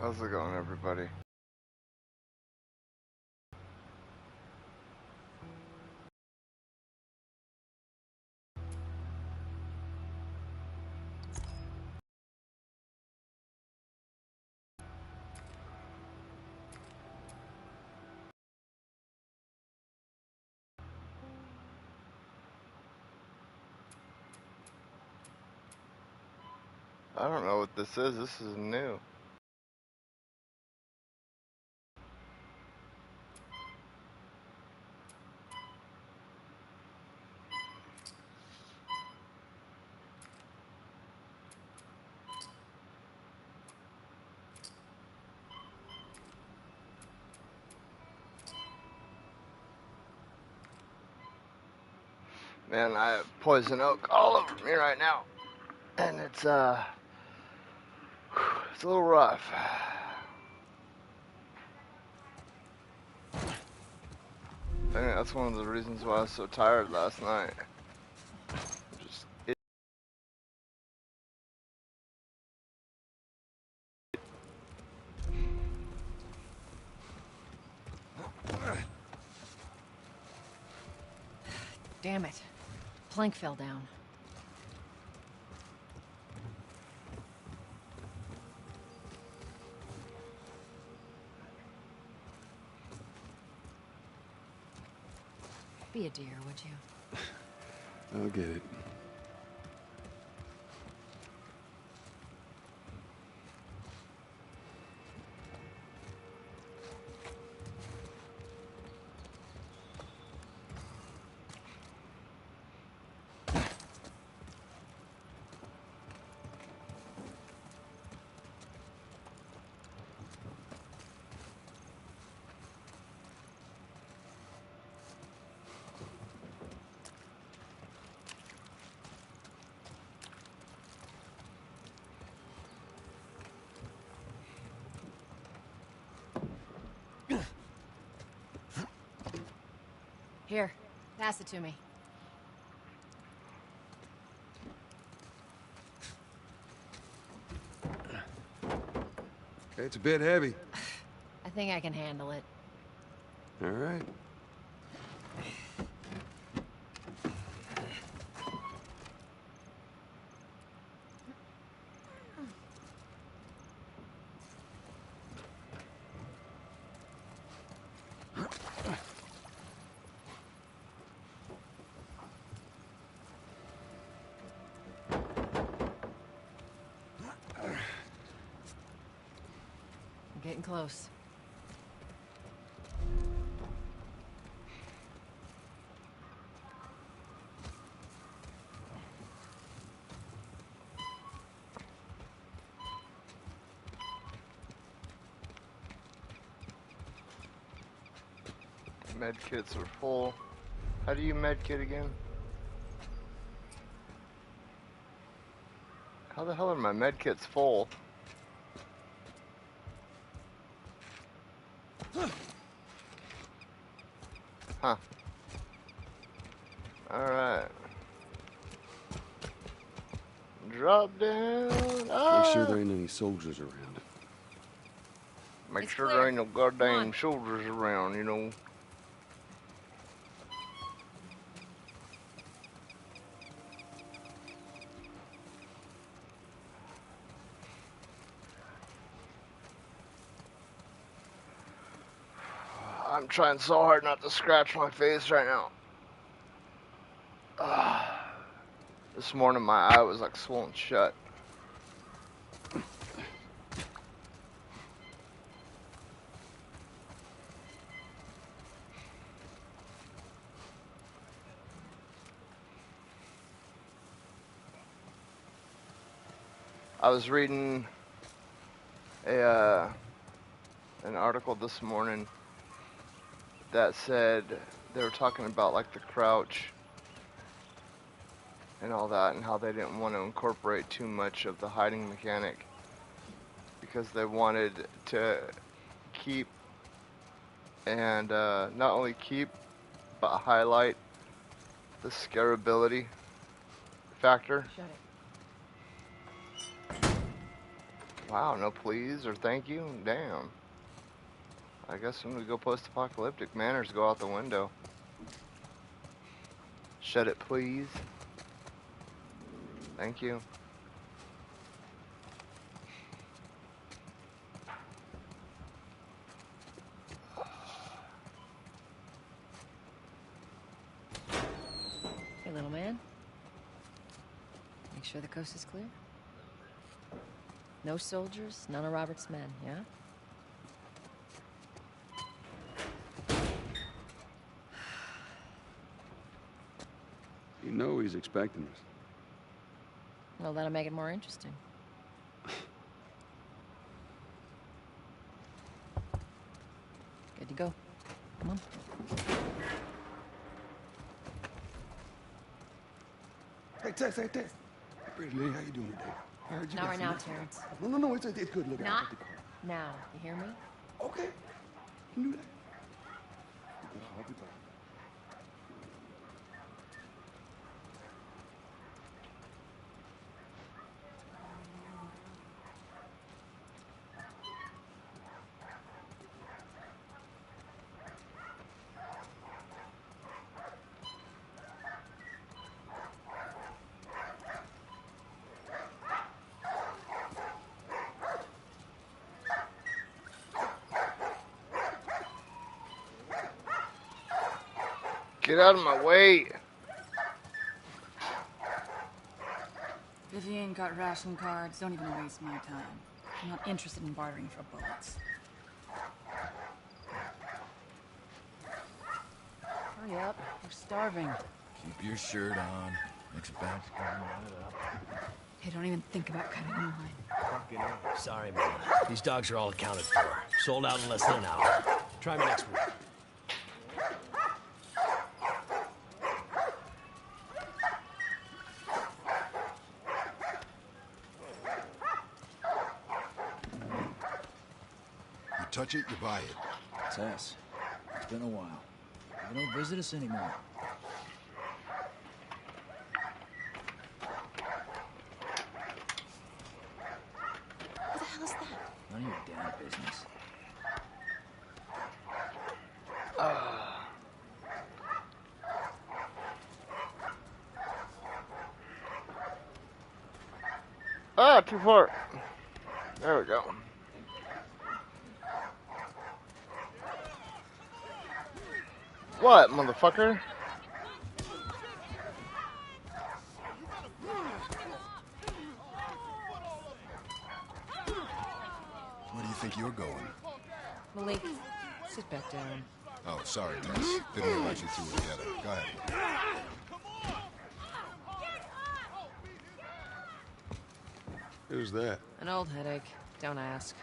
How's it going, everybody? I don't know what this is. This is new. Man, I have poison oak all over me right now. And it's a little rough. I think that's one of the reasons why I was so tired last night. Just Damn it. Plank fell down. Be a dear, would you? I'll get it. Here, pass it to me. Okay, it's a bit heavy. I think I can handle it. All right. I'm getting close. med kits are full. How do you med kit again? How the hell are my med kits full? Huh. Alright. Drop down. Make sure there ain't any soldiers around. Make It's sure clear. there ain't no goddamn on. soldiers around, you know. I'm trying so hard not to scratch my face right now. This morning my eye was like swollen shut. I was reading an article this morning that said they were talking about like the crouch and all that, and how they didn't want to incorporate too much of the hiding mechanic because they wanted to keep and not only keep but highlight the scarability factor. Shut it. Wow, no please or thank you? Damn. I guess when we go post-apocalyptic, manners go out the window. Shut it, please. Thank you. Hey, little man. Make sure the coast is clear. No soldiers, none of Robert's men, yeah? You know he's expecting us. Well, that'll make it more interesting. Good to go. Come on. Hey, Tess, hey, Tess. Hey, pretty lady, how you doing today? I heard you Not got right some now, nice- Terrence. No, it's good. Look, Not I'll take the car. now. You hear me? Okay, can do that. I'll be back. Get out of my way! If you ain't got ration cards, don't even waste my time. I'm not interested in bartering for bullets. Hurry up, we're starving. Keep your shirt on. Next batch coming right up. Hey, don't even think about cutting in line. Fucking hell. Sorry, man. These dogs are all accounted for. Sold out in less than an hour. Try me next week. You touch it, you buy it. Tess, it's been a while. You don't visit us anymore. What the hell is that? None of your damn business. Ah, too far. There we go. What, motherfucker? Where do you think you're going? Malik, sit back down. Oh, sorry, Tess. Didn't realize you two were together. Go ahead. Who's that? An old headache. Don't ask.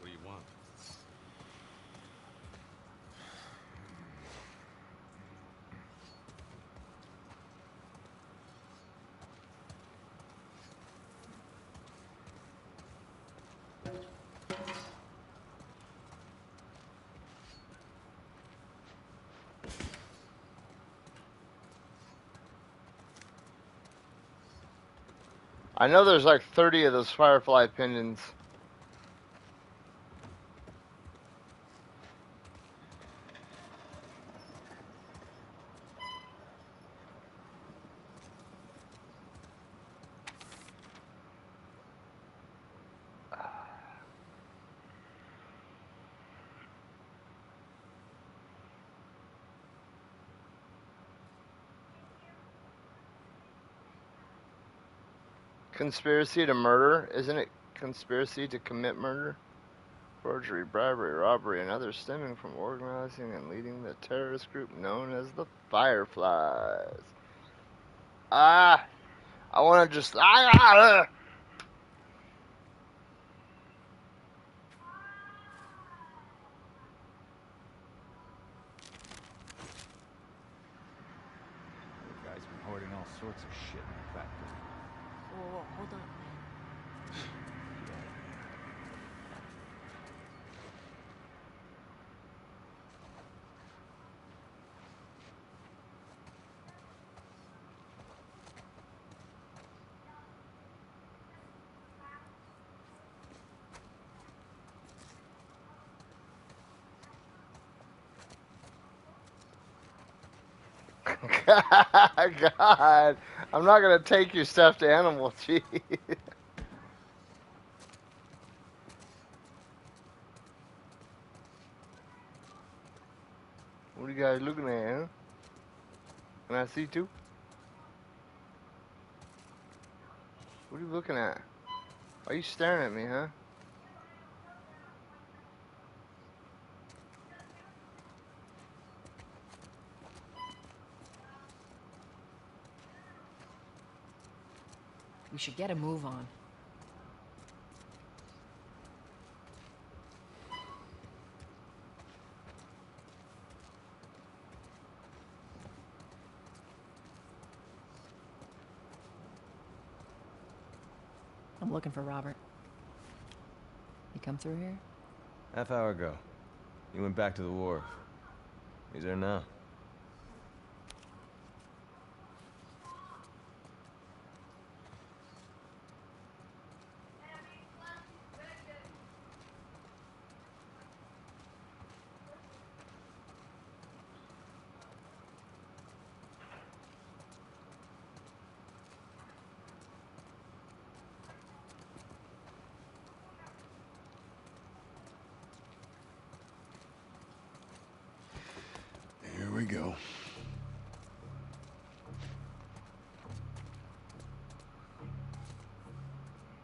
What do you want? I know there's like 30 of those firefly pendants. Conspiracy to murder? Isn't it conspiracy to commit murder? Forgery, bribery, robbery, and others stemming from organizing and leading the terrorist group known as the Fireflies. Ah! I want to just... The guy's been hoarding all sorts of shit in the factory. Whoa, hold on. God, I'm not gonna take your stuffed animal, gee. What are you guys looking at, huh? Can I see too? What are you looking at? Why are you staring at me, huh? We should get a move on. I'm looking for Robert. You come through here? Half hour ago. He went back to the wharf. He's there now. Here we go.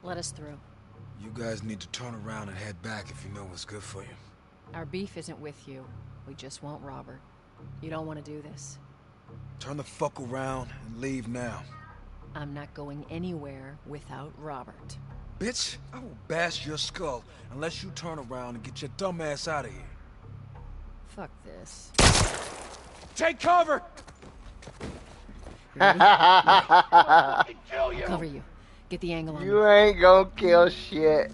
Let us through. You guys need to turn around and head back if you know what's good for you. Our beef isn't with you. We just want Robert. You don't want to do this. Turn the fuck around and leave now. I'm not going anywhere without Robert. Bitch, I will bash your skull unless you turn around and get your dumb ass out of here. Fuck this. Take cover! I'll cover you. Get the angle on You ain't gonna kill shit.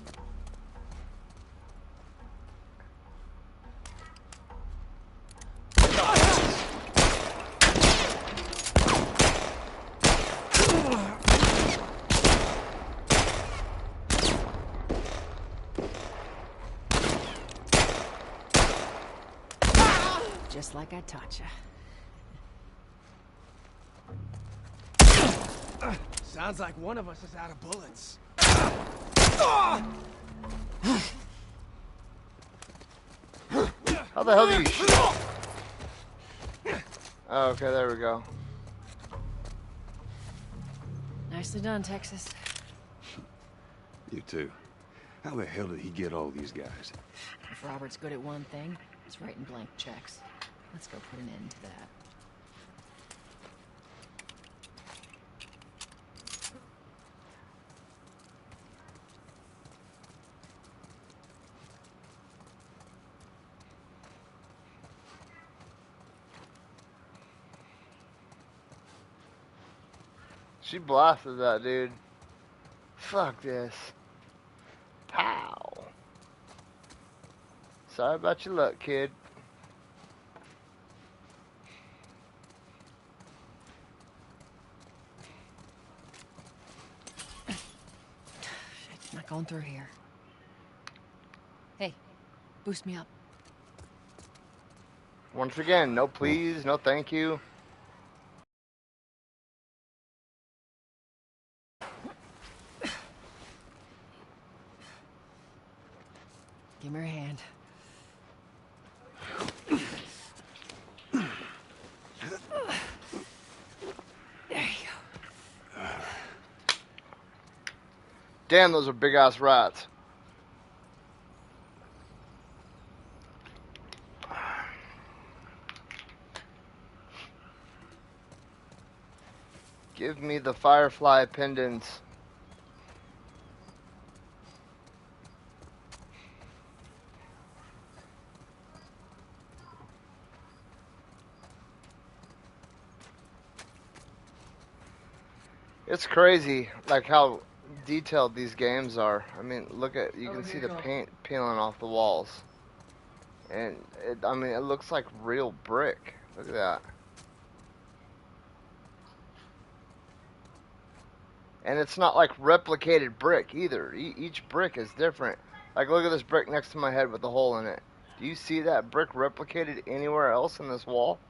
Just like I taught you. Sounds like one of us is out of bullets. How the hell do you shoot? Oh, okay, there we go. Nicely done, Texas. You too. How the hell did he get all these guys? If Robert's good at one thing, it's writing blank checks. Let's go put an end to that. She blasted that dude. Fuck this. Pow. Sorry about your luck, kid. Not going through here. Hey, boost me up. Once again, no please, no thank you. Give me your hand. There you go. Damn, those are big ass rats. Give me the firefly pendants. It's crazy, like how detailed these games are. I mean, look at, you can see the paint peeling off the walls. And, I mean, it looks like real brick. Look at that. And it's not like replicated brick either. Each brick is different. Like, look at this brick next to my head with the hole in it. Do you see that brick replicated anywhere else in this wall?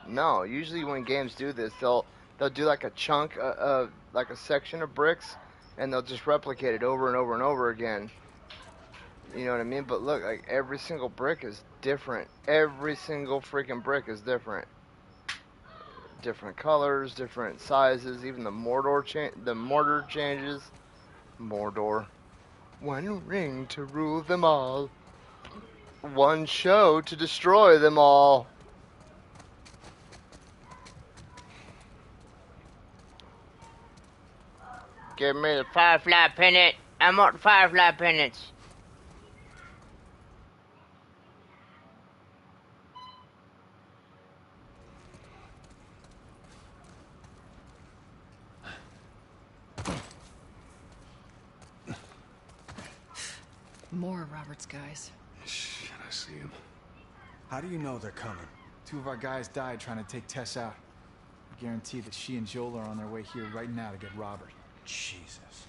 No, usually when games do this, they'll do like a chunk, like a section of bricks, and they'll just replicate it over and over and over again. You know what I mean? But look, like every single brick is different. Every single freaking brick is different. Different colors, different sizes. Even the mortar changes. Mordor. One ring to rule them all. One show to destroy them all. Give me the Firefly pennant. I want the Firefly pennants. More of Robert's guys. Shit, I see him. How do you know they're coming? 2 of our guys died trying to take Tess out. I guarantee that she and Joel are on their way here right now to get Robert. Jesus.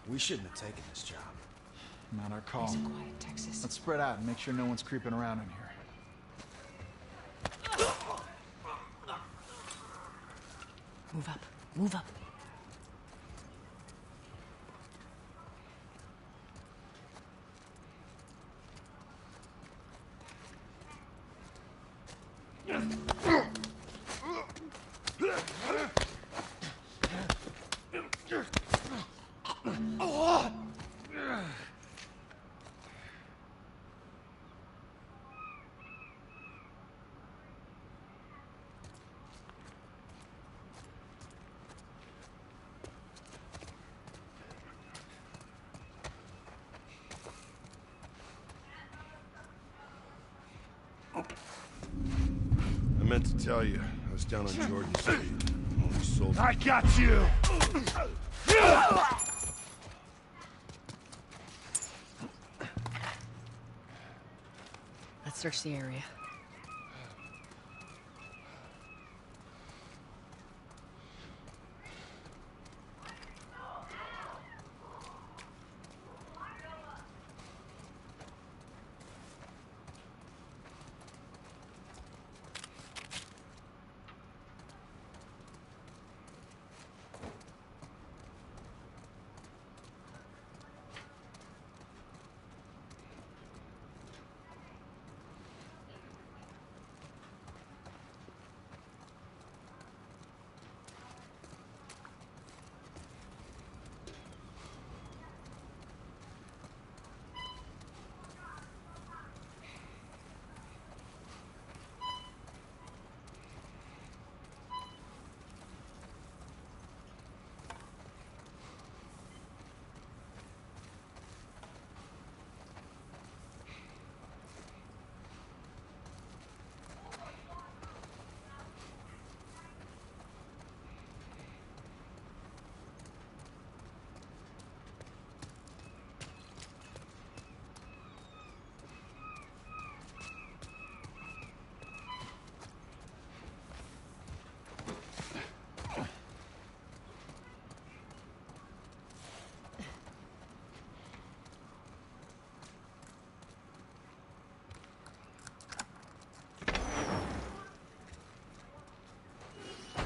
We shouldn't have taken this job. Not our call. Nice and quiet, Texas. Let's spread out and make sure no one's creeping around in here. Move up. Move up. I meant to tell you, I was down on Jordan Street. All these soldiers. I got you! Let's search the area.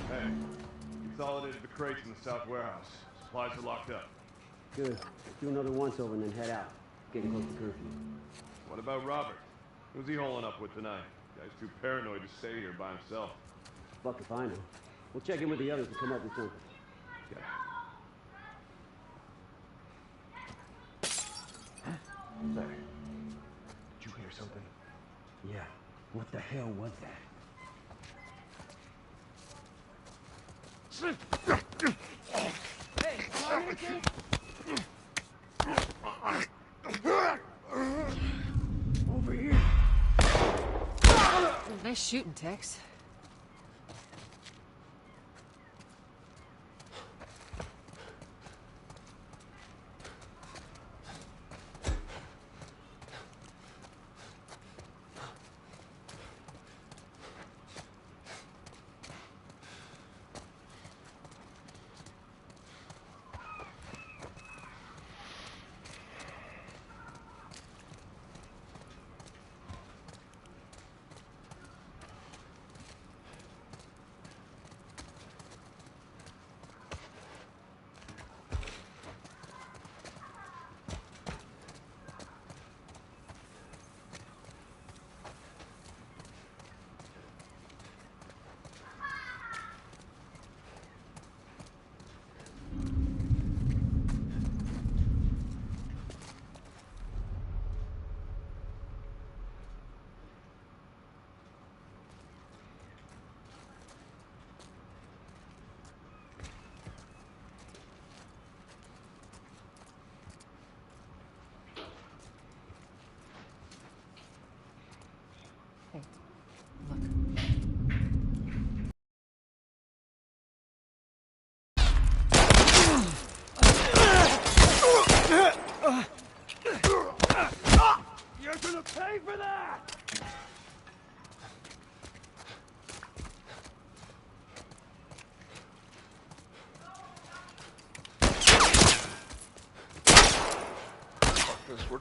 Hey, consolidated the crates in the south warehouse. Supplies are locked up. Good. Do another once over and then head out. Getting close to curfew. What about Robert? Who's he holing up with tonight? Guy's too paranoid to stay here by himself. Fuck if I know. We'll check in with the others and come up with something. Yeah. Sir. Did you hear something? Yeah. What the hell was that? Over here. Nice shooting, Tex.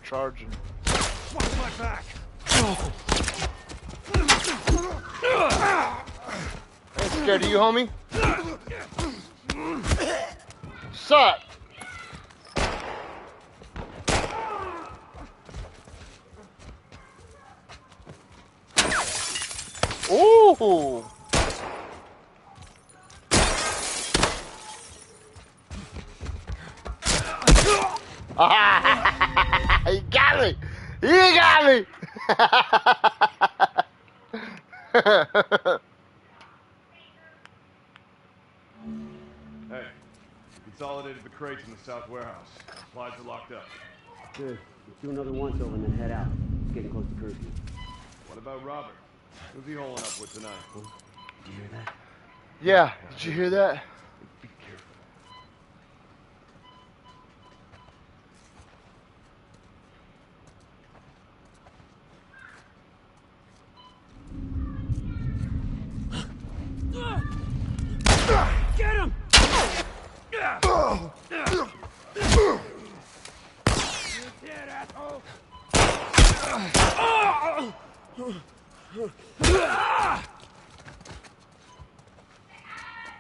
charging. Watch my back! I ain't scared of you, homie. Suck! Ooh! He got me! He got me! Hey, consolidated the crates in the south warehouse. Supplies are locked up. Good. Let's do another once over and then head out. It's getting close to curfew. What about Robert? Who's he holding up with tonight? Did you hear that? Yeah, did you hear that? Be careful. Get him! Dead asshole!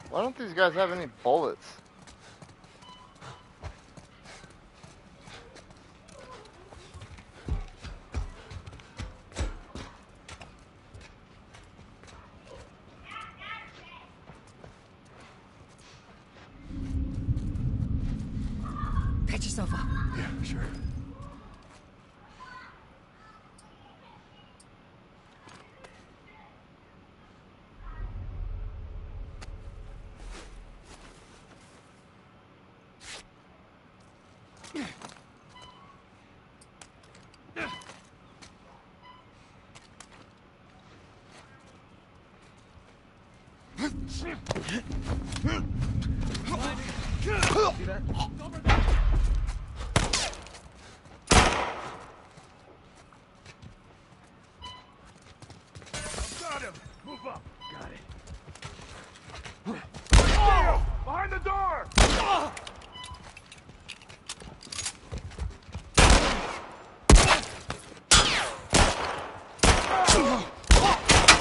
Why don't these guys have any bullets? Patch yourself up. Yeah, sure. See that? Got him! Move up! Got it. Oh! Behind the door!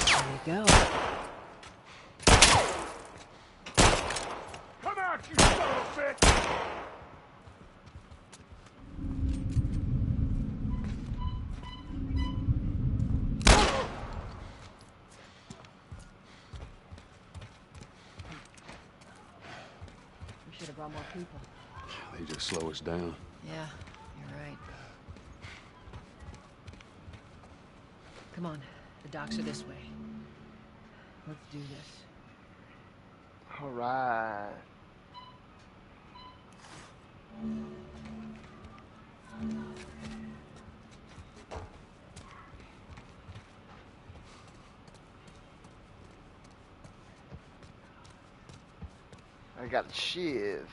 There you go. Come out, you son of a bitch! We should have brought more people. They just slow us down. Yeah, you're right. Come on, the docks are this way. Let's do this. Alright. I got a shiv.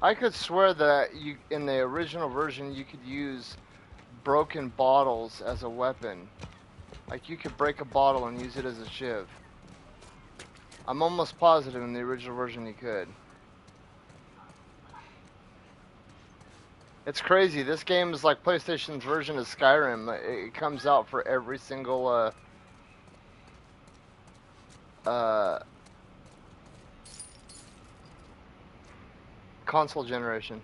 I could swear that you, in the original version, you could use broken bottles as a weapon. Like you could break a bottle and use it as a shiv. I'm almost positive in the original version you could. It's crazy. This game is like PlayStation's version of Skyrim. It comes out for every single console generation.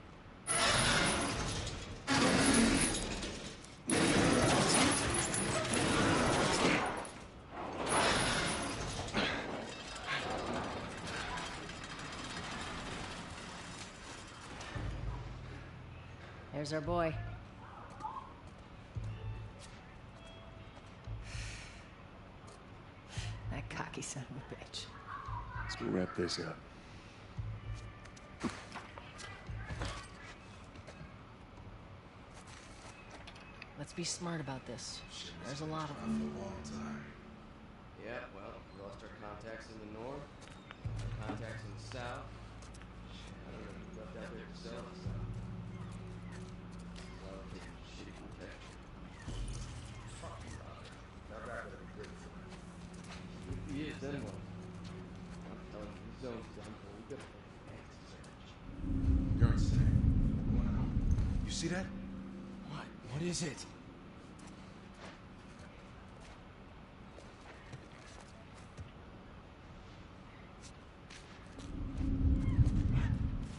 There's our boy. That cocky son of a bitch. Let's go wrap this up. Let's be smart about this. There's a lot of them. Yeah, well, we lost our contacts in the north, our contacts in the south. I don't know if you left out there yourself, so. A lot of shitty protection. Fucking rock. then what? I'm telling you, the zone's done for. We gotta take a search. You're insane. You see that? What? What is it?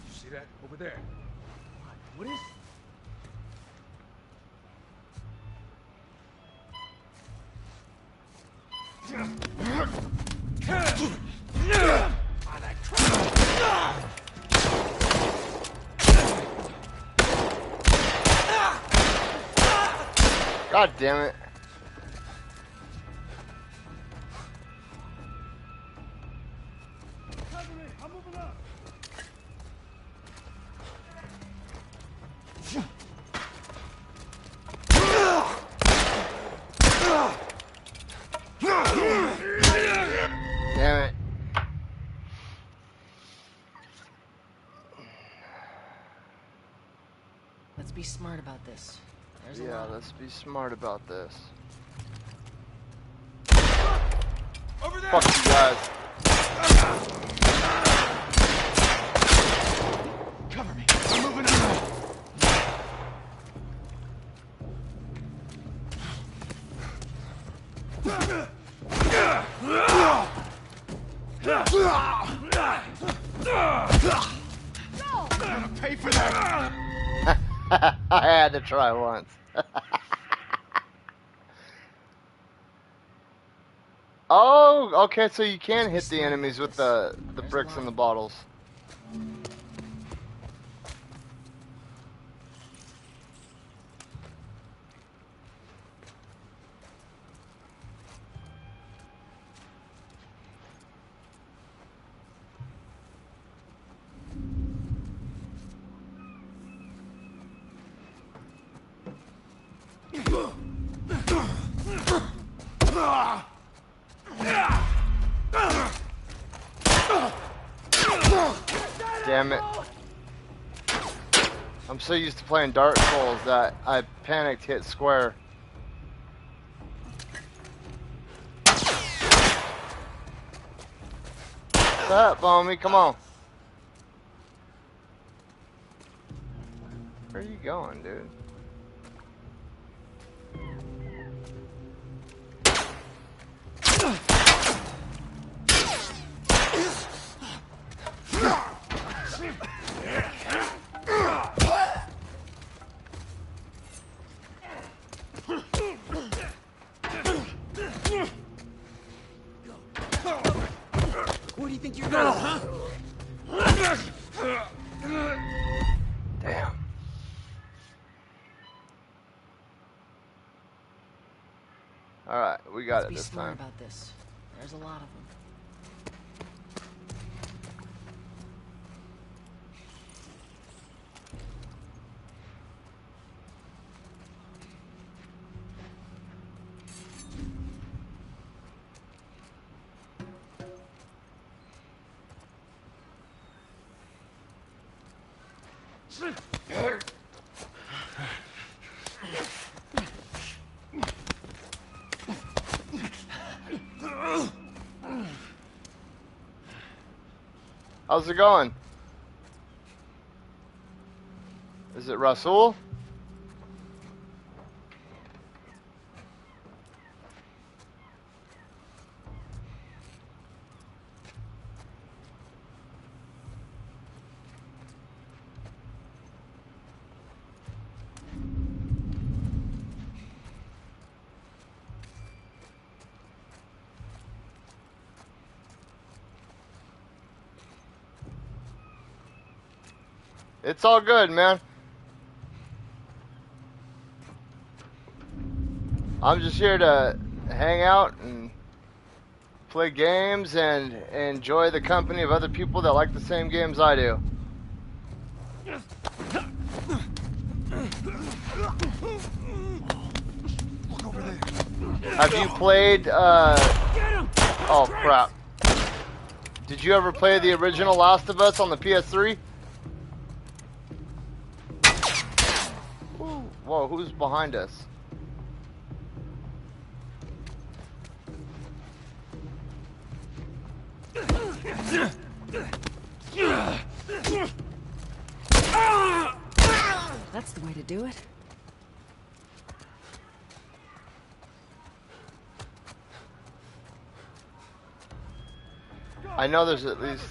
You see that? Over there. What is it? God damn it. I'm moving up. Damn it. Let's be smart about this. There's a Yeah, lot. let's be smart about this. Over there! Fuck you guys. Cover me. I'm moving up. I'm gonna pay for that. I had to try once. Oh, okay, so you can hit the enemies with the bricks and the bottles. Damn it. I'm so used to playing Dark Souls that I panicked hit square. What's up, homie? Come on. Where are you going, dude? Where do you think you're going, huh? Damn. Alright, we got Let's it be this smart time. about this. There's a lot of them. How's it going? Is it Rasul? It's all good, man. I'm just here to hang out and play games and enjoy the company of other people that like the same games I do. Look over there. Have you played, oh crap. Did you ever play the original Last of Us on the PS3? Whoa, who's behind us? That's the way to do it. I know there's at least...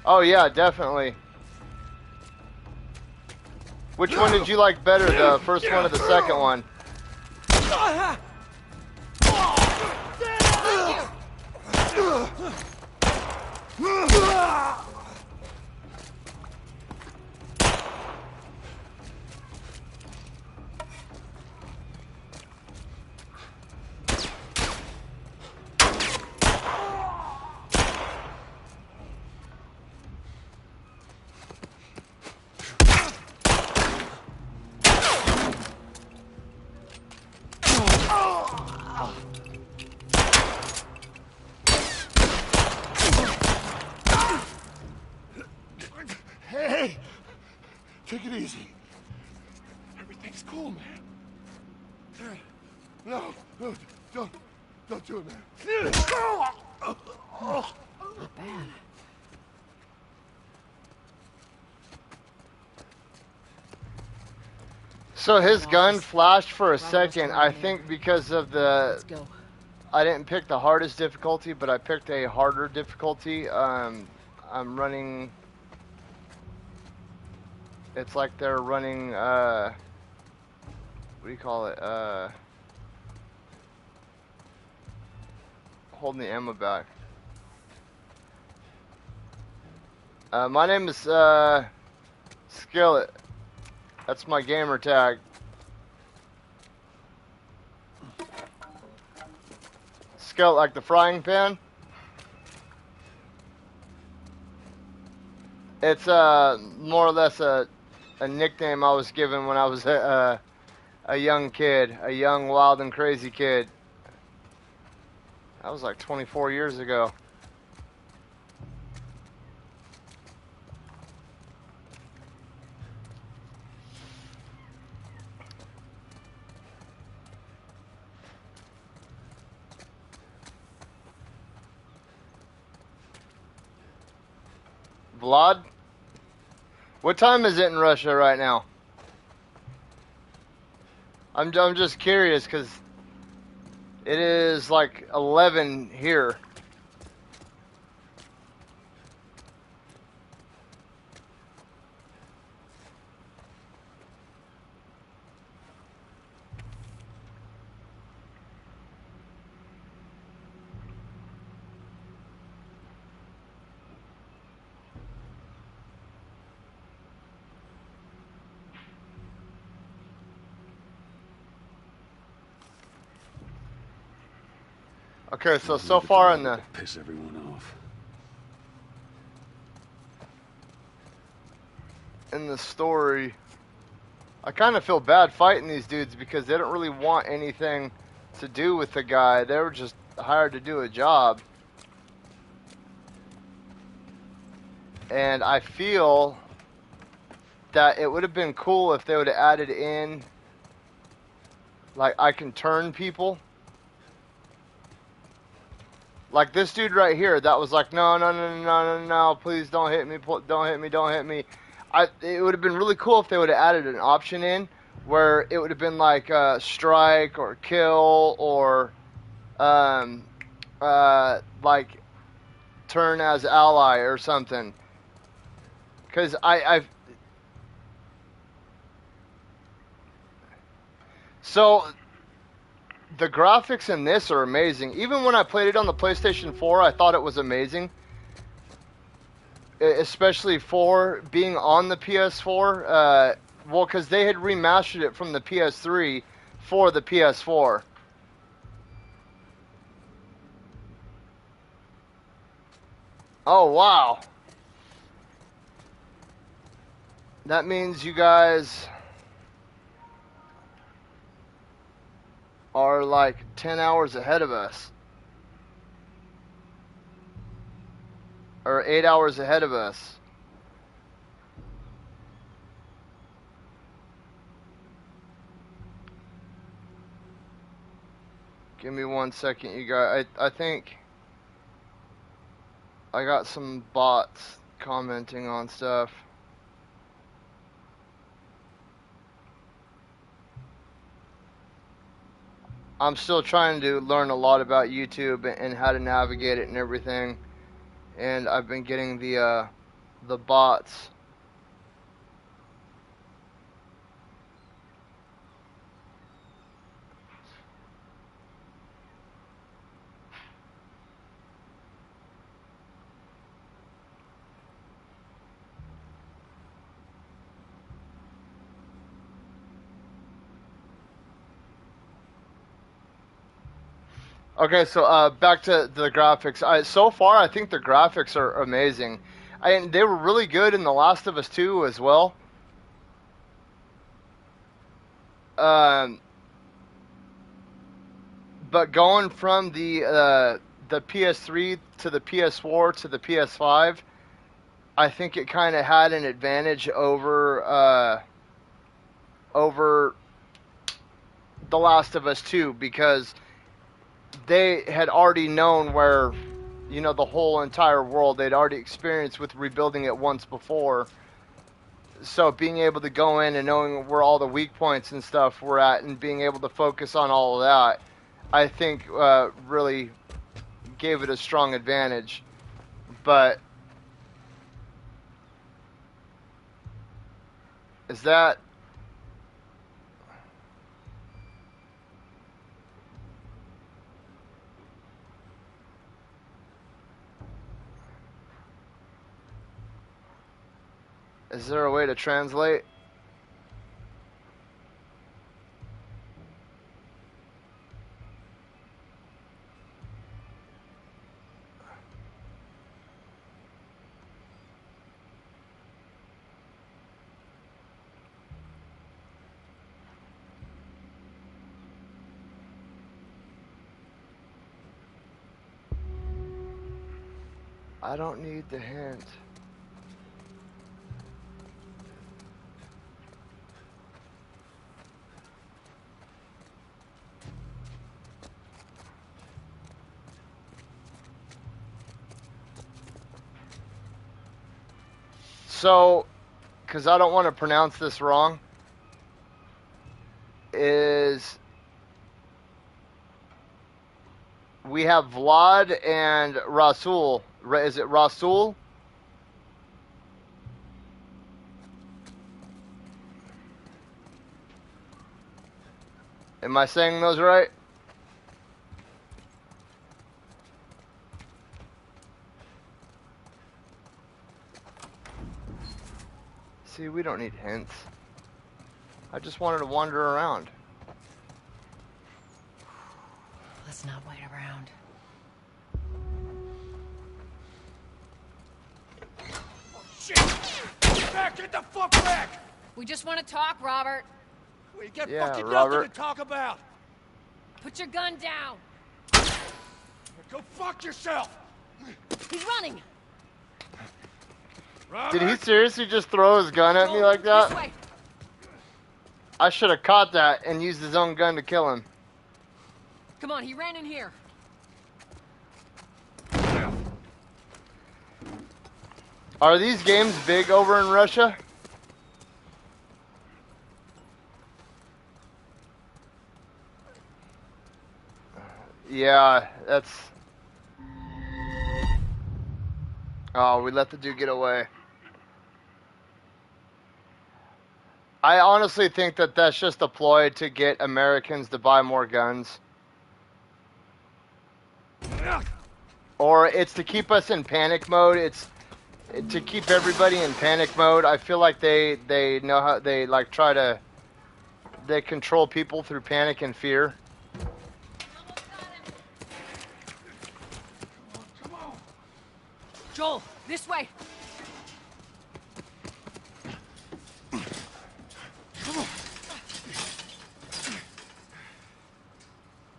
Oh yeah, definitely. Which one did you like better, the first one or the second one? Hey! Take it easy. Everything's cool, man. No, don't do it, man. Not bad. So his gun flashed for a second, I think because of the... Let's go. I didn't pick the hardest difficulty, but I picked a harder difficulty. I'm running... It's like they're running, what do you call it? Holding the ammo back. My name is, Skillet. That's my gamer tag. Skillet like the frying pan. It's, more or less a nickname I was given when I was a young kid, a young, wild, and crazy kid. That was like 24 years ago. Vlad? What time is it in Russia right now? I'm just curious because it is like 11 here. Okay, so far in the... Piss everyone off. In the story, I kind of feel bad fighting these dudes because they don't really want anything to do with the guy. They were just hired to do a job. And I feel that it would have been cool if they would have added in, like, I can turn people. Like this dude right here, that was like, no, please don't hit me, don't hit me. It would have been really cool if they would have added an option in where it would have been like strike or kill or like turn as ally or something. Because So the graphics in this are amazing. Even when I played it on the PlayStation 4, I thought it was amazing. Especially for being on the PS4. Well, because they had remastered it from the PS3 for the PS4. Oh, wow. That means you guys are like 10 hours ahead of us. Or 8 hours ahead of us. Give me 1 second, you guys. I think I got some bots commenting on stuff. I'm still trying to learn a lot about YouTube and how to navigate it and everything. And I've been getting the bots. Okay, so back to the graphics. So far, I think the graphics are amazing. And they were really good in The Last of Us 2 as well. But going from the PS3 to the PS4 to the PS5, I think it kind of had an advantage over The Last of Us 2 because they had already known where, you know, the whole entire world they'd already experienced with rebuilding it once before. So being able to go in and knowing where all the weak points and stuff were at and being able to focus on all of that, I think really gave it a strong advantage. But is that... Is there a way to translate? I don't need the hint. So, because I don't want to pronounce this wrong, is we have Vlad and Rasul. Is it Rasul? Am I saying those right? See, we don't need hints. I just wanted to wander around. Let's not wait around. Shit! Get back! Get the fuck back! We just want to talk, Robert. We get Yeah, fucking Robert. nothing to talk about! Put your gun down. Go fuck yourself! He's running. Robert? Did he seriously just throw his gun at me like This that? way. I should have caught that and used his own gun to kill him. Come on, he ran in here. Are these games big over in Russia? Yeah, that's... Oh, we let the dude get away. I honestly think that that's just a ploy to get Americans to buy more guns. Or it's to keep us in panic mode. It's to keep everybody in panic mode. I feel like they know how they like try to... They control people through panic and fear. Joel, this way.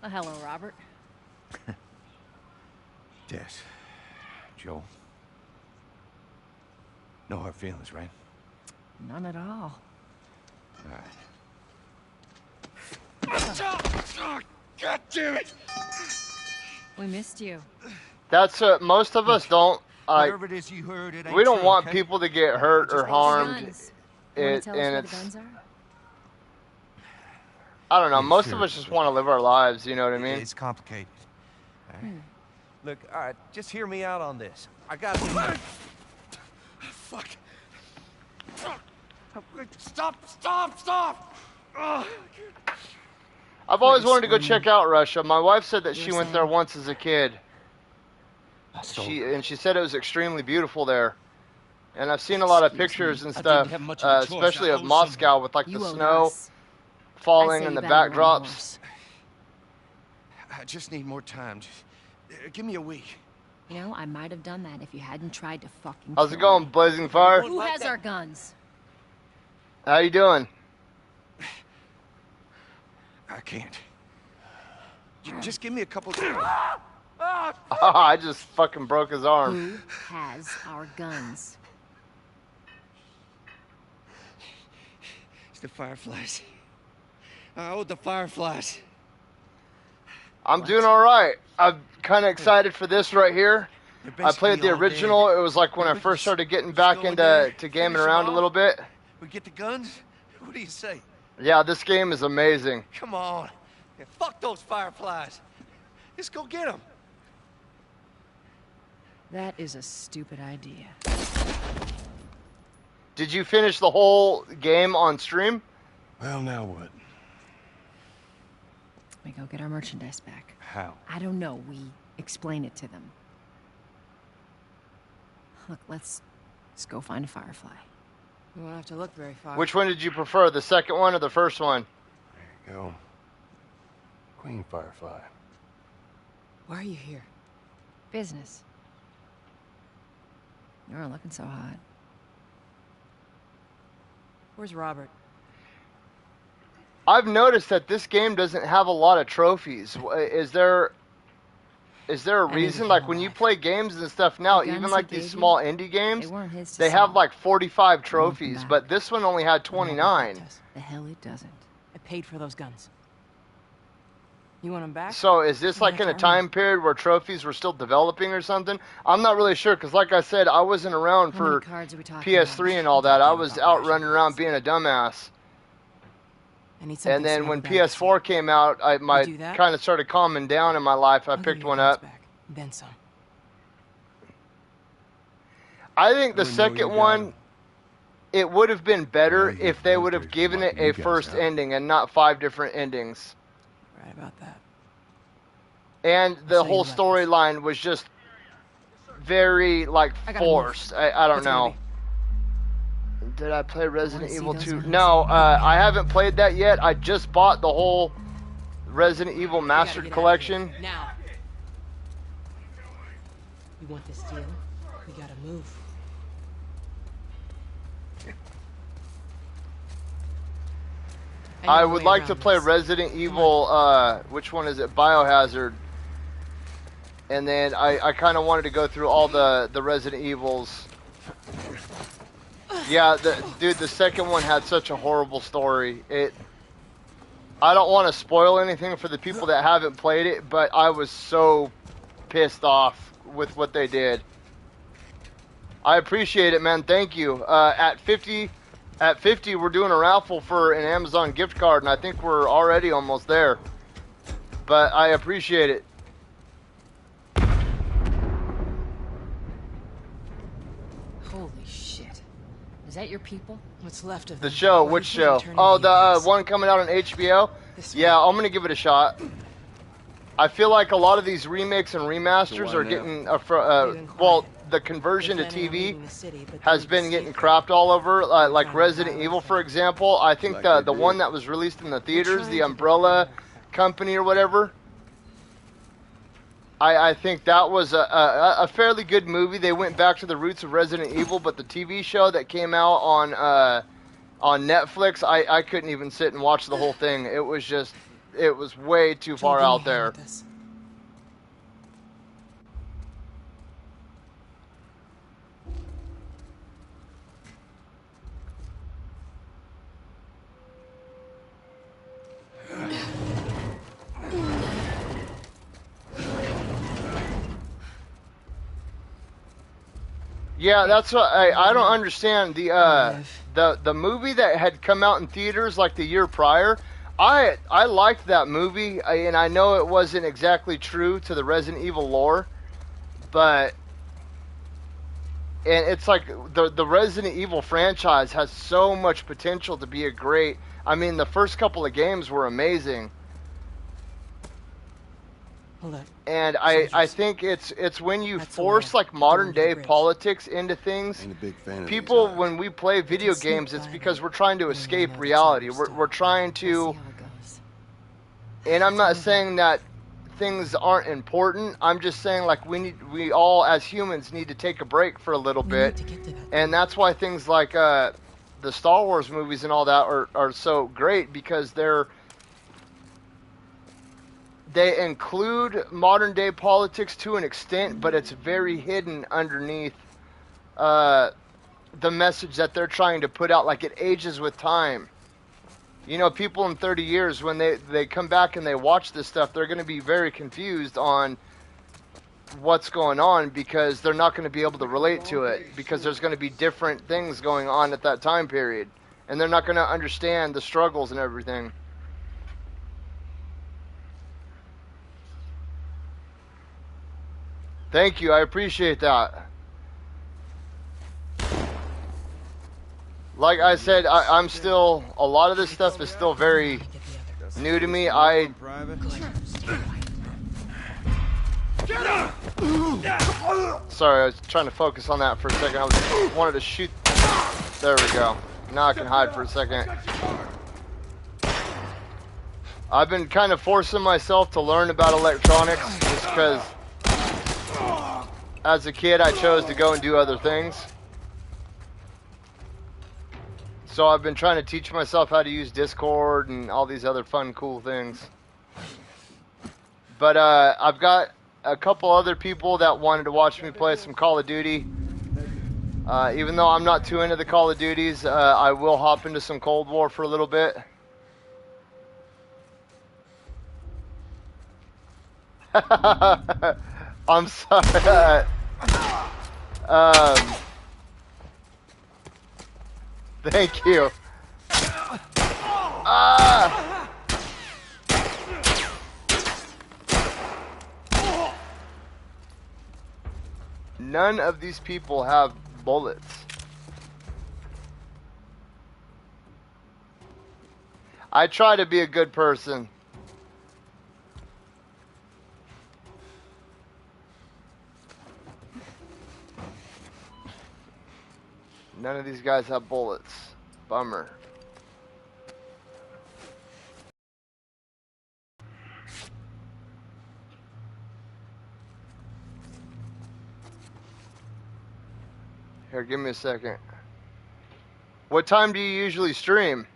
Oh, hello, Robert. Tess. Joel. No hard feelings, right? None at all. All right. Oh, God damn it! We missed you. That's most of us don't like, Whatever it is you heard, it ain't we don't true, want okay? people to get hurt or Just harmed. Guns. You want to tell us And where the it's, guns are? I don't know. Yeah, Most sure, of us just want to live our lives. You know what I mean? It's complicated. All right. Look, all right, just hear me out on this. I got to... Fuck. Stop! Ugh. I've always wanted to go check out Russia. My wife said that You she were went there saying? once as a kid. She said it was extremely beautiful there. And I've seen a lot of Excuse pictures me. and I stuff, didn't have much of a choice. especially I of owe Moscow with like You the owed snow us. I falling say and you the better get on the backdrops. horse. I just need more time. Give me a week. You know, I might have done that if you hadn't tried to fucking How's it kill going, me. Blazing Fire? Who has our guns? How you doing? I can't. Just give me a couple... I just fucking broke his arm. Who has our guns? It's the Fireflies. I owed the Fireflies. I'm doing all right. I'm kind of excited for this right here. They're I played the basically all original. dead. It was like when I We first just- started getting just back go in into there, gaming finish 'em around a off. little bit. We get the guns? What do you say? Yeah, this game is amazing. Come on. Yeah, fuck those Fireflies. Just go get them. That is a stupid idea. Did you finish the whole game on stream? Well, now what? We go get our merchandise back. How? I don't know. We explain it to them. Look, let's go find a Firefly. We won't have to look very far. Which one did you prefer, the second one or the first one? There you go. Queen Firefly. Why are you here? Business. You aren't looking so hot. Where's Robert? I've noticed that this game doesn't have a lot of trophies. Is there a reason? Like when you play games and stuff now, The even guns like he these gave small you, indie games, they weren't his to they have sell. like 45 them trophies, back. but this one only had 29. The hell it doesn't. I paid for those guns. You want them back? So is this like in a time period where trophies were still developing or something? I'm not really sure because like I said, I wasn't around How many for cards are we talking PS3 about? and all that. I was out running around being a dumbass. I need something And then small when to PS4 came out, my do that? kind of started calming down in my life. I I'll give picked you one your guns up. back. Then some. I think the I know you second got one, 'em. it would have been better Yeah, if they would have military's given it wiping a you guys first out. ending and not 5 different endings. Right about that. And the I'll show you whole the weapons. storyline was just very like I gotta move. forced. I don't What's it gonna know. Did I play Resident see Evil those 2? guns. No, I haven't played that yet. I just bought the whole Resident Evil We gotta Mastered get out of Collection. here. Now. You want this deal? We gotta move. I know the would way like to around play this. Resident Evil, which one is it? Biohazard. And then I kind of wanted to go through all the Resident Evils. Yeah, dude, the second one had such a horrible story. I don't want to spoil anything for the people that haven't played it, but I was so pissed off with what they did. I appreciate it, man. Thank you. At 50, we're doing a raffle for an Amazon gift card, and I think we're already almost there. But I appreciate it. Holy shit. Is that your people? What's left of The them? show, What which if we show? turn Oh, into the you guys? one coming out on HBO? This Yeah, one. I'm gonna give it a shot. I feel like a lot of these remakes and remasters So why are now? getting, Even well, quiet. the conversion to They're planning on TV leaving the city, but has they'll been be getting safer. crapped all over. Like trying to Resident buy Evil, everything. for example. I think Like the they one did. that was released in the theaters, trying the to Umbrella Company or whatever. I think that was a fairly good movie. They went back to the roots of Resident Evil, but the TV show that came out on Netflix, I couldn't even sit and watch the whole thing. It was way too far Joel, give me a out hand there. with this. Yeah, that's what I don't understand the movie that had come out in theaters like the year prior. I liked that movie, and I know it wasn't exactly true to the Resident Evil lore, but and it's like the Resident Evil franchise has so much potential to be a great. I mean, the first couple of games were amazing. And I think it's when you force like modern day politics into things. Ain't a big fan of People, these when we play video games, it's because we're trying to escape reality. We're trying to, and I'm not saying that things aren't important. I'm just saying like we all as humans need to take a break for a little bit, and that's why things like the Star Wars movies and all that are so great because they include modern day politics to an extent, but it's very hidden underneath the message that they're trying to put out. Like it ages with time. You know, people in 30 years, when they come back and they watch this stuff, they're going to be very confused on what's going on because they're not going to be able to relate to it because there's going to be different things going on at that time period. And they're not going to understand the struggles and everything. Thank you. I appreciate that. Like I said, I'm still, a lot of this stuff is still very new to me. Sorry, I was trying to focus on that for a second. I wanted to shoot. There we go. Now I can hide for a second. I've been kind of forcing myself to learn about electronics just because as a kid I chose to go and do other things. So I've been trying to teach myself how to use Discord and all these other fun, cool things. But I've got a couple other people that wanted to watch me play some Call of Duty. Even though I'm not too into the Call of Duties, I will hop into some Cold War for a little bit. I'm sorry. Thank you. None of these people have bullets. I try to be a good person. None of these guys have bullets. Bummer. Here, give me a second. What time do you usually stream?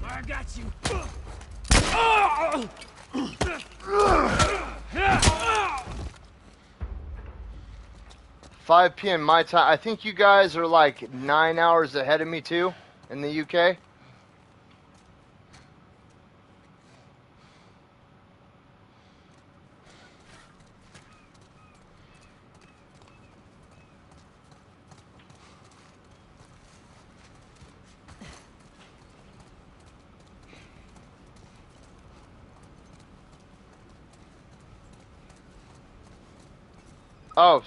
I got you. 5 p.m. my time. I think you guys are like 9 hours ahead of me too in the UK. Oh,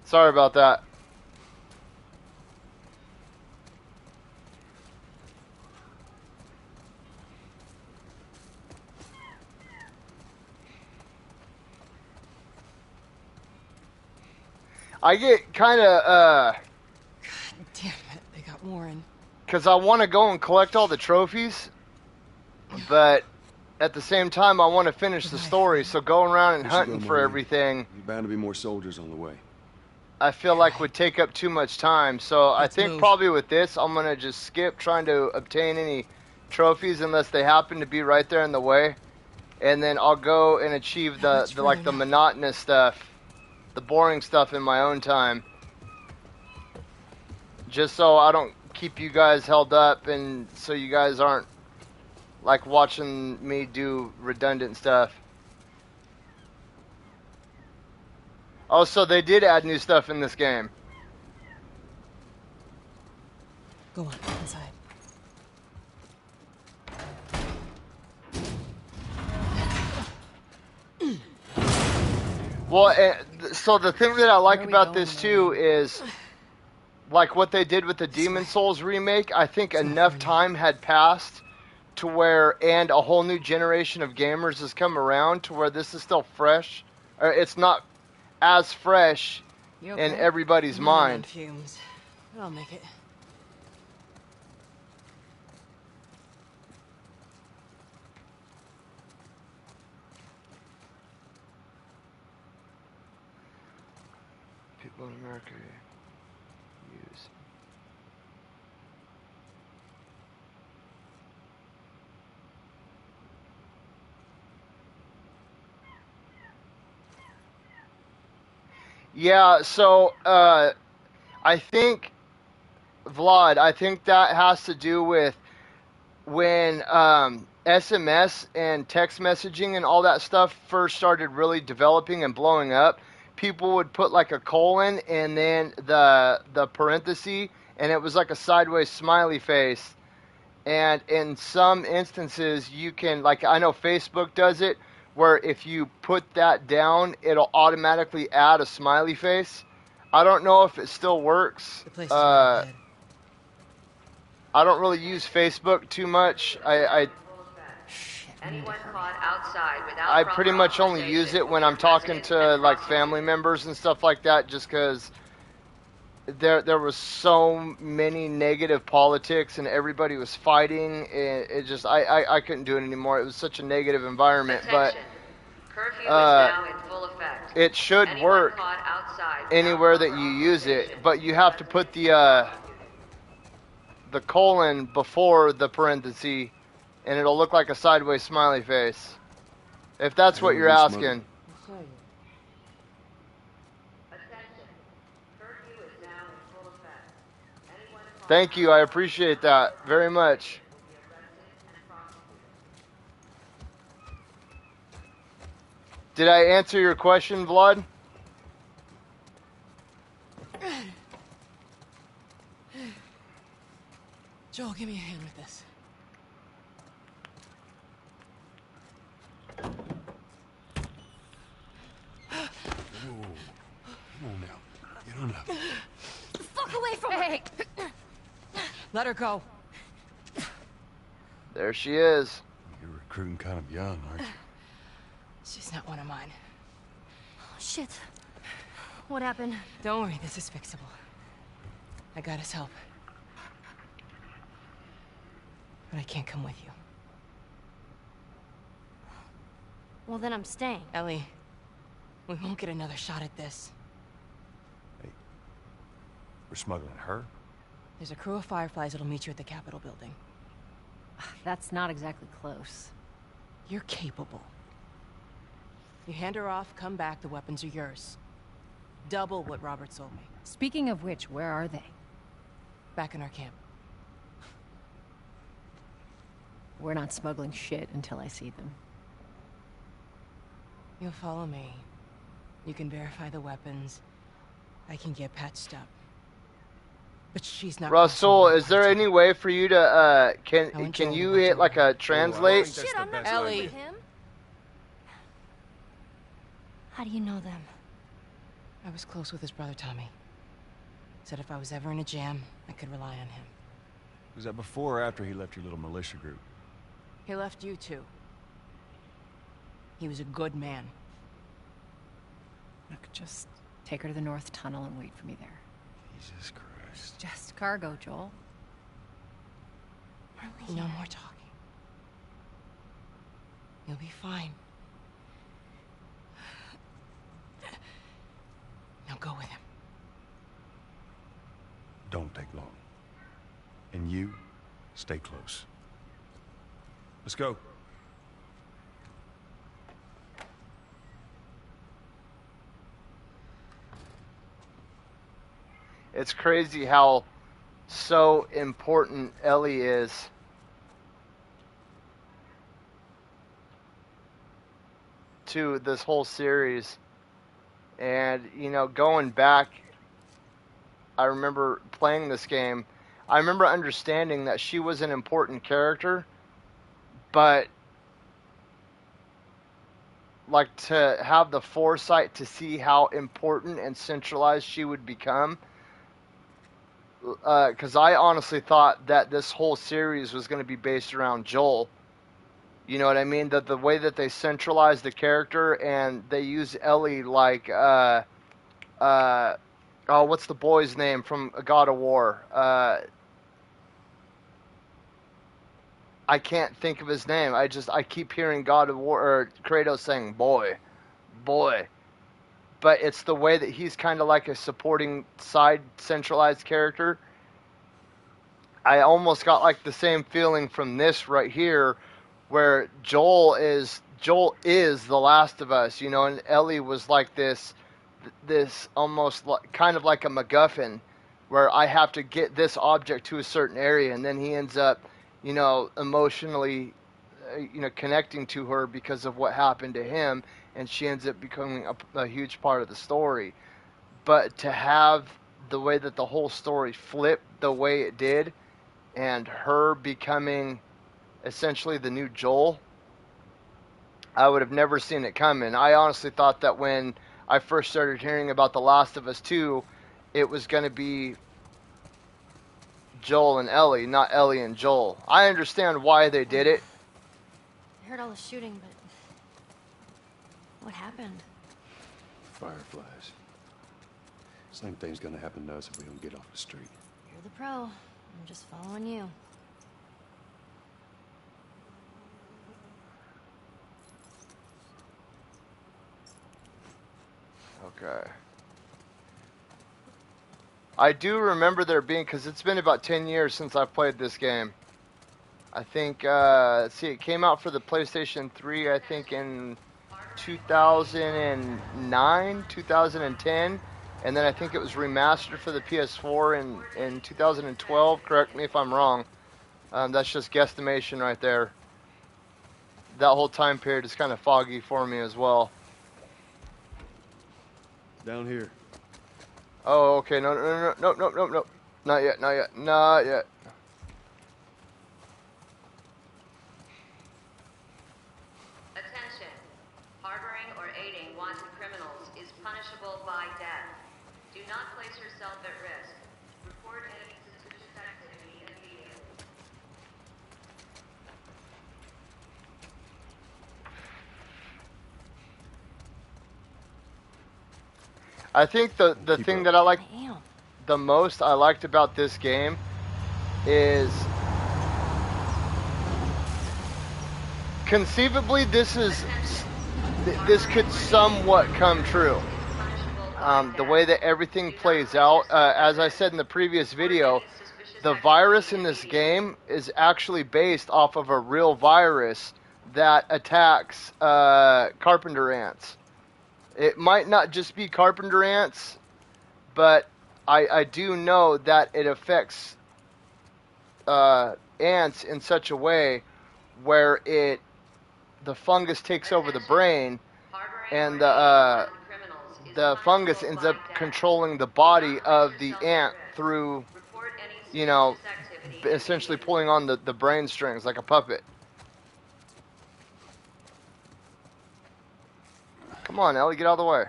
sorry about that. I get kind of, God damn it, they got Warren. because I want to go and collect all the trophies, but at the same time, I want to finish the story, so going around and We should go, hunting for Marine. everything, There's bound to be more soldiers on the way. I feel like would take up too much time. So I think probably with this, I'm going to just skip trying to obtain any trophies unless they happen to be right there in the way. And then I'll go and achieve the monotonous stuff, the boring stuff in my own time. Just so I don't keep you guys held up and so you guys aren't like watching me do redundant stuff. Oh, so they did add new stuff in this game. Go on, inside. Well, so the thing that I like about this too is, like what they did with the Demon Souls remake, I think enough time had passed to where, and a whole new generation of gamers has come around to where this is still fresh. Or it's not as fresh in everybody's mind. Fumes. I'll make it. People in America use. Yeah, so I think, Vlad, I think that has to do with when SMS and text messaging and all that stuff first started really developing and blowing up. People would put like a colon and then the parenthesis, and it was like a sideways smiley face. And in some instances, you can, like, I know Facebook does it, where if you put that down, it'll automatically add a smiley face. I don't know if it still works. The place is right ahead. I don't really use Facebook too much. Anyone caught outside without I pretty much only use it when I'm talking to like family members and stuff like that, just because there was so many negative politics and everybody was fighting. It just I couldn't do it anymore. It was such a negative environment. But curfew is now in full effect. It should work anywhere that you use it, but you have to put the colon before the parenthesis, and it'll look like a sideways smiley face. If that's what you're asking. Thank you, I appreciate that very much. Did I answer your question, Vlad? Joel, give me a hand with this. Whoa. Come on now. Get on up. The fuck away from her! Let her go. There she is. You're recruiting kind of young, aren't you? She's not one of mine. Oh, shit. What happened? Don't worry, this is fixable. I got his help. But I can't come with you. Well, then I'm staying. Ellie, we won't get another shot at this. Hey, we're smuggling her? There's a crew of Fireflies that'll meet you at the Capitol building. That's not exactly close. You're capable. You hand her off, come back, the weapons are yours. Double what Robert sold me. Speaking of which, where are they? Back in our camp. We're not smuggling shit until I see them. You'll follow me. You can verify the weapons. I can get patched up. But she's not. Russell, is there any way for you to can you hit like a translate? Shit, I'm not Ellie. with him. How do you know them? I was close with his brother Tommy. Said if I was ever in a jam, I could rely on him. Was that before or after he left your little militia group? He left you too. He was a good man. Look, just take her to the North Tunnel and wait for me there. Jesus Christ. Just cargo, Joel. No more talking. You'll be fine. Now go with him. Don't take long. And you, stay close. Let's go. It's crazy how so important Ellie is. To this whole series. And, you know, going back, I remember playing this game. I remember understanding that she was an important character, but like to have the foresight to see how important and centralized she would become. Because I honestly thought that this whole series was going to be based around Joel. You know what I mean? That the way that they centralize the character and they use Ellie like, oh, what's the boy's name from God of War? I can't think of his name. I keep hearing God of War or Kratos saying boy. But it's the way that he's kind of like a supporting side centralized character. I almost got like the same feeling from this right here, where Joel is the Last of Us, you know, and Ellie was like this almost kind of like a MacGuffin, where I have to get this object to a certain area, and then he ends up, you know, emotionally, you know, connecting to her because of what happened to him, and she ends up becoming a huge part of the story. But to have the way that the whole story flipped the way it did, and her becoming essentially the new Joel, I would have never seen it coming. I honestly thought that when I first started hearing about The Last of Us 2, it was going to be Joel and Ellie, not Ellie and Joel. I understand why they did it. I heard all the shooting, but what happened? Fireflies. Same thing's gonna happen to us if we don't get off the street. You're the pro. I'm just following you. Okay. I do remember there being, because it's been about 10 years since I played this game. I think, let's see, it came out for the PlayStation 3, I think, in 2009, 2010. And then I think it was remastered for the PS4 in 2012. Correct me if I'm wrong. That's just guesstimation right there. That whole time period is kind of foggy for me as well. Down here. Oh, okay. No. Not yet. Attention. Harboring or aiding wanted criminals is punishable by death. Do not place yourself at risk. Report any suspicious activity immediately. I think the thing that I like the most I liked about this game is conceivably this could somewhat come true. The way that everything plays out, as I said in the previous video, the virus in this game is actually based off of a real virus that attacks carpenter ants. It might not just be carpenter ants, but I do know that it affects ants in such a way where the fungus takes over the brain, and the fungus ends up controlling the body of the ant through, you know, essentially pulling on the brain strings like a puppet. Come on, Ellie, get out of the way.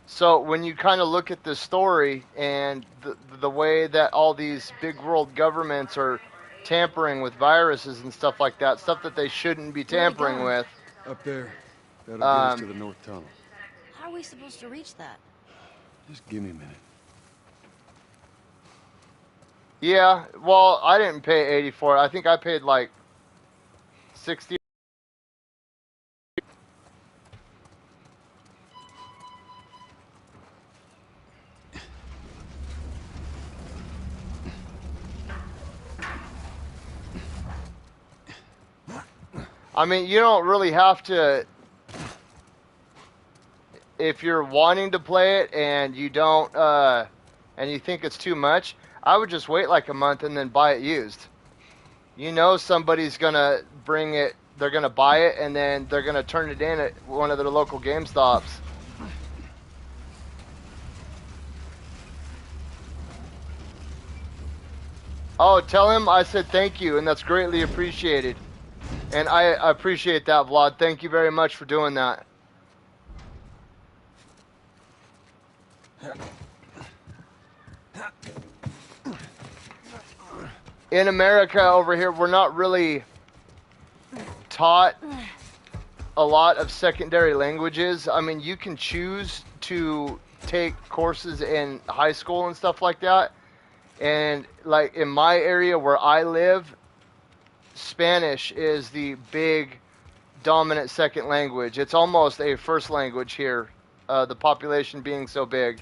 So when you kind of look at this story and the way that all these big world governments are tampering with viruses and stuff like that, stuff that they shouldn't be tampering with. Up there. That'll get us to the north tunnel. How are we supposed to reach that? Just give me a minute. Yeah, well, I didn't pay 80 for it. I think I paid like 60. I mean, you don't really have to, if you're wanting to play it and you don't, and you think it's too much, I would just wait like a month and then buy it used. You know somebody's gonna bring it, they're gonna buy it, and then they're gonna turn it in at one of their local GameStops. Oh, tell him I said thank you, and that's greatly appreciated. And I appreciate that, Vlad. Thank you very much for doing that. In America over here, we're not really taught a lot of secondary languages. I mean, you can choose to take courses in high school and stuff like that. And like in my area where I live, Spanish is the big dominant second language. It's almost a first language here, the population being so big.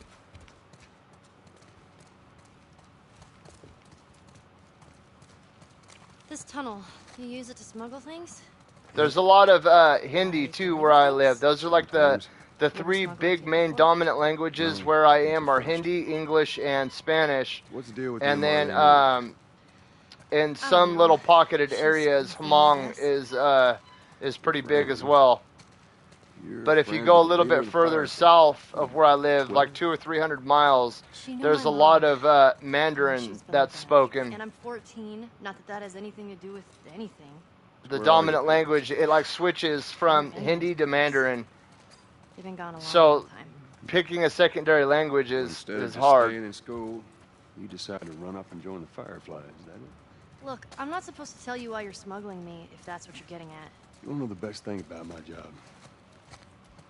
This tunnel, you use it to smuggle things? There's a lot of Hindi too where I live. Those are like the three big main dominant languages where I am are Hindi, English, and Spanish. What's the deal with And you, then Marlene? in some little pocketed areas, Hmong is pretty big as well. But if you go a little bit further south of where I live, like 200 or 300 miles, there's a lot of Mandarin that's spoken. And I'm 14. Not that that has anything to do with anything. The dominant language, it like switches from Hindi to Mandarin. They've been gone a long So time. picking a secondary language is Instead of just hard. staying in school, you decided to run up and join the Fireflies, is that it? Look, I'm not supposed to tell you why you're smuggling me, if that's what you're getting at. You wanna know the best thing about my job?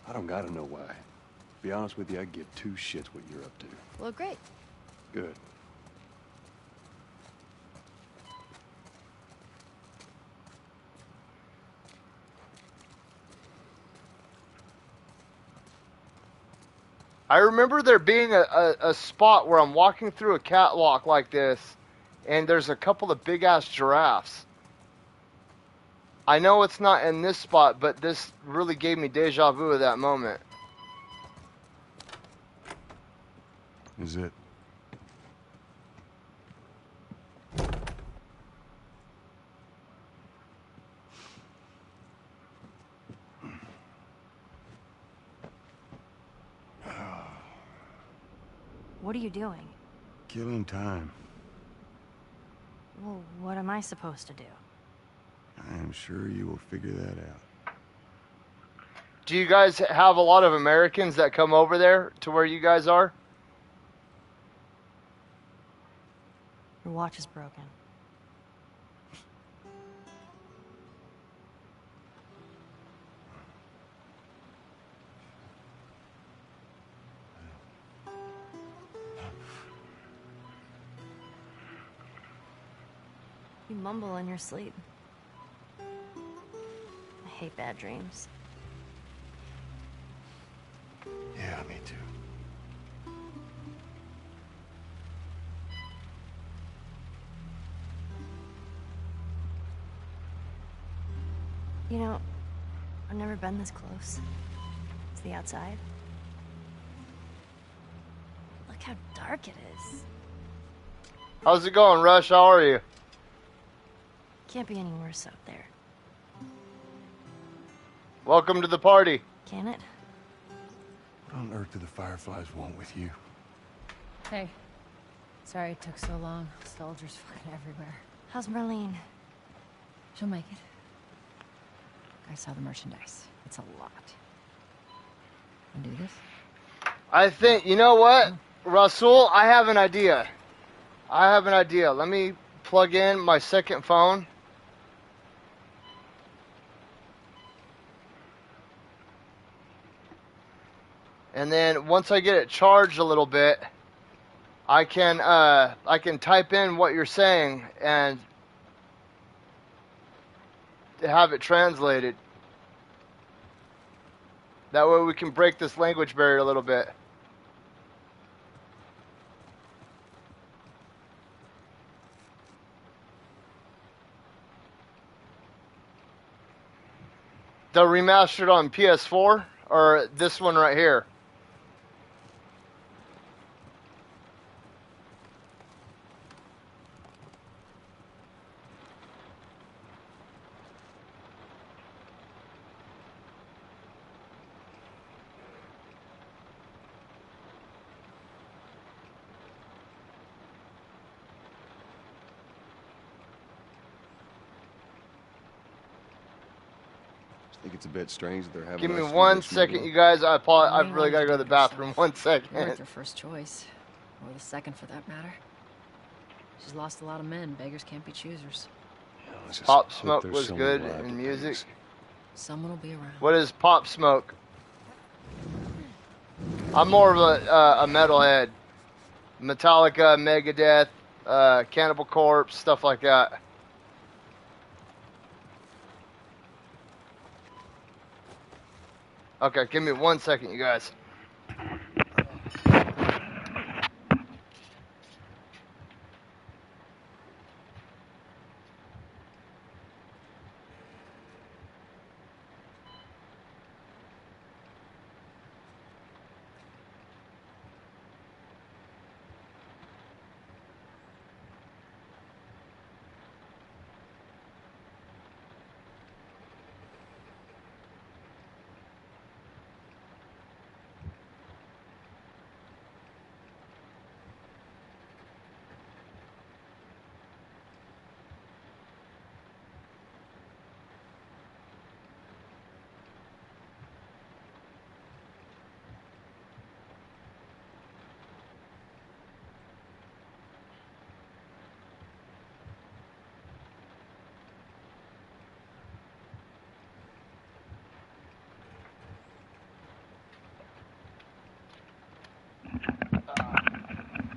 I don't gotta know why. To be honest with you, I give two shits what you're up to. Well, great. Good. I remember there being a spot where I'm walking through a catwalk like this, and there's a couple of big-ass giraffes. I know it's not in this spot, but this really gave me deja vu of that moment. Is it? What are you doing? Killing time. Well, what am I supposed to do? I am sure you will figure that out. Do you guys have a lot of Americans that come over there to where you guys are? Your watch is broken. You mumble in your sleep. I hate bad dreams. Yeah, me too. You know, I've never been this close to the outside. Look how dark it is. How's it going, Rush? How are you? Can't be any worse out there, Welcome to the party. can it? What on earth do the Fireflies want with you? Hey. Sorry it took so long. Soldiers fucking everywhere. How's Marlene? She'll make it. I saw the merchandise. It's a lot. Wanna do this? I think, you know what, Rasul? I have an idea. Let me plug in my second phone. And then once I get it charged a little bit, I can type in what you're saying and have it translated. That way we can break this language barrier a little bit. The remastered on PS4 or this one right here? I think it's a bit strange that they're having. Give me us do 1 this second, movie. you guys. I've Lorraine really got to wanted go to the do it bathroom. herself. 1 second. You weren't their first choice, or the second for that matter. She's lost a lot of men. Beggars can't be choosers. Yeah, let's just Pop hope Smoke there's was someone good alive in to music. pay us. Someone will be around. What is Pop Smoke? I'm more of a metalhead. Metallica, Megadeth, Cannibal Corpse, stuff like that. Okay, give me 1 second, you guys.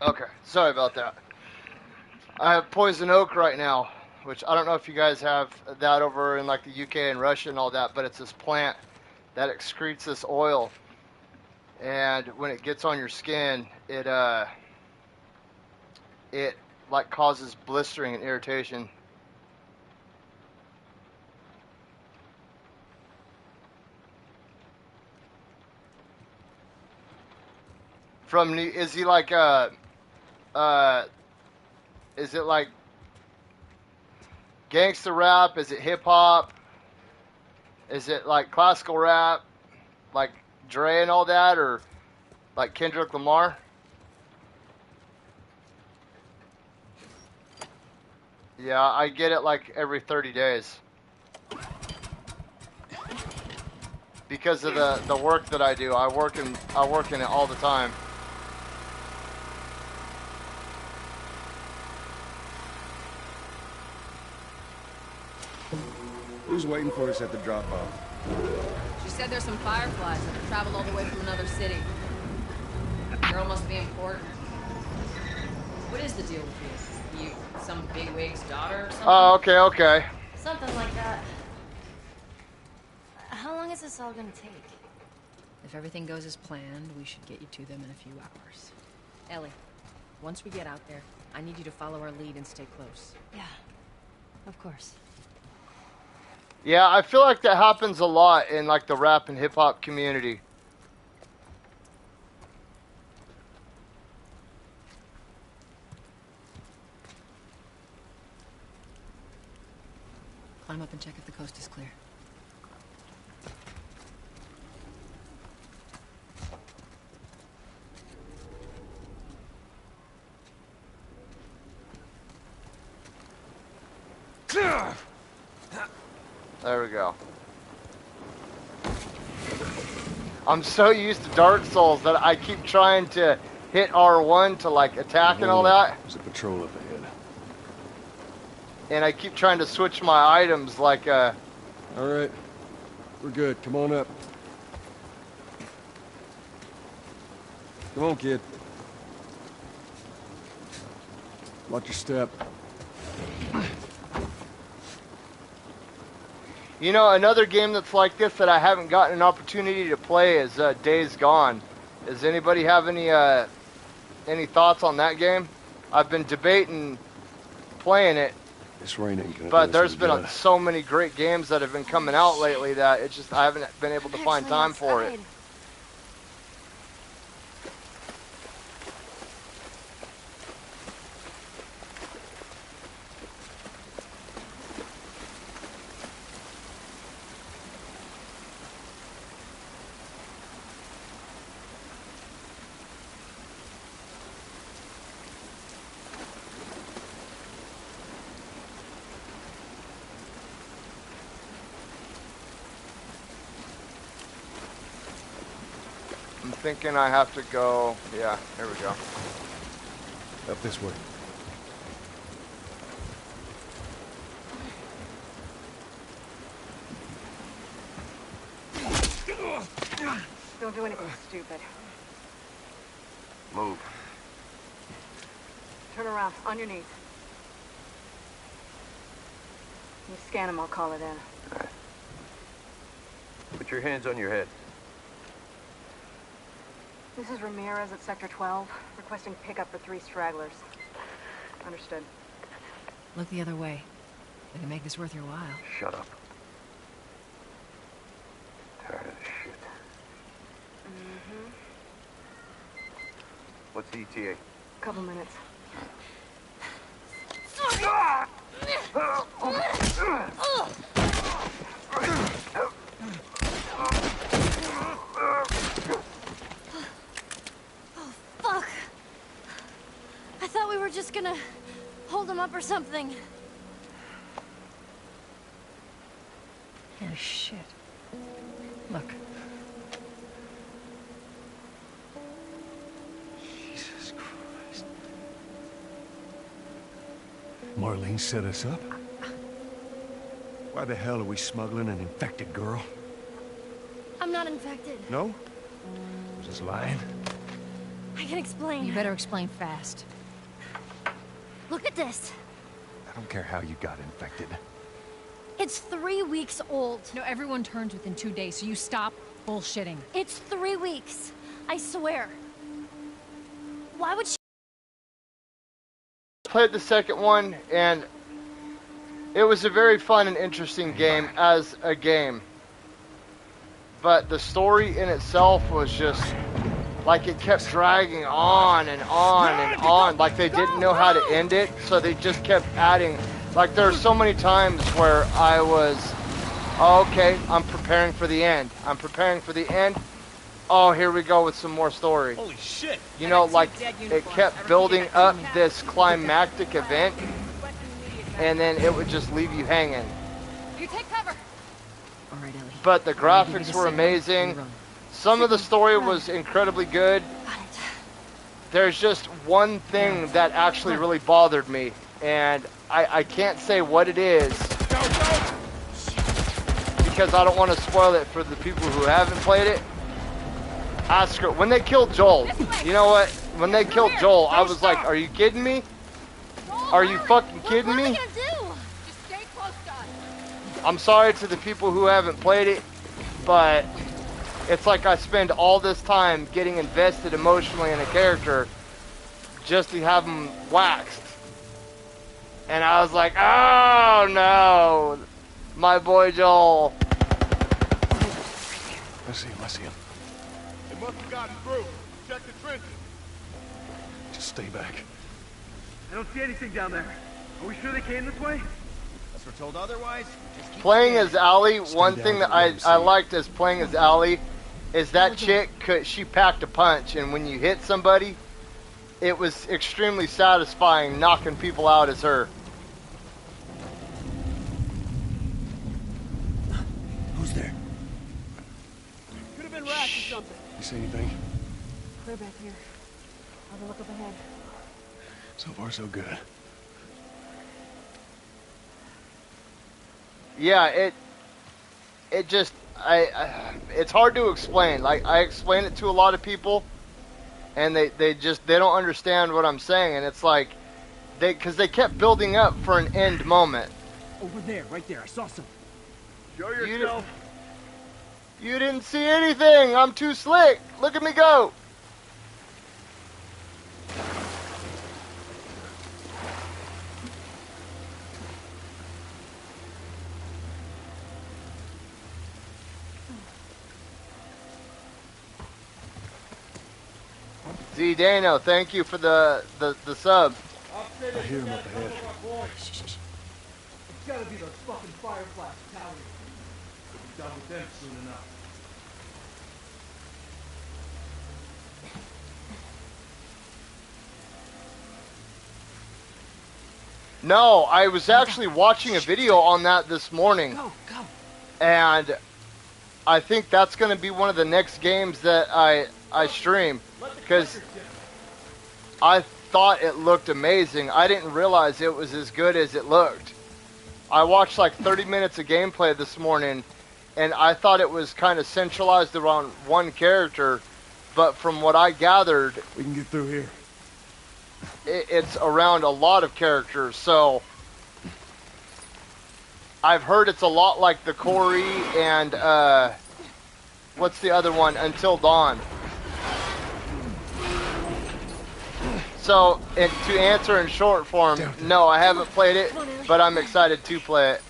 Okay, sorry about that. I have poison oak right now, which I don't know if you guys have that over in like the UK and Russia and all that, but it's this plant that excretes this oil, and when it gets on your skin, it like causes blistering and irritation. From New, is he like is it like gangster rap? Is it hip hop? Is it like classical rap, like Dre and all that, or like Kendrick Lamar? Yeah, I get it like every 30 days. Because of the work that I do. I work in it all the time. Who's waiting for us at the drop-off? She said there's some fireflies that have traveled all the way from another city. Girl must be important. What is the deal with you? You some bigwig's daughter or something? Oh, okay. Something like that. How long is this all gonna take? If everything goes as planned, we should get you to them in a few hours. Ellie, once we get out there, I need you to follow our lead and stay close. Yeah, of course. Yeah, I feel like that happens a lot in like the rap and hip hop community. Climb up and check if the coast is clear. There we go. I'm so used to Dark Souls that I keep trying to hit R1 to like attack and all that. There's a patrol up ahead. And I keep trying to switch my items like All right. We're good. Come on up. Come on, kid. Watch your step. You know, another game that's like this that I haven't gotten an opportunity to play is Days Gone. Does anybody have any thoughts on that game? I've been debating playing it, This rain ain't gonna but do us there's any been good. so many great games that have been coming out lately that it's just I haven't been able to find Actually time for it. outside. I'm thinking I have to go. Yeah, there we go. Up this way. Don't do anything stupid. Move. Turn around, on your knees. You scan him, I'll call it in. Put your hands on your head. This is Ramirez at Sector 12, requesting pickup for 3 stragglers. Understood. Look the other way. We can make this worth your while. Shut up. Tired of this shit. Mm-hmm. What's the ETA? Couple minutes. Oh, fuck. I thought we were just gonna hold him up or something. Oh, shit. Look. Jesus Christ. Marlene set us up? Why the hell are we smuggling an infected girl? I'm not infected. No? Just lying? I can explain. You better explain fast. Look at this. I don't care how you got infected. It's 3 weeks old. No, everyone turns within 2 days, so you stop bullshitting. It's 3 weeks. I swear. Why would she... Played the second one, and it was a very fun and interesting game as a game. But the story in itself was just, like, it kept dragging on and on and on. Like, they didn't know how to end it, so they just kept adding. Like, there are so many times where I was, oh, okay, I'm preparing for the end. I'm preparing for the end. Oh, here we go with some more story. Holy shit! You know, like, it kept building up this climactic event, and then it would just leave you hanging. You take cover. All right, Ellie. But the graphics were amazing. Some of the story was incredibly good. There's just one thing that actually really bothered me, and I can't say what it is because I don't want to spoil it for the people who haven't played it. Oscar, when they killed Joel, you know what? When they killed Joel, I was like, are you kidding me? Are you fucking kidding me? Just stay close to us. I'm sorry to the people who haven't played it, but it's like I spend all this time getting invested emotionally in a character just to have them waxed. And I was like, oh no, my boy Joel. I see him. They must have gotten through. Check the trenches. Just stay back. I don't see anything down there. Are we sure they came this way? Unless we're told otherwise, just keep Playing scanning. as Allie, one down thing that and let 'em see I you. liked as playing as Allie is that chick, she packed a punch, and when you hit somebody, it was extremely satisfying knocking people out as her. Who's there? Could have been rats or something. You see anything? Clear back here. Have a look up ahead. So far, so good. Yeah, it just it's hard to explain. Like, I explain it to a lot of people, and they don't understand what I'm saying, and it's like because they kept building up for an end moment. Over there, right there. I saw some. Show yourself. You didn't see anything. I'm too slick. Look at me go. Z Dano, thank you for the sub. I hear him up ahead. Shh. It's gotta be those fucking Fireflies battalion. We'll be done with them soon enough. No, I was actually watching a video on that this morning. Go. And I think that's going to be one of the next games that I stream, because I thought it looked amazing. I didn't realize it was as good as it looked. I watched like 30 minutes of gameplay this morning, and I thought it was kind of centralized around one character, but from what I gathered, we can get through here. It's around a lot of characters. So I've heard it's a lot like the Corey and what's the other one, Until Dawn. So to answer in short form, no, I haven't played it, but I'm excited to play it.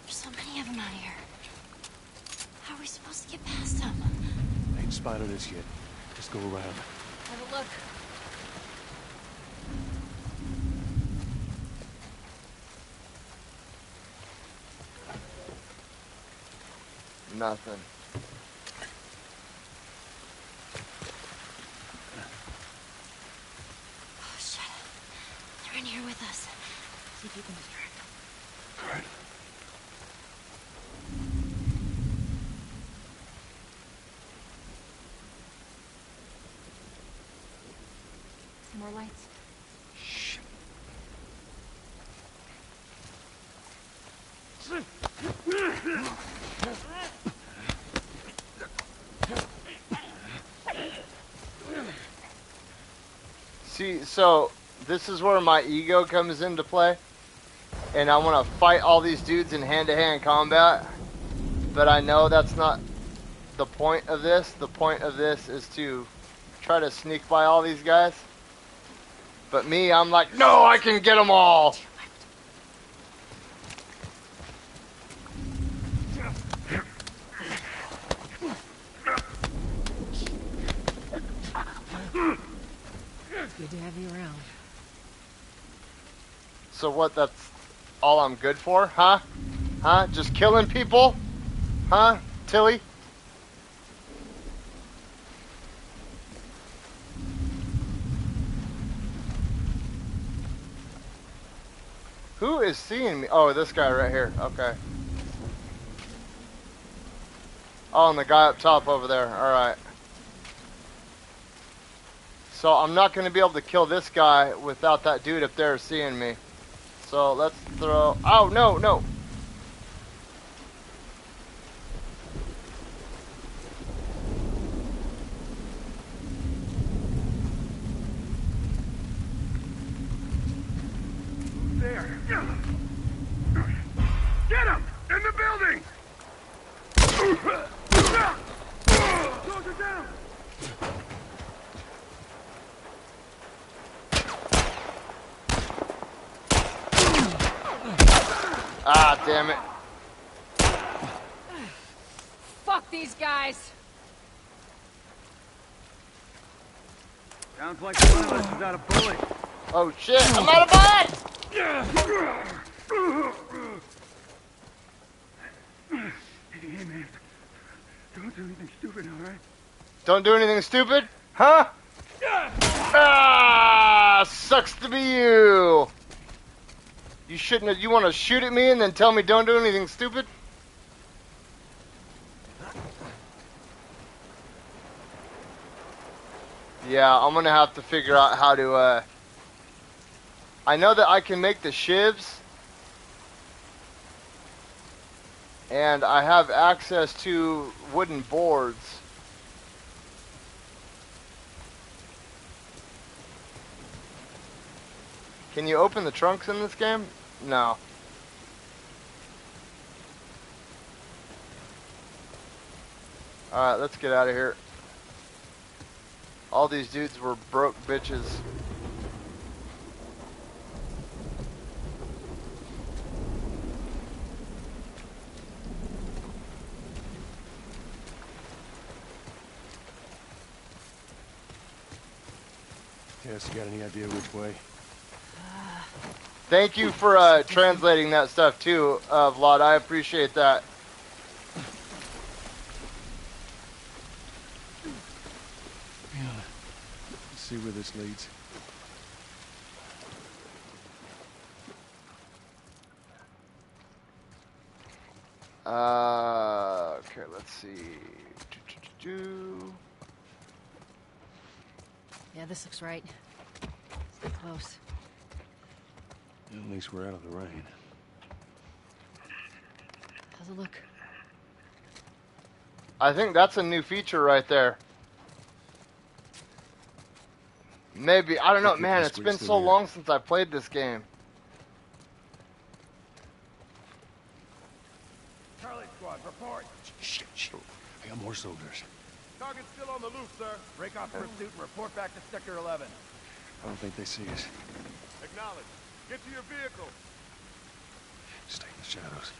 There's so many of them out here. How are we supposed to get past them? I ain't spotted us yet. Just go around. Have a look. Nothing. Oh, shit. They're in here with us. See if you can distract them. All right. Some more lights. Shh. See, so this is where my ego comes into play, and I want to fight all these dudes in hand-to-hand combat, but I know that's not the point of this. The point of this is to try to sneak by all these guys. But me, I'm like, no, I can get them all. Good to have you around. So what, that's all I'm good for? Huh? Huh? Just killing people? Huh? Tilly? Who is seeing me? Oh, this guy right here. Okay. Oh, and the guy up top over there. Alright. So I'm not going to be able to kill this guy without that dude up there seeing me. So let's throw... Oh, no, no. There. Get him! In the building! Soldier down! Ah, damn it. Fuck these guys! Sounds like one of us is out of bullets. Oh shit, I'm out of bullets! Hey man, don't do anything stupid, all right? Don't do anything stupid? Huh? Ah, sucks to be you. You shouldn't have, you want to shoot at me and then tell me don't do anything stupid? Yeah, I'm gonna have to figure out how to I know that I can make the shivs. And I have access to wooden boards. Can you open the trunks in this game? No. Alright, let's get out of here. All these dudes were broke bitches. Tess, you got any idea which way? Thank you for translating that stuff too, Vlad. I appreciate that. Yeah. Let's see where this leads. Okay, let's see. Yeah, this looks right. Stay close. At least we're out of the rain. How's it look? I think that's a new feature right there. Maybe, I don't know, man, it's been so long since I played this game. Charlie Squad, report. Shit. I got more soldiers. Target's still on the loose, sir. Break off pursuit and report back to Sector 11. I don't think they see us. Acknowledge. Get to your vehicle. Stay in the shadows.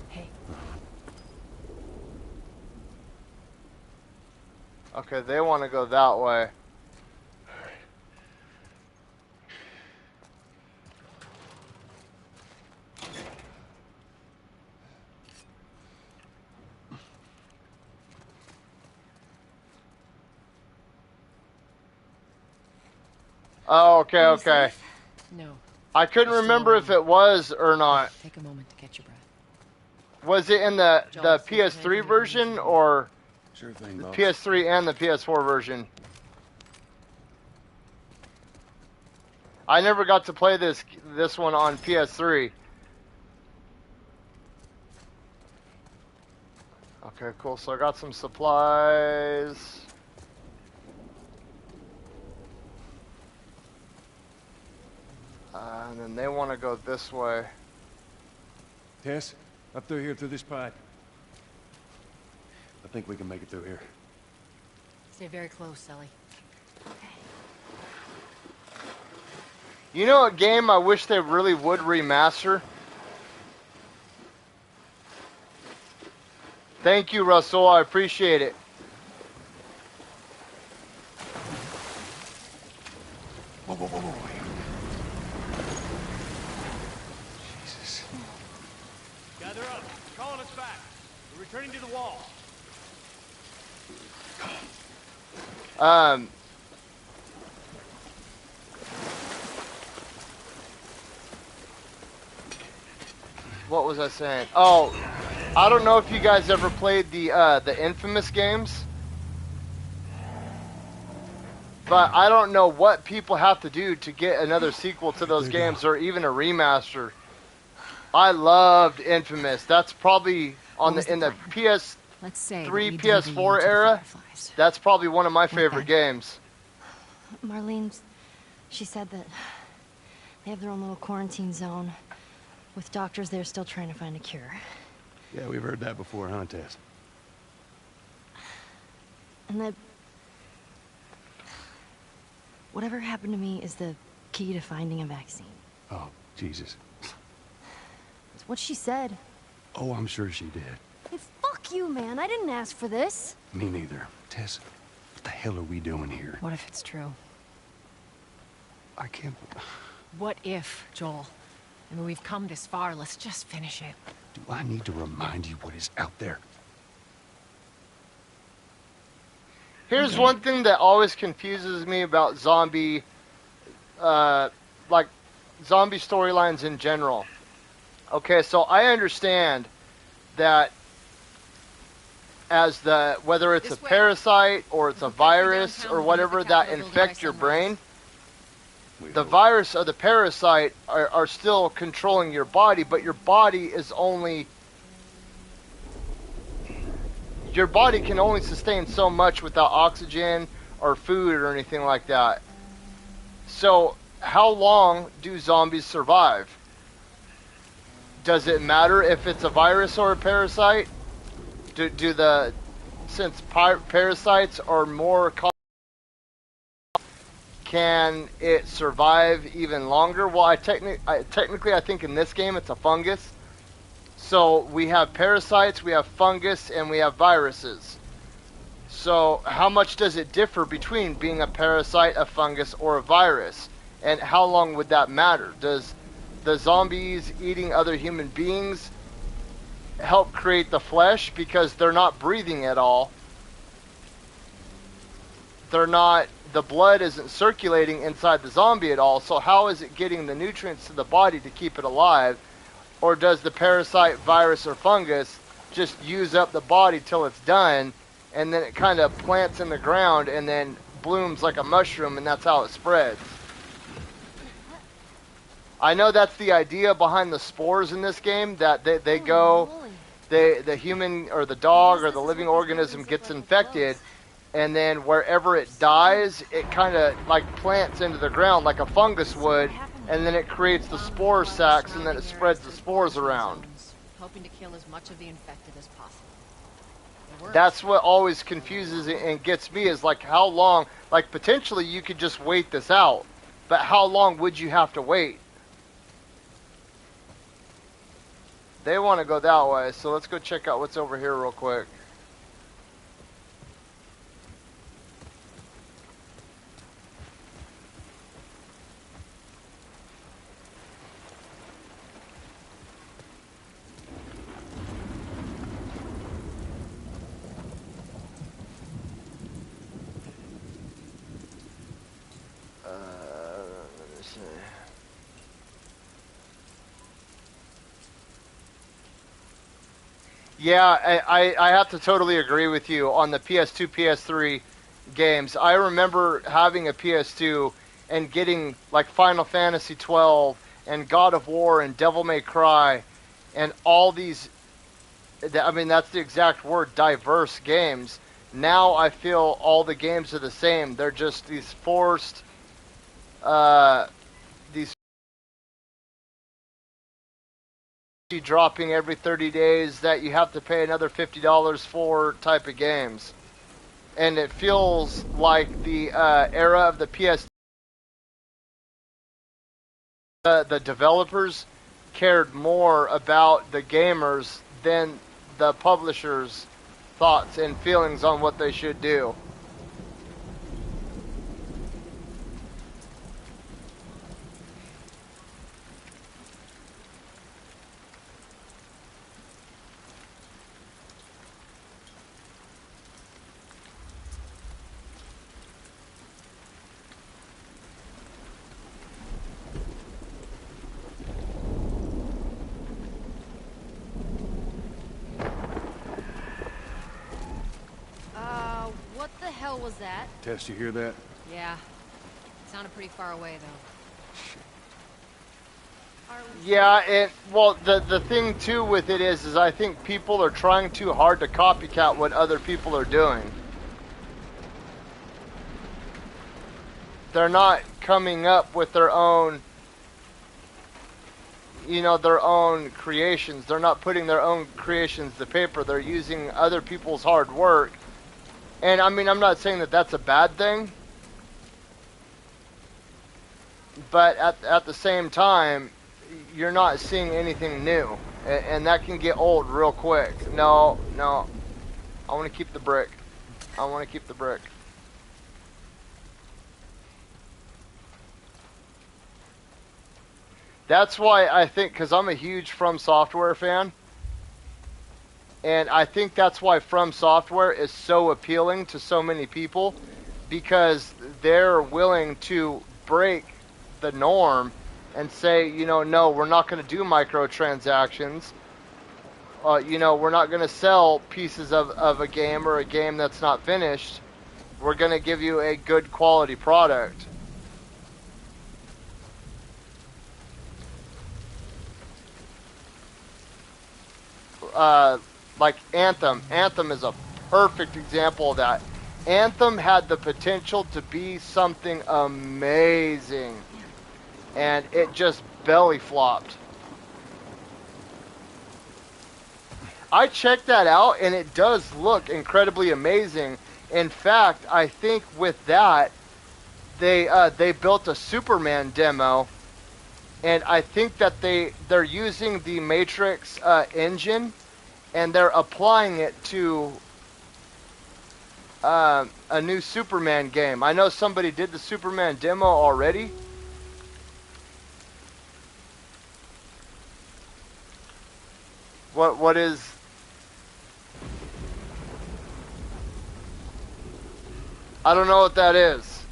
Hey. Okay, they want to go that way. Oh, okay. No. I couldn't remember if it was or not. Take a moment to catch your breath. Was it in the PS3 version or Sure thing, the boss. PS3 and the PS4 version? I never got to play this one on PS3. Okay, cool. So I got some supplies. And then they want to go this way. Tess, up through here through this pipe. I think we can make it through here. Stay very close, Ellie. You know a game I wish they really would remaster? Thank you, Russell. I appreciate it. Whoa. Jesus. Gather up. Calling us back. We're returning to the wall. What was I saying? Oh, I don't know if you guys ever played the Infamous games, but I don't know what people have to do to get another sequel to those games or even a remaster. I loved Infamous. That's probably on in the PS3, PS4 era. That's probably one of my favorite games. Marlene, she said that they have their own little quarantine zone with doctors there still trying to find a cure. Yeah, we've heard that before, huh, Tess? And that whatever happened to me is the key to finding a vaccine. Oh, Jesus. It's what she said. Oh, I'm sure she did. Hey, fuck you, man. I didn't ask for this. Me neither. Tess, what the hell are we doing here? What if it's true? I can't... What if, Joel? I mean, we've come this far. Let's just finish it. Do I need to remind you what is out there? Here's one thing that always confuses me about zombie storylines in general. Okay, so I understand that as whether it's a parasite or it's a virus or whatever that infect your brain, the virus or the parasite are still controlling your body, but your body can only sustain so much without oxygen or food or anything like that. So how long do zombies survive? Does it matter if it's a virus or a parasite? Since parasites are more can it survive even longer? Well, technically I think in this game it's a fungus. So we have parasites, we have fungus, and we have viruses. So how much does it differ between being a parasite, a fungus, or a virus? And how long would that matter? Does the zombies eating other human beings help create the flesh because they're not breathing at all? The blood isn't circulating inside the zombie at all, so how is it getting the nutrients to the body to keep it alive? Or does the parasite, virus, or fungus just use up the body till it's done, and then it kind of plants in the ground and then blooms like a mushroom, and that's how it spreads? I know that's the idea behind the spores in this game, that the human or the dog or the living organism gets infected, and then wherever it dies, it kind of like plants into the ground like a fungus would, and then it creates the spore sacs, and then it spreads the spores around. Hoping to kill as much of the infected as possible. That's what always confuses and gets me, is like how long, like potentially you could just wait this out, but how long would you have to wait? They want to go that way, so let's go check out what's over here real quick. Yeah, I have to totally agree with you on the PS2, PS3 games. I remember having a PS2 and getting like Final Fantasy 12 and God of War and Devil May Cry and all these, I mean, that's the exact word, diverse games. Now I feel all the games are the same. They're just these forced, these dropping every 30 days that you have to pay another $50 for type of games. And it feels like the era of the PS. The developers cared more about the gamers than the publishers' thoughts and feelings on what they should do. What the hell was that? Tess, you hear that? Yeah. Sounded pretty far away, though. Yeah, well, the thing too with it is I think people are trying too hard to copycat what other people are doing. They're not coming up with their own, their own creations. They're not putting their own creations to paper. They're using other people's hard work. And I mean, I'm not saying that that's a bad thing, but at the same time, you're not seeing anything new, and that can get old real quick. No, I want to keep the brick. I want to keep the brick. That's why I think, because I'm a huge From Software fan, and I think that's why From Software is so appealing to so many people, because they're willing to break the norm and say, you know, no, we're not going to do microtransactions. You know, we're not going to sell pieces of a game or a game that's not finished. We're going to give you a good quality product. Like Anthem. Anthem is a perfect example of that. Anthem had the potential to be something amazing, and it just belly flopped. I checked that out, and it does look incredibly amazing. In fact, I think with that, they built a Superman demo, and I think that they're using the Matrix engine, and they're applying it to a new Superman game. I know somebody did the Superman demo already. What is... I don't know what that is.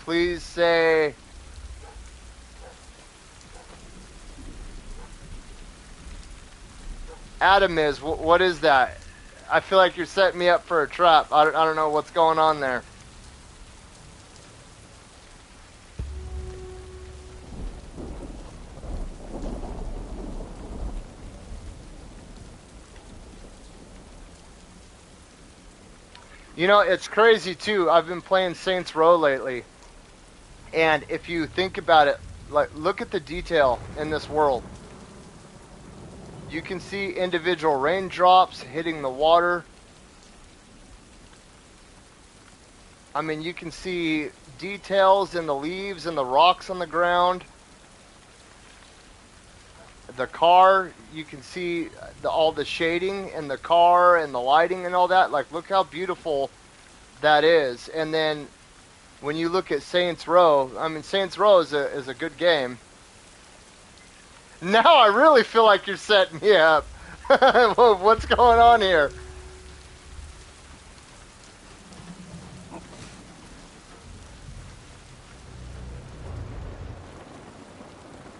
Please say... Adam is. What is that? I feel like you're setting me up for a trap. I don't know what's going on there. You know, it's crazy too. I've been playing Saints Row lately. And if you think about it, like, look at the detail in this world. You can see individual raindrops hitting the water. I mean, you can see details in the leaves and the rocks on the ground. The car, you can see all the shading in the car and the lighting and all that. Like, look how beautiful that is. And then when you look at Saints Row, I mean, Saints Row is a good game. Now I really feel like you're setting me up. What's going on here?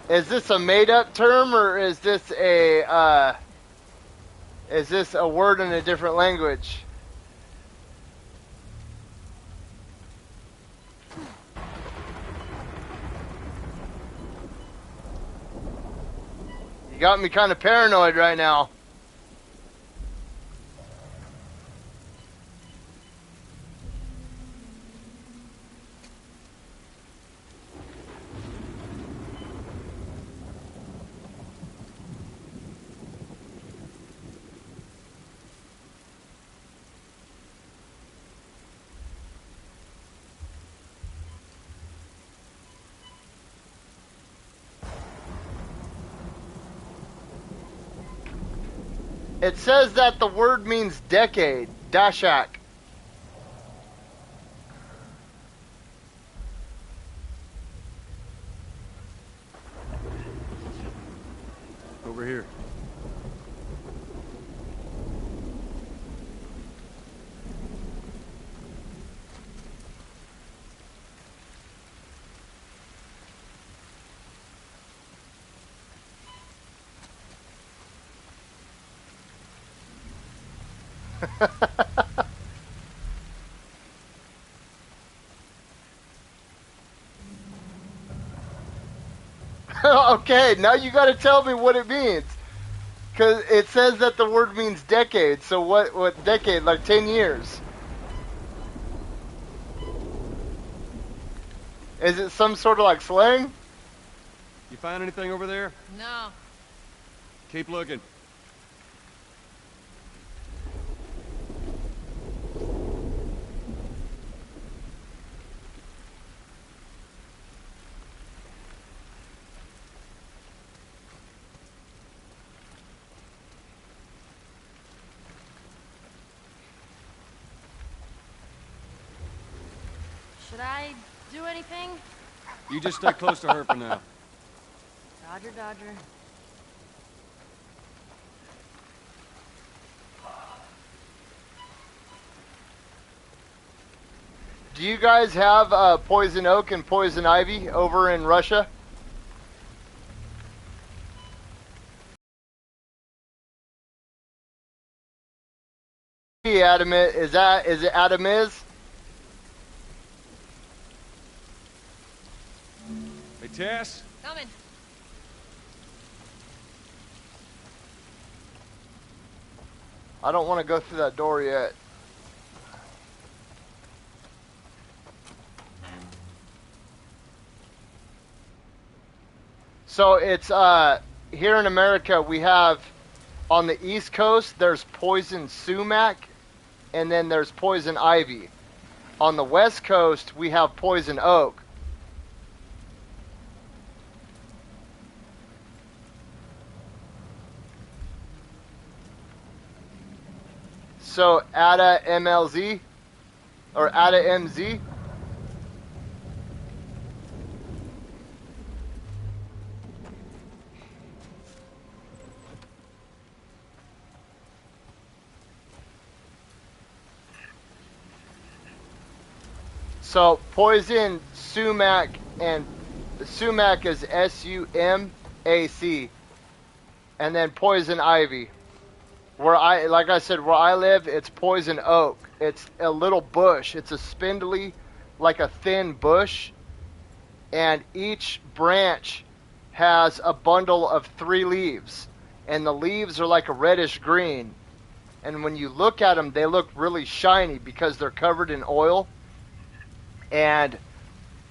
Is this a made-up term, or is this a word in a different language? You got me kind of paranoid right now. It says that the word means decade. Dashak. Over here. Okay, now you got to tell me what it means. Because it says that the word means decade. So what decade? Like 10 years. Is it some sort of like slang? You find anything over there? No. Keep looking. Should I do anything? You just stay close to her for now. Dodger, Dodger. Do you guys have poison oak and poison ivy over in Russia? Adam is it Adam is? Hey, Tess? Coming. I don't want to go through that door yet. So it's here in America we have on the East Coast there's poison sumac and then there's poison ivy. On the West Coast we have poison oak. So Ada MLZ or Ada MZ. So poison sumac, and sumac is SUMAC, and then poison ivy. Like I said, where I live, it's poison oak. It's a little bush. It's a spindly, like a thin bush, and each branch has a bundle of 3 leaves, and the leaves are like a reddish green. And when you look at them, they look really shiny because they're covered in oil. And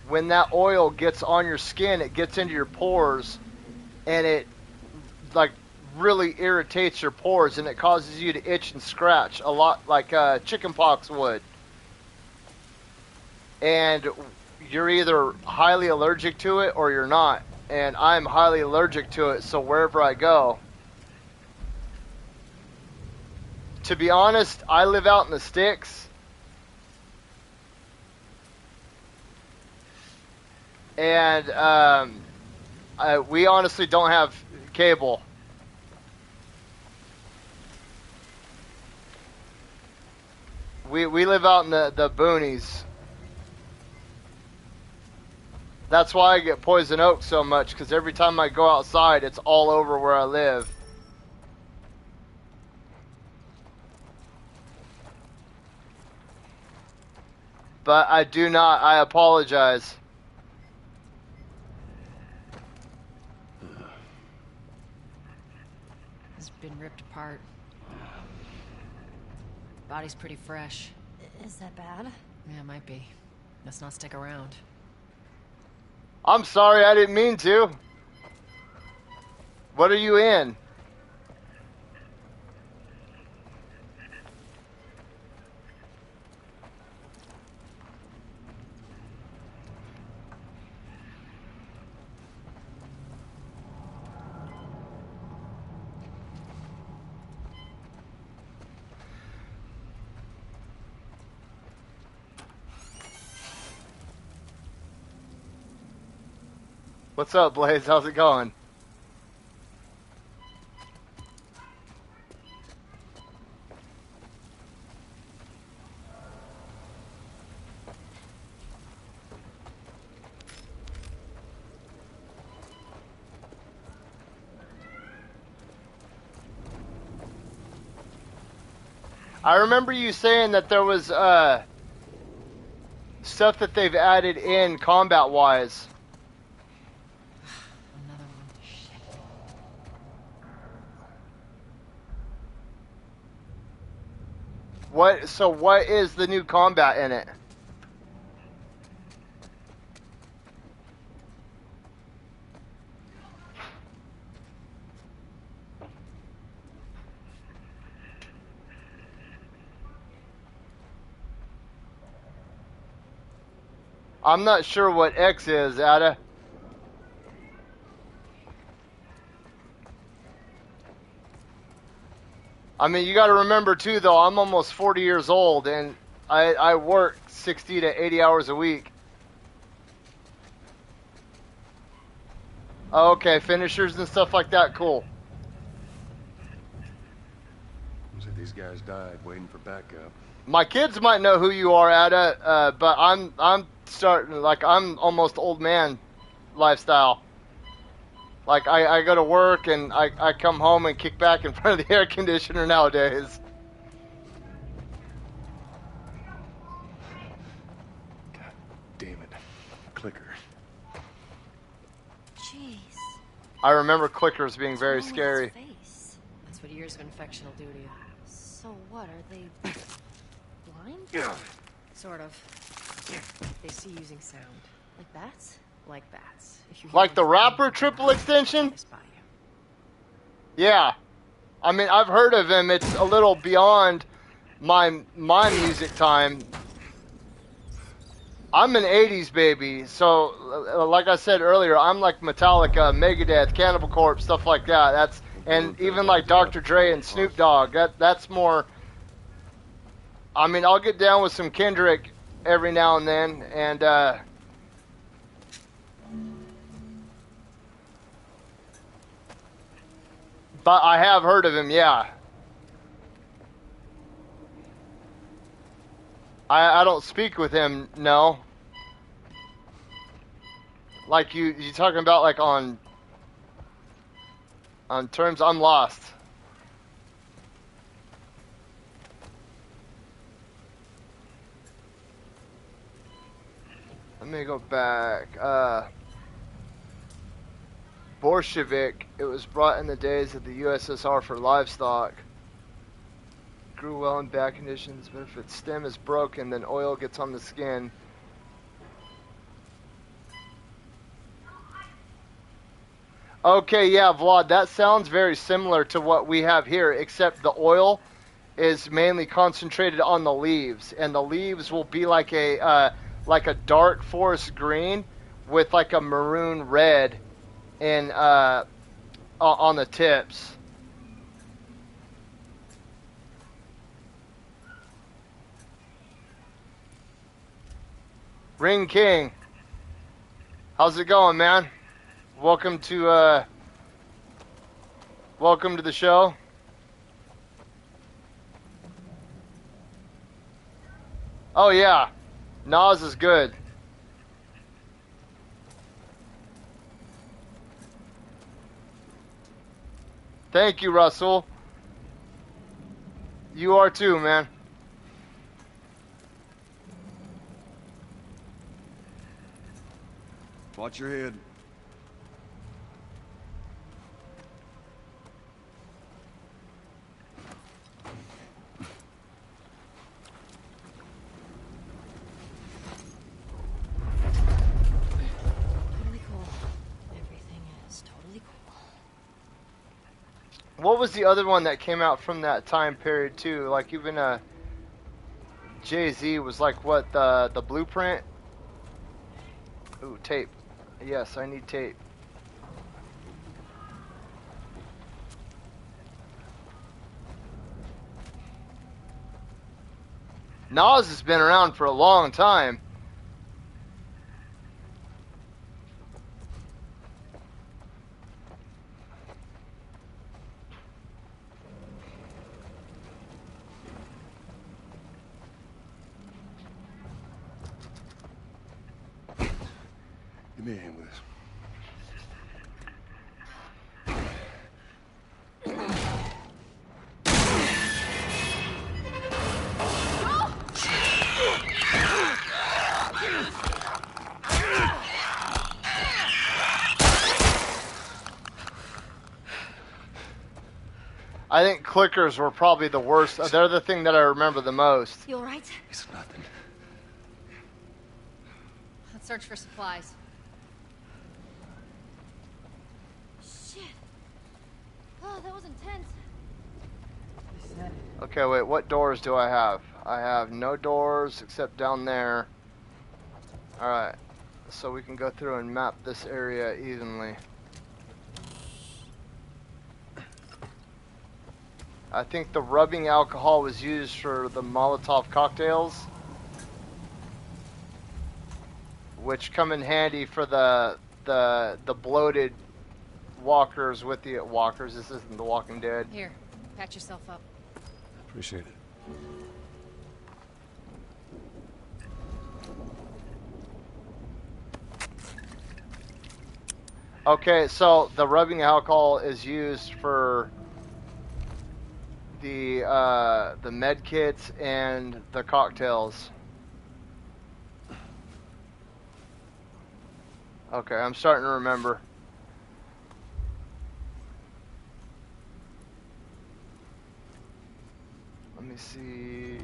when that oil gets on your skin, it gets into your pores, and it like really irritates your pores, and it causes you to itch and scratch a lot, like chicken pox would. And you're either highly allergic to it or you're not. And I'm highly allergic to it, so wherever I go. To be honest, I live out in the sticks. And we honestly don't have cable. We live out in the boonies. That's why I get poison oak so much, because every time I go outside, it's all over where I live. But I do not. I apologize. It's been ripped apart. Body's pretty fresh. Is that bad? Yeah, it might be. Let's not stick around. I'm sorry, I didn't mean to. What are you in? What's up, Blaze? How's it going? I remember you saying that there was stuff that they've added in combat-wise. So what is the new combat in it? I'm not sure what X is, Ada. I mean, you got to remember, too, though, I'm almost 40 years old, and I work 60 to 80 hours a week. Okay, finishers and stuff like that, cool. So these guys died waiting for backup. My kids might know who you are, Ada, but I'm starting, like, I'm almost old man lifestyle. Like, I go to work and I come home and kick back in front of the air conditioner nowadays. I remember clickers being very What's wrong with scary. his face? That's what years of infection will do to you. So what, are they blind? Sort of. They see using sound. Like bats? Like bats. If you hear Like one the flying, rapper Triple Extension? they spot you. Yeah. I mean, I've heard of him. It's a little beyond my music time. I'm an 80s baby, so like I said earlier, I'm like Metallica, Megadeth, Cannibal Corpse, stuff like that. And even like Dr. Dre and Snoop Dogg. That's more. I mean, I'll get down with some Kendrick every now and then, and but I have heard of him, yeah. I don't speak with him, no. Like you talking about like on terms, I'm lost. Let me go back. Bolshevik, it was brought in the days of the USSR for livestock. Grew well in bad conditions, but if its stem is broken, then oil gets on the skin. Okay, yeah, Vlad, that sounds very similar to what we have here, except the oil is mainly concentrated on the leaves, and the leaves will be like a dark forest green with like a maroon red in on the tips. Ring King, how's it going, man? Welcome to the show. Oh yeah, Nas is good. Thank you, Russell. You are too, man. Watch your head. Totally cool. Everything is totally cool. What was the other one that came out from that time period too? Like even Jay-Z was like what, the Blueprint? Ooh, tape. Yes, I need tape. Nas has been around for a long time. Give me a hand with this. I think clickers were probably the worst. They're the thing that I remember the most. You alright? It's nothing. Let's search for supplies. Shit. Oh, that was intense. Okay, wait, what doors do I have? I have no doors except down there. Alright, so we can go through and map this area evenly. I think the rubbing alcohol was used for the Molotov cocktails, which come in handy for the bloated walkers with the walkers. This isn't The Walking Dead. Here, patch yourself up. Appreciate it. Okay, so the rubbing alcohol is used for the med kits and the cocktails. Okay, I'm starting to remember. Let me see.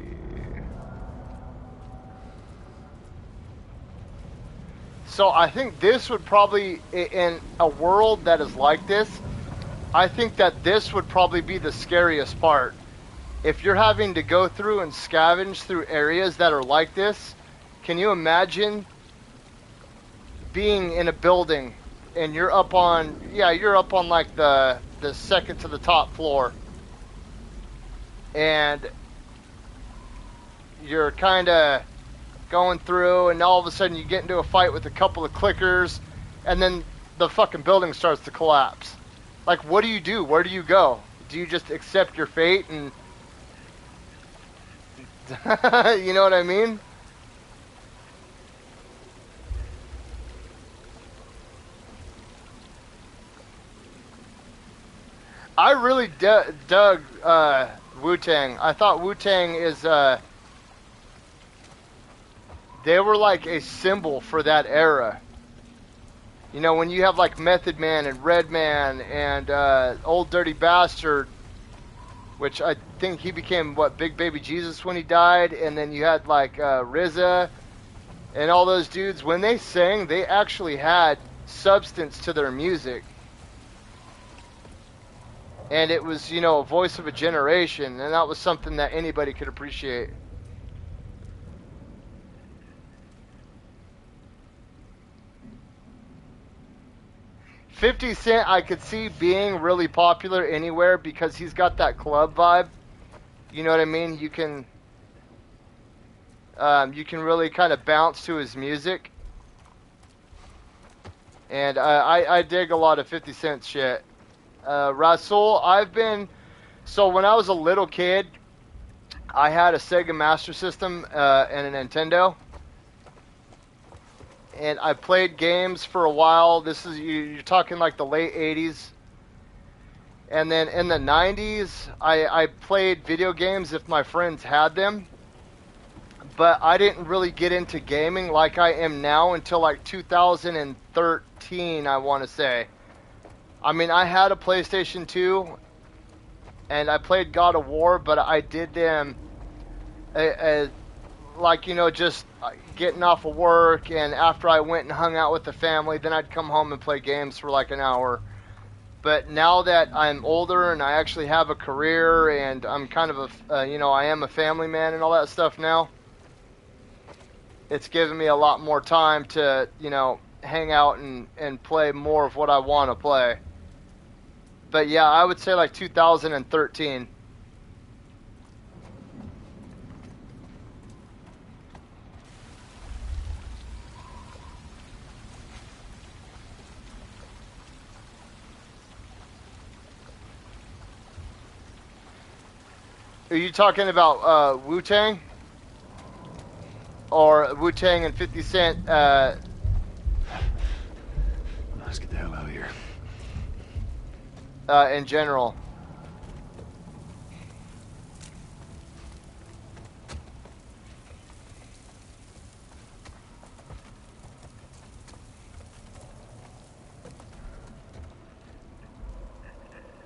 So I think this would probably, in a world that is like this, I think that this would probably be the scariest part. If you're having to go through and scavenge through areas that are like this, can you imagine being in a building and you're up on, you're up on like the second to the top floor, and you're kind of going through, and all of a sudden you get into a fight with a couple of clickers, and then the fucking building starts to collapse. Like, what do you do? Where do you go? Do you just accept your fate and you know what I mean? I really dug Wu-Tang. I thought Wu-Tang is they were like a symbol for that era. You know, when you have like Method Man and Redman and Old Dirty Bastard, which I think he became, what, Big Baby Jesus when he died, and then you had like RZA and all those dudes. When they sang, they actually had substance to their music. And it was, you know, a voice of a generation, and that was something that anybody could appreciate. $50 Cent, I could see being really popular anywhere because he's got that club vibe. You know what I mean? You can really kind of bounce to his music. And I dig a lot of 50 Cent shit. Rasul, so when I was a little kid, I had a Sega Master System and a Nintendo. And I played games for a while. This is, you're talking like the late 80s. And then in the 90s, I played video games if my friends had them. But I didn't really get into gaming like I am now until like 2013, I want to say. I mean, I had a PlayStation 2, and I played God of War, but I did them like, you know, just getting off of work, and after I went and hung out with the family, then I'd come home and play games for like an hour. But now that I'm older and I actually have a career, and I'm kind of a, you know, I am a family man and all that stuff now, it's given me a lot more time to, you know, hang out and play more of what I want to play. But yeah, I would say like 2013. Are you talking about Wu-Tang? Or Wu-Tang and 50 Cent? Let's get the hell out of here. In general.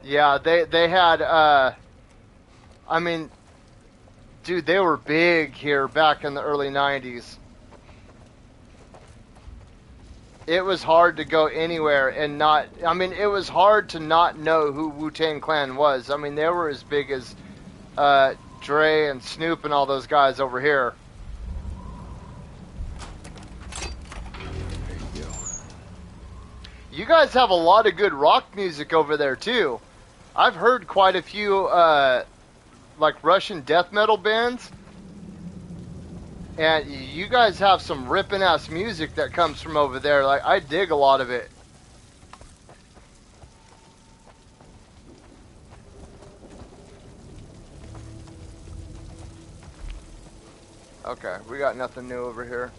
Yeah, they had, I mean, dude, they were big here back in the early 90s. It was hard to go anywhere and not, I mean, it was hard to not know who Wu-Tang Clan was. I mean, they were as big as Dre and Snoop and all those guys over here. There you go. You guys have a lot of good rock music over there, too. I've heard quite a few, like, Russian death metal bands. And you guys have some ripping-ass music that comes from over there. Like, I dig a lot of it. Okay, we got nothing new over here.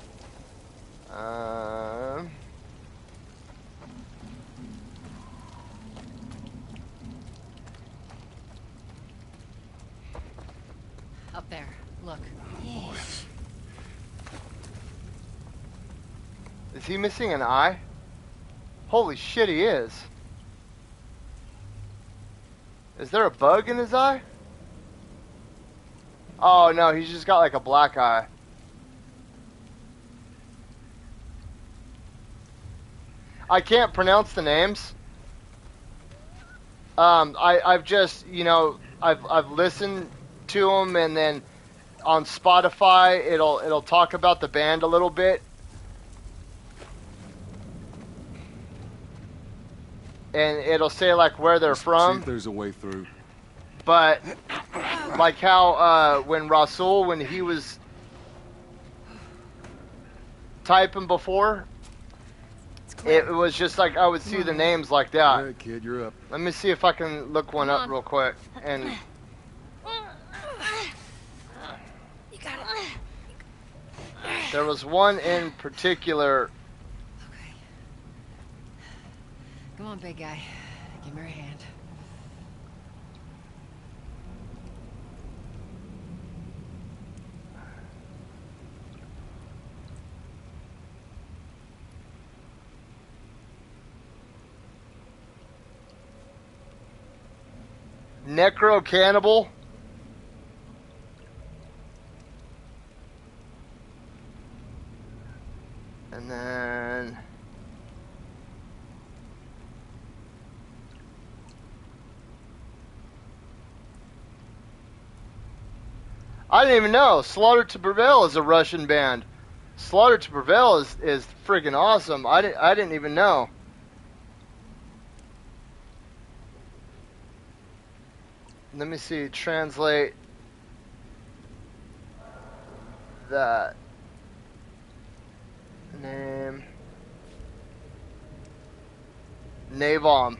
Up there. Look. Is he missing an eye? Holy shit, he is. Is there a bug in his eye? Oh no, he's just got like a black eye. I can't pronounce the names. I've just, you know, I've listened to them, and then on Spotify it'll talk about the band a little bit, and it'll say like where they're from. See if there's a way through. But like how when Rasul, when he was typing before, it was just like I would see the names like that. All right, kid, you're up. Let me see if I can look one up real quick. And You got it. there was one in particular. Come on, big guy. Give me your hand. Necro Cannibal. And then I didn't even know Slaughter to Prevail is a Russian band. Slaughter to Prevail is freaking awesome. I didn't even know. Let me see, translate that name. Navom.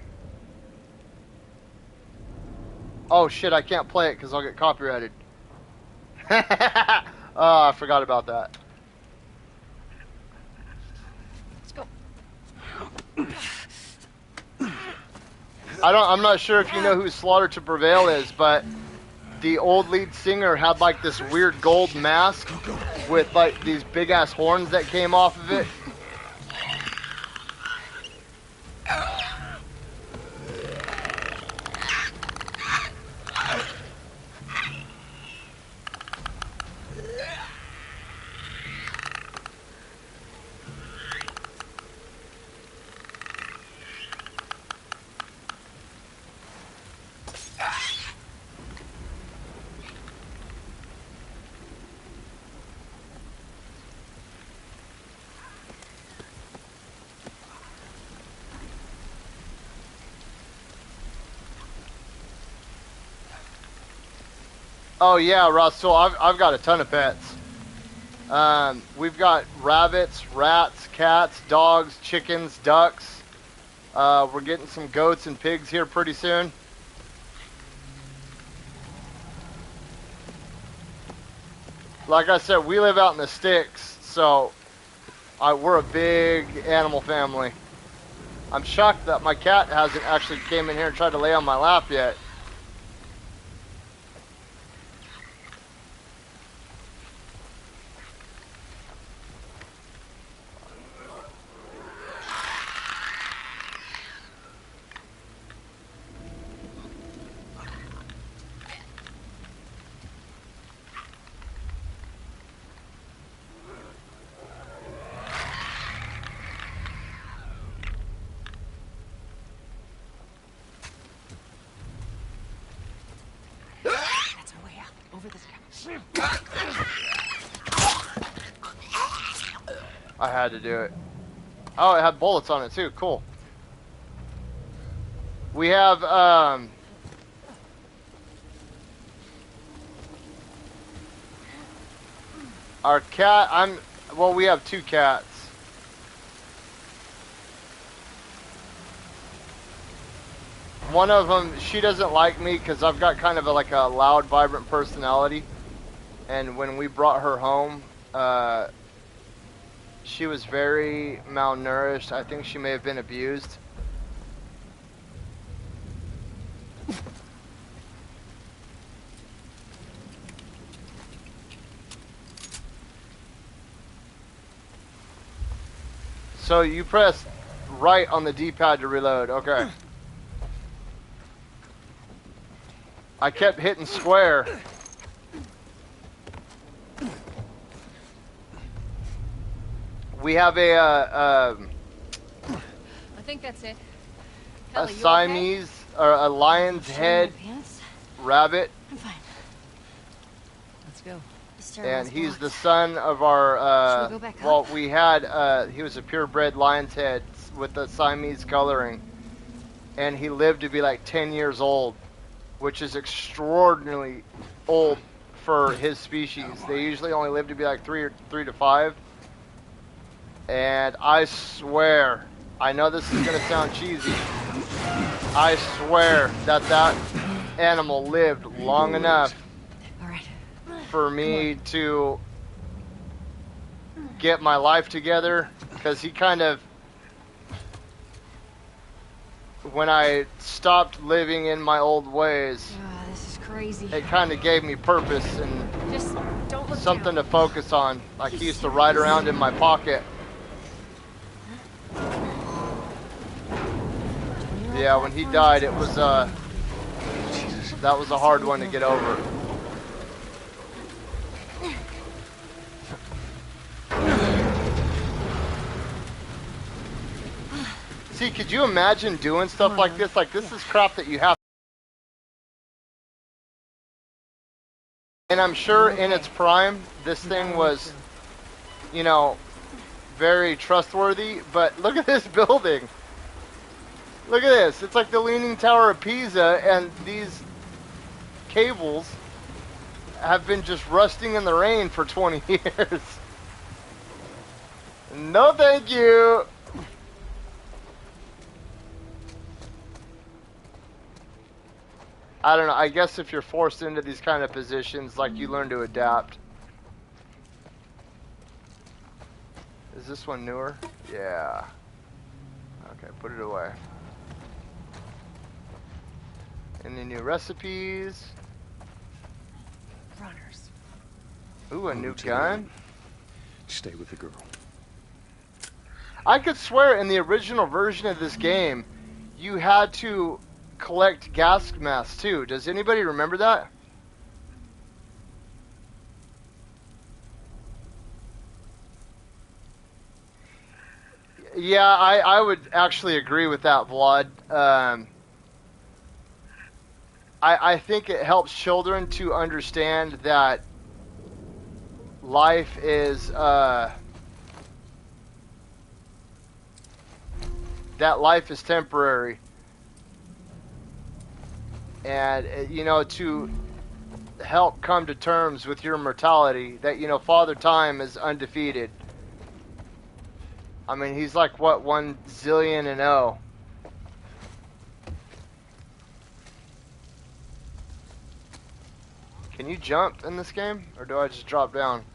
Oh shit, I can't play it because I'll get copyrighted. Oh, I forgot about that. Let's go. I'm not sure if you know who Slaughter to Prevail is, but the old lead singer had like this weird gold mask with like these big ass horns that came off of it. Oh yeah, Russell, I've got a ton of pets. We've got rabbits, rats, cats, dogs, chickens, ducks. We're getting some goats and pigs here pretty soon. Like I said, we live out in the sticks, so we're a big animal family. I'm shocked that my cat hasn't actually came in here and tried to lay on my lap yet. I had to do it. Oh, it had bullets on it too. Cool. We have our cat. Well, we have two cats. One of them, she doesn't like me because I've got kind of like a loud, vibrant personality. And when we brought her home, she was very malnourished. I think she may have been abused. So you press right on the D-pad to reload. Okay. I kept hitting square. We have I think that's it. a Ellie, you Siamese or a lion's head rabbit, I'm fine. Let's go. and he's the son of our. Should we go back well, up? we had. He was a purebred lion's head with the Siamese coloring, and he lived to be like 10 years old, which is extraordinarily old for his species. They usually only live to be like 3 to 5. And I swear, I know this is gonna sound cheesy, I swear that that animal lived long enough for me to get my life together, because he kind of, when I stopped living in my old ways, This is crazy. it kind of gave me purpose and Just don't look something down. to focus on. Like, he used to ride around in my pocket. Yeah, when he died, it was that was a hard one to get over. See, could you imagine doing stuff like this? Like, this is crap that you have. And I'm sure in its prime, this thing was, you know, very trustworthy. But look at this building. Look at this. It's like the Leaning Tower of Pisa, and these cables have been just rusting in the rain for 20 years. No, thank you. I don't know. I guess if you're forced into these kind of positions, like, you learn to adapt. Is this one newer? Yeah. Okay, put it away. Any new recipes? Runners. Ooh, a new gun? Stay with the girl. I could swear in the original version of this game, you had to collect gas masks too. Does anybody remember that? Yeah, I would actually agree with that, Vlad. I think it helps children to understand that life is temporary, and you know, to help come to terms with your mortality, that, you know, Father Time is undefeated. I mean, he's like, what, 1 zillion and 0. Can you jump in this game, or do I just drop down?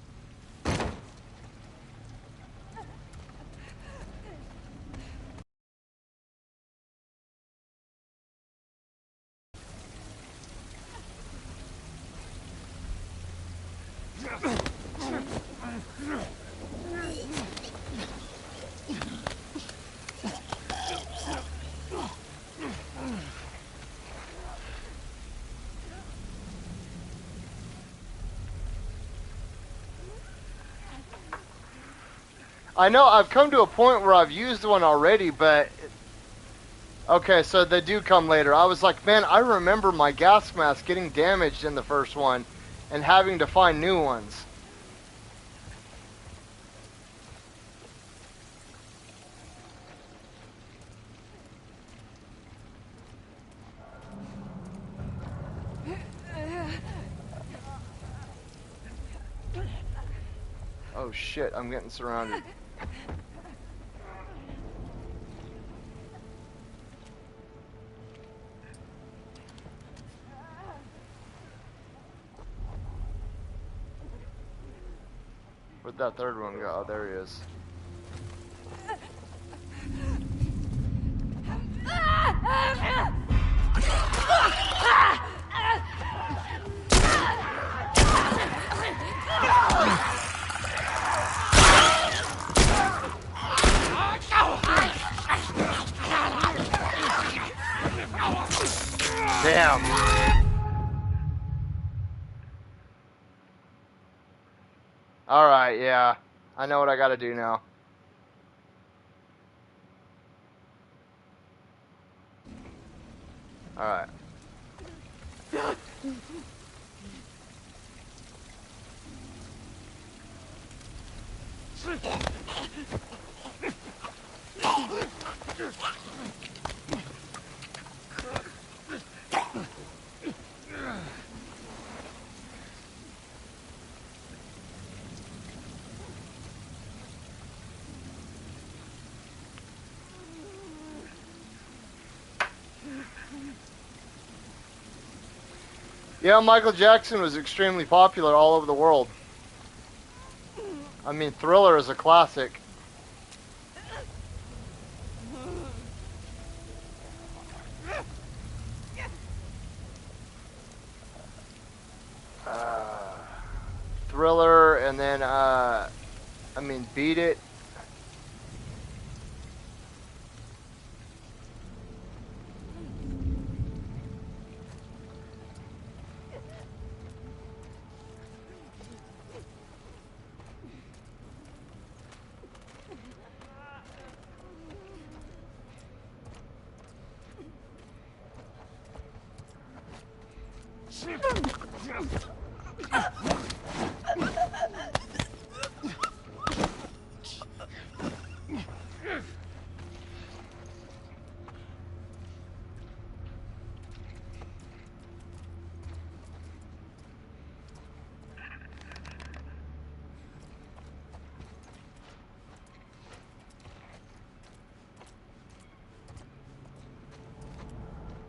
I know I've come to a point where I've used one already, but... Okay, so they do come later. I was like, man, I remember my gas mask getting damaged in the first one and having to find new ones. Oh shit, I'm getting surrounded. Where'd that third one go? Oh, there he is. Damn. Alright, yeah. I know what I gotta do now. Alright. Yeah, Michael Jackson was extremely popular all over the world. I mean, Thriller is a classic. Thriller, and then, I mean, Beat It.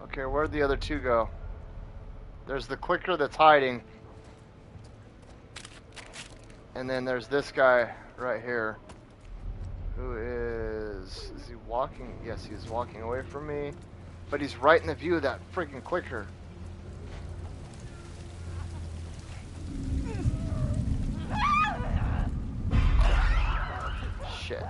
Okay, where'd the other two go? There's the clicker that's hiding. And then there's this guy right here. Who is he walking? Yes, he's walking away from me. But he's right in the view of that freaking clicker. Shit.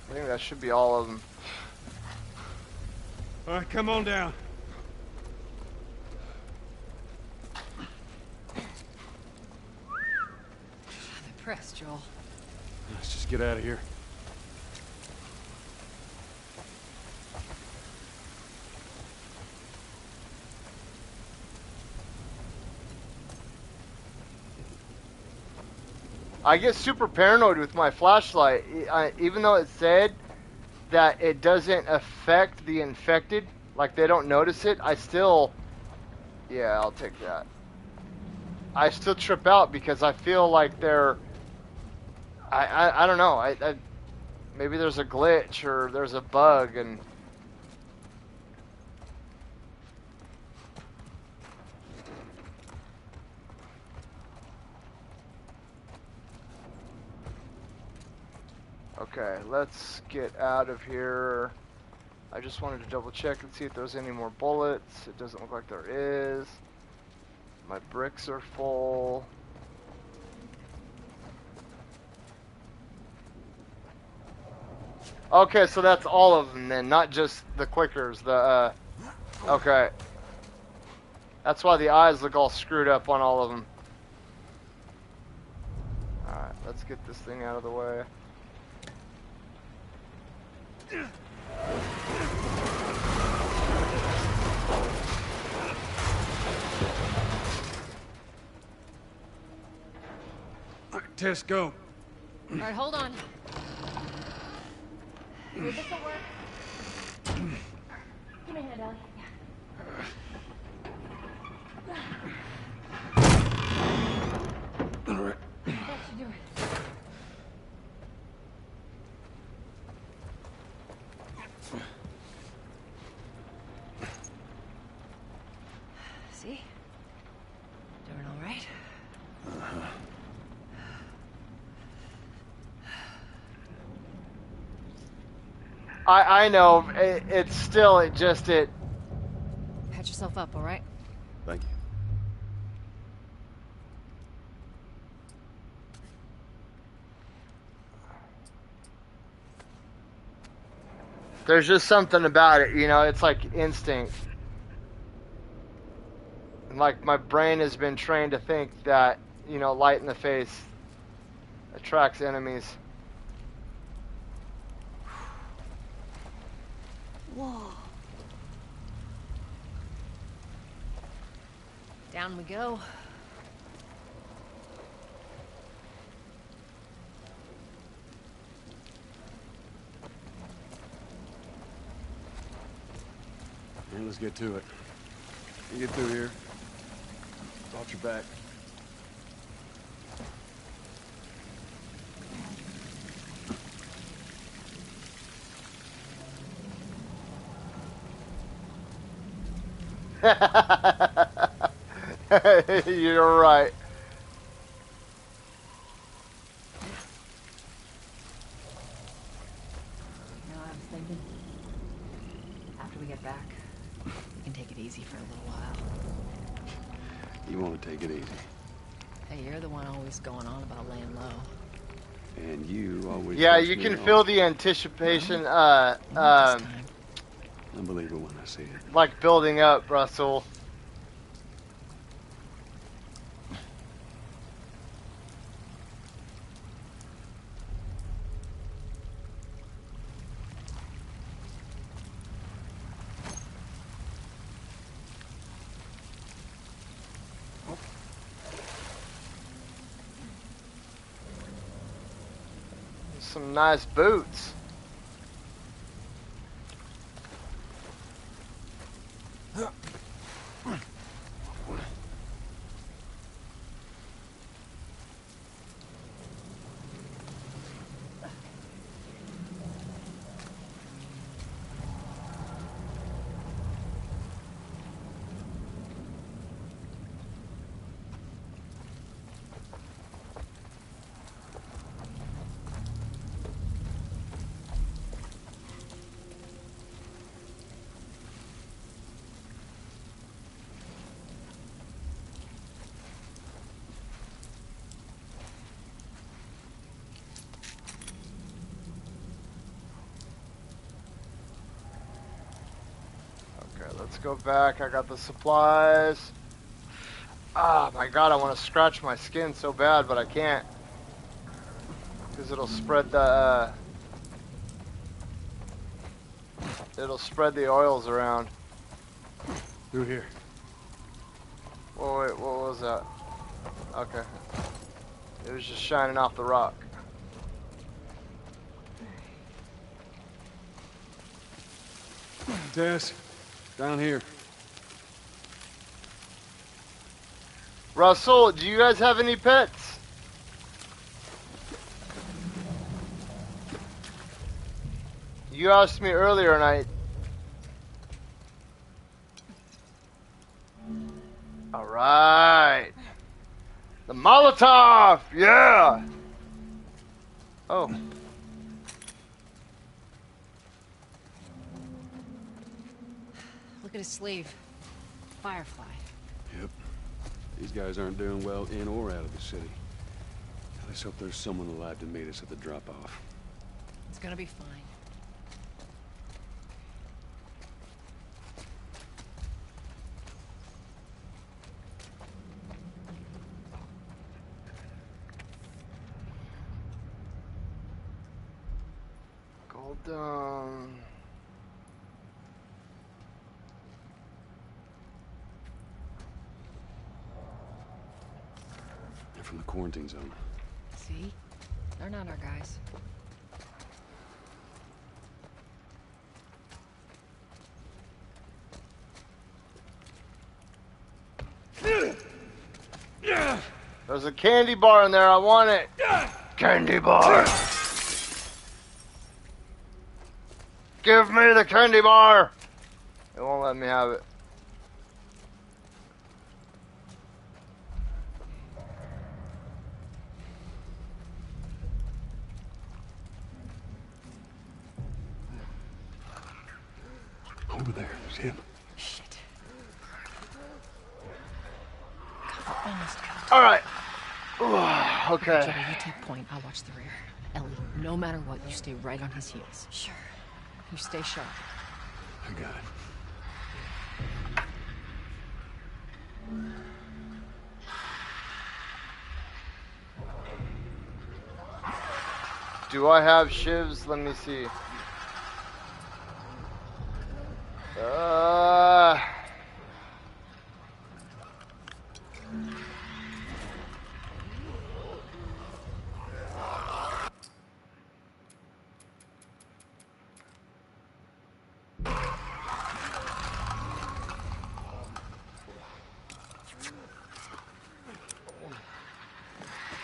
I think that should be all of them. All right, come on down. The press, Joel. Let's just get out of here. I get super paranoid with my flashlight. Even though it said that it doesn't affect the infected, like they don't notice it, I still... Yeah, I'll take that. I still trip out because I feel like they're... I don't know. Maybe there's a glitch or there's a bug and... Okay, let's get out of here. I just wanted to double check and see if there's any more bullets. It doesn't look like there is. My bricks are full. Okay, so that's all of them then, not just the clickers. Okay. That's why the eyes look all screwed up on all of them. Alright, let's get this thing out of the way. Tess, go. All right, hold on. Wait, this'll work. Give me a hand, Ellie. All right. That should do it. See? Doing all right? I know, it's still, it. Patch yourself up, all right? Thank you. There's just something about it, you know, it's like instinct. And like my brain has been trained to think that, you know, light in the face attracts enemies. Whoa. Down we go. Man, let's get to it. You get through here. Watch your back. You're right. You know, I was thinking, after we get back, we can take it easy for a little while. You want to take it easy. Hey, you're the one always going on about laying low. And you always... Yeah, you can feel the anticipation, Unbelievable when I see it. like building up, Russell. Some nice boots. Let's go back. I got the supplies. Ah, my God, I want to scratch my skin so bad, but I can't. Because it'll spread the, it'll spread the oils around. Through here. Oh, wait, what was that? Okay. It was just shining off the rock. Tess, down here. Russell, do you guys have any pets? You asked me earlier and I... Alright. The Molotov! Yeah! Oh. Look at his sleeve. Firefly. Yep. These guys aren't doing well in or out of the city. Let's hope there's someone alive to meet us at the drop-off. It's gonna be fine. Gold Dome. They're from the quarantine zone. See? They're not our guys. There's a candy bar in there. I want it. Candy bar. Give me the candy bar. It won't let me have it. Over there. There's him. Shit. God, almost got it. All right. Okay. Joey, you take point. I'll watch the rear. Ellie, no matter what, you stay right on his heels. Sure. You stay sharp. I got it. Do I have shivs? Let me see.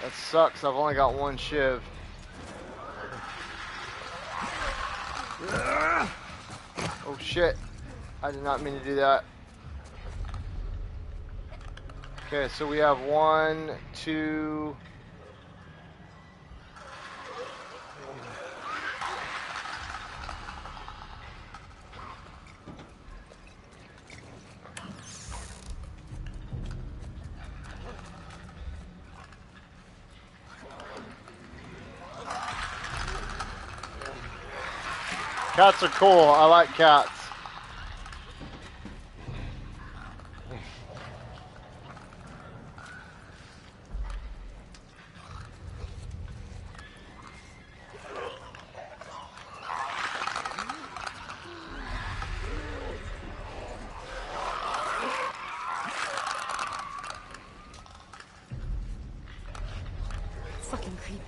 That sucks. I've only got one shiv. Oh shit. I did not mean to do that. Okay, so we have 1, 2. Cats are cool. I like cats. Fucking creepy.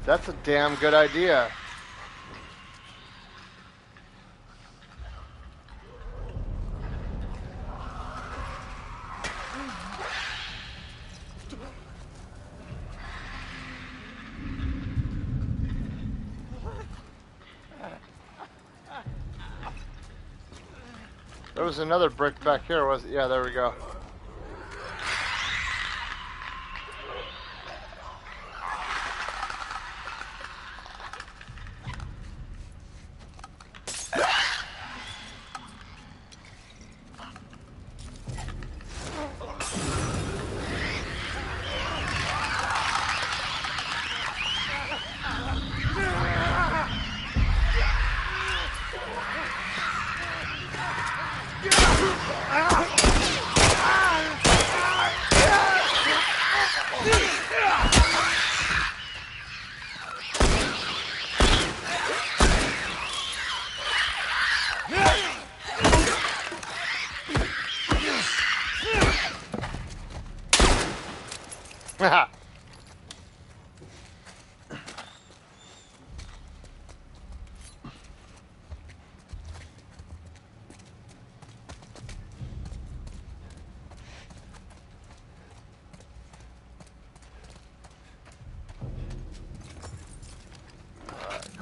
That's a damn good idea. There was another brick back here, was it? Yeah, there we go.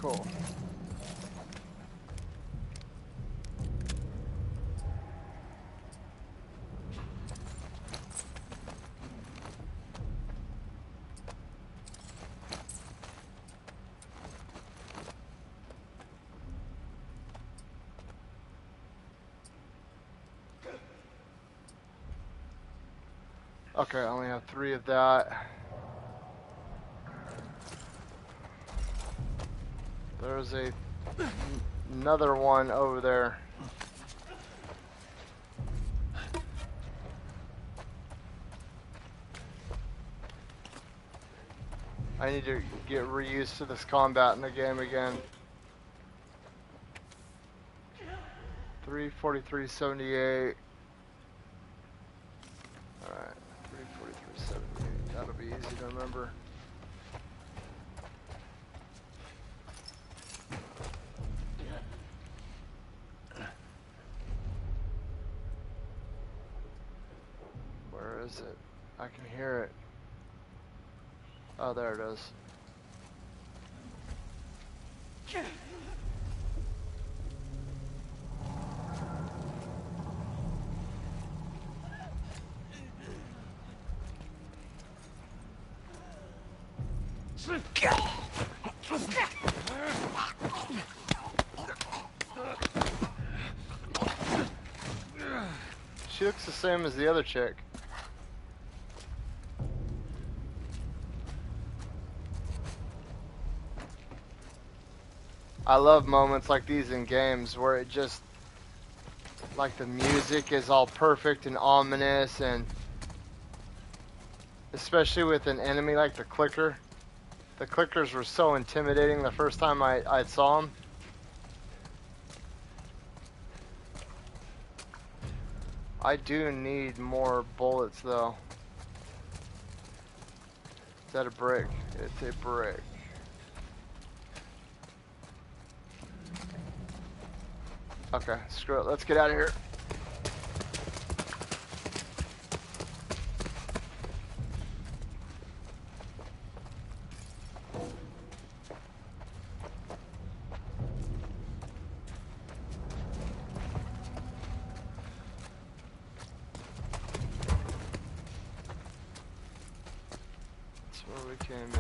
Cool. Okay, I only have 3 of that. There's another one over there. I need to get reused to this combat in the game again. 343.78. Alright, 343.78. That'll be easy to remember. Where is it? I can hear it. Oh, there it is. She looks the same as the other chick. I love moments like these in games where it just, like, the music is all perfect and ominous, and especially with an enemy like the clicker. The clickers were so intimidating the first time I saw them. I do need more bullets though. Is that a brick? It's a brick. Okay, screw it. Let's get out of here. That's where we came in.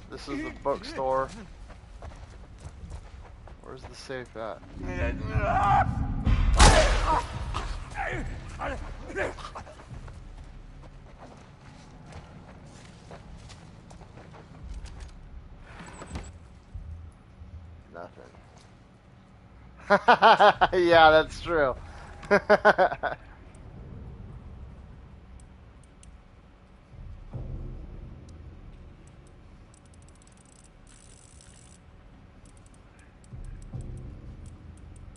This is the bookstore. Where's the safe at? Nothing. Yeah, that's true. It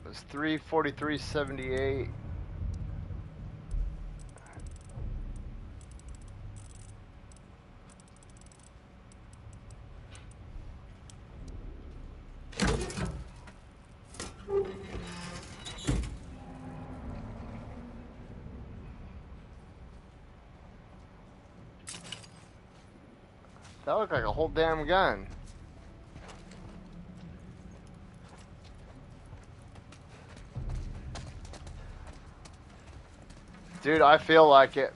was 343.78. That looked like a whole damn gun. Dude, I feel like it.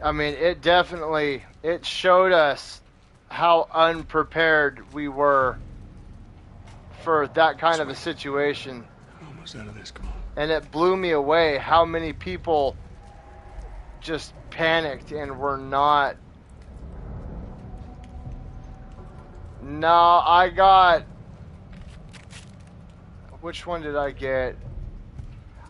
I mean, it definitely, it showed us how unprepared we were for that kind of a situation. Almost out of this, come on. And it blew me away how many people just panicked and were not. No, I got, which one did I get?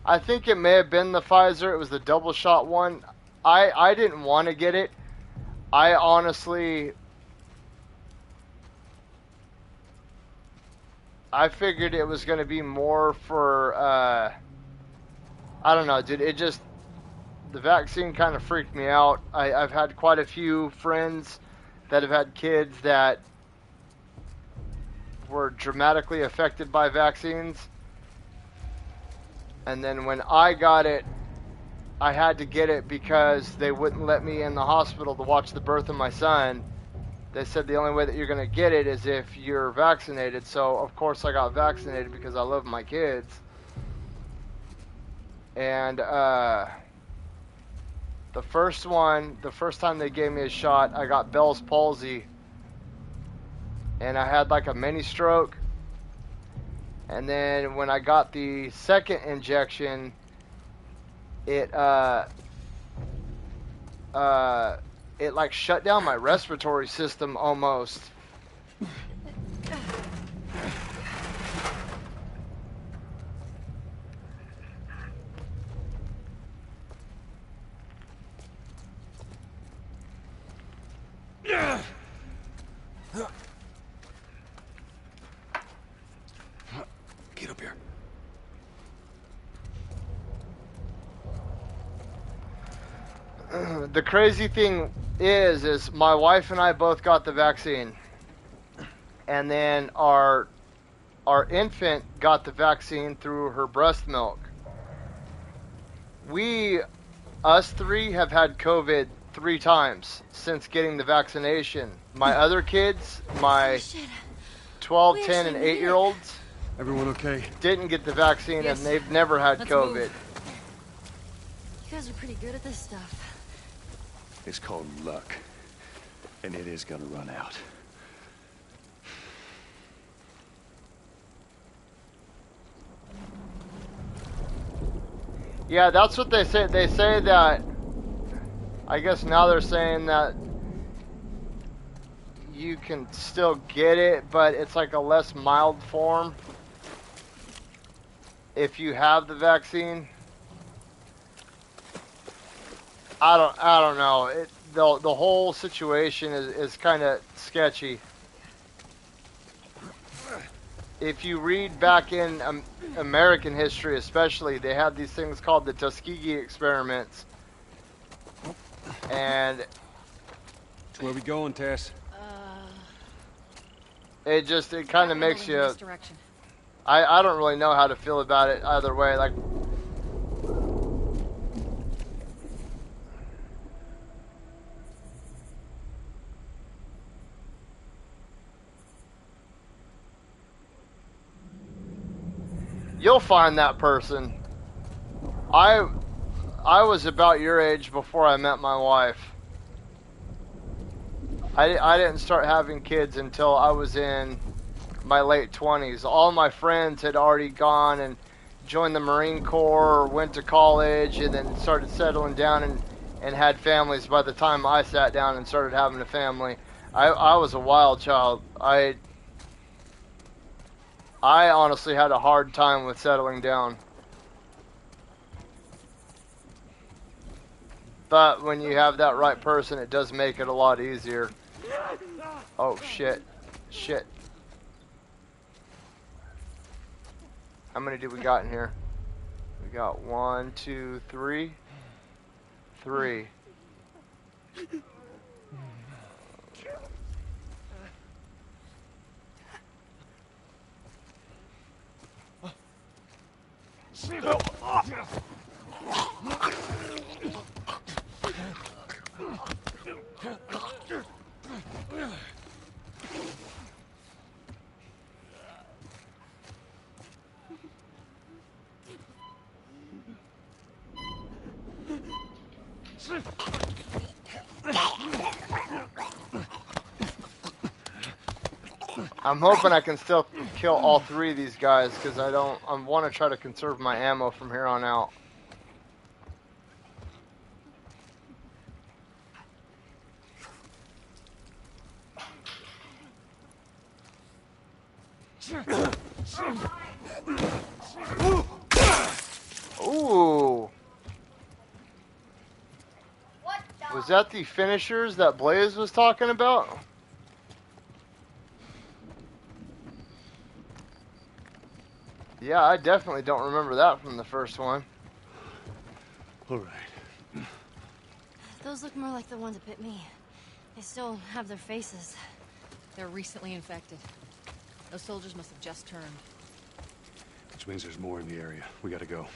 I think it may have been the Pfizer. It was the double shot one. I didn't want to get it. I honestly, I figured it was going to be more for, I don't know, dude. It just, the vaccine kind of freaked me out. I've had quite a few friends that have had kids that were dramatically affected by vaccines. And then when I got it, I had to get it because they wouldn't let me in the hospital to watch the birth of my son. They said the only way that you're going to get it is if you're vaccinated. So, of course, I got vaccinated because I love my kids. And the first time they gave me a shot, I got Bell's palsy. And I had like a mini stroke. And then when I got the second injection, it like shut down my respiratory system almost. Get up here. The crazy thing is my wife and I both got the vaccine, and then our infant got the vaccine through her breast milk. Us three have had COVID 3 times since getting the vaccination. My other kids, my 12, 10, and 8-year-olds, everyone okay? Didn't get the vaccine, Yes. and they've never had Let's COVID. move. You guys are pretty good at this stuff. It's called luck. And it is gonna run out. Yeah, that's what they say. They say that, I guess now they're saying that you can still get it, but it's like a less mild form if you have the vaccine. I don't know. The whole situation is kind of sketchy. If you read back in American history especially, they had these things called the Tuskegee experiments. And So where we going, Tess? it kind of makes Moving in you... this direction. I don't really know how to feel about it either way. Like, you'll find that person. I was about your age before I met my wife. I didn't start having kids until I was in my late 20s. All my friends had already gone and joined the Marine Corps or went to college and then started settling down and had families by the time I sat down and started having a family. I was a wild child. I honestly had a hard time with settling down. But when you have that right person, it does make it a lot easier. Oh, shit. Shit. How many do we got in here? We got 1, 2, 3. 3. I'm hoping I can still kill all 3 of these guys because I want to try to conserve my ammo from here on out. Ooh. Was that the finishers that Blaze was talking about? Yeah, I definitely don't remember that from the first one. All right. Those look more like the ones that bit me. They still have their faces. They're recently infected. Those soldiers must have just turned. Which means there's more in the area. We gotta go.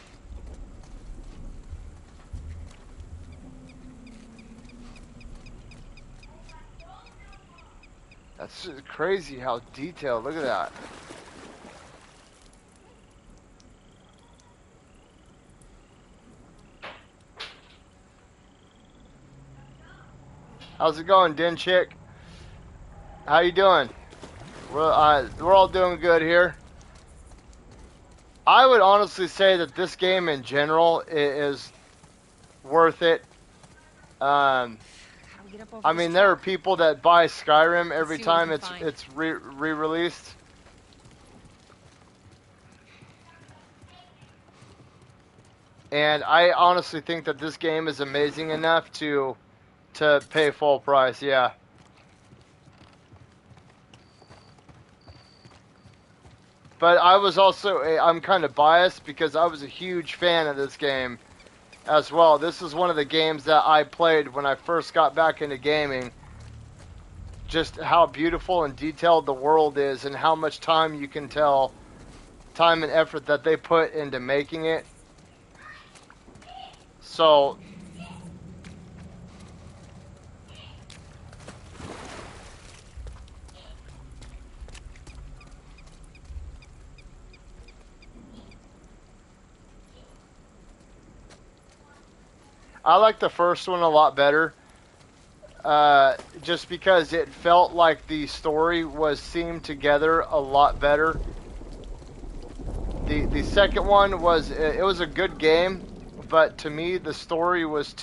That's just crazy how detailed. Look at that. How's it going, Den Chick? How you doing? We're all doing good here. I would honestly say that this game in general is worth it. I mean, there are people that buy Skyrim every time it's re-released. And I honestly think that this game is amazing enough to pay full price, yeah. But I was also, I'm kind of biased because I was a huge fan of this game as well. This is one of the games that I played when I first got back into gaming. Just how beautiful and detailed the world is, and how much time you can tell, time and effort that they put into making it. So I like the first one a lot better, just because it felt like the story was seamed together a lot better. The second one was, it was a good game, but to me the story was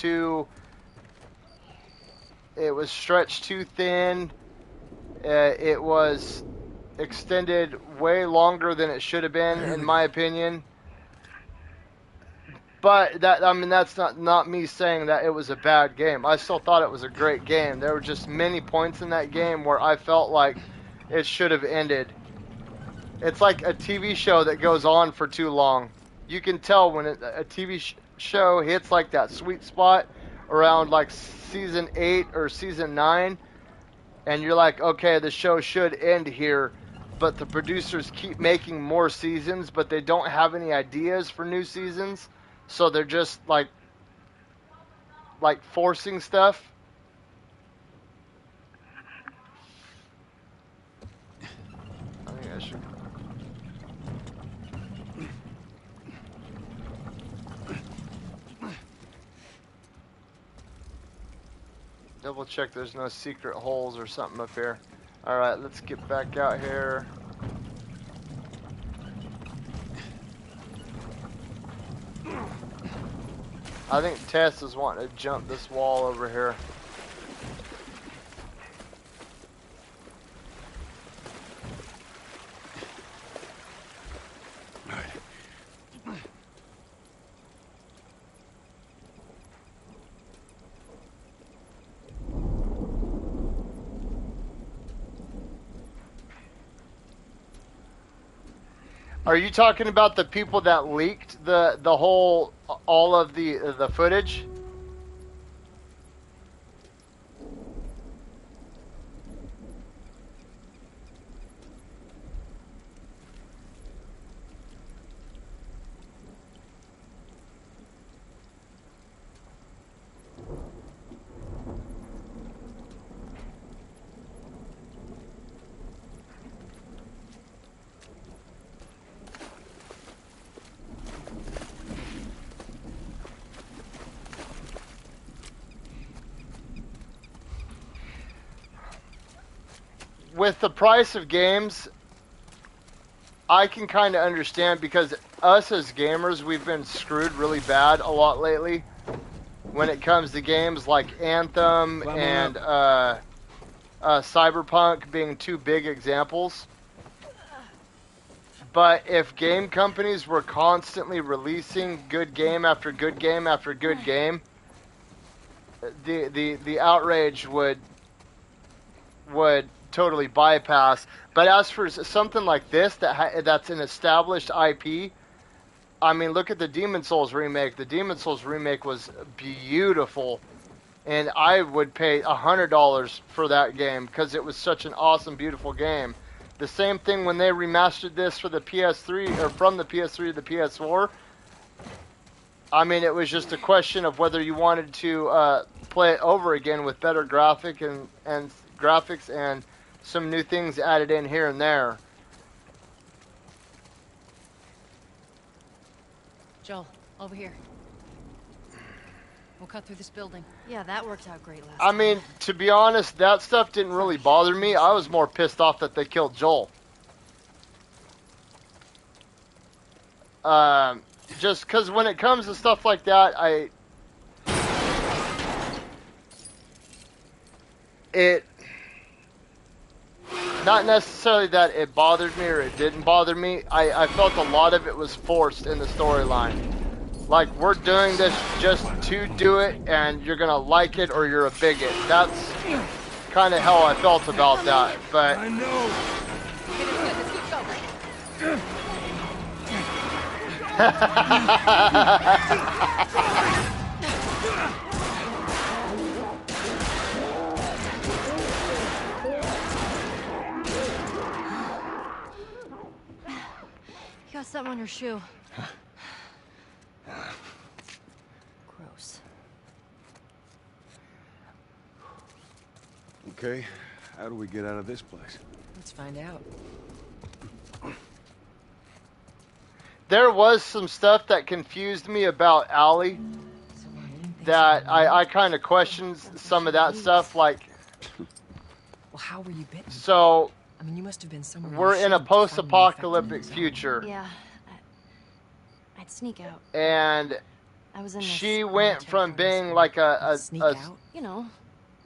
it was stretched too thin. It was extended way longer than it should have been, in my opinion. But that's not me saying that it was a bad game. I still thought it was a great game. There were just many points in that game where I felt like it should have ended. It's like a TV show that goes on for too long. You can tell when a TV show hits like that sweet spot around like season 8 or season 9, and you're like, okay, the show should end here, but the producers keep making more seasons, but they don't have any ideas for new seasons. So they're just like forcing stuff. I think I should. Double check there's no secret holes or something up here. Alright, let's get back out here. I think Tess is wanting to jump this wall over here. Are you talking about the people that leaked all of the footage? With the price of games, I can kind of understand, because us as gamers, we've been screwed really bad a lot lately when it comes to games like Anthem and Cyberpunk being two big examples. But if game companies were constantly releasing good game after good game after good game, the outrage would totally bypass. But as for something like this that's an established IP, I mean, look at the Demon Souls remake. The Demon Souls remake was beautiful, and I would pay $100 for that game because it was such an awesome, beautiful game. The same thing when they remastered this for the PS3, or from the PS3 to the PS4. I mean, it was just a question of whether you wanted to play it over again with better graphics and some new things added in here and there. Joel, over here. We'll cut through this building. Yeah, that worked out great last I mean, to be honest, that stuff didn't really bother me. I was more pissed off that they killed Joel. Just because when it comes to stuff like that, not necessarily that it bothered me or it didn't bother me. I felt a lot of it was forced in the storyline. Like, we're doing this just to do it, and you're gonna like it or you're a bigot. That's kind of how I felt about that. But I know. something on her shoe. Gross. Okay, how do we get out of this place? Let's find out. There was some stuff that confused me about Allie that I kind of questioned some of that stuff, like, well, how were you bitten? So, I mean, you must have been somewhere we're in a post-apocalyptic future. Yeah. I'd sneak out. And I was in she went from being like a you know,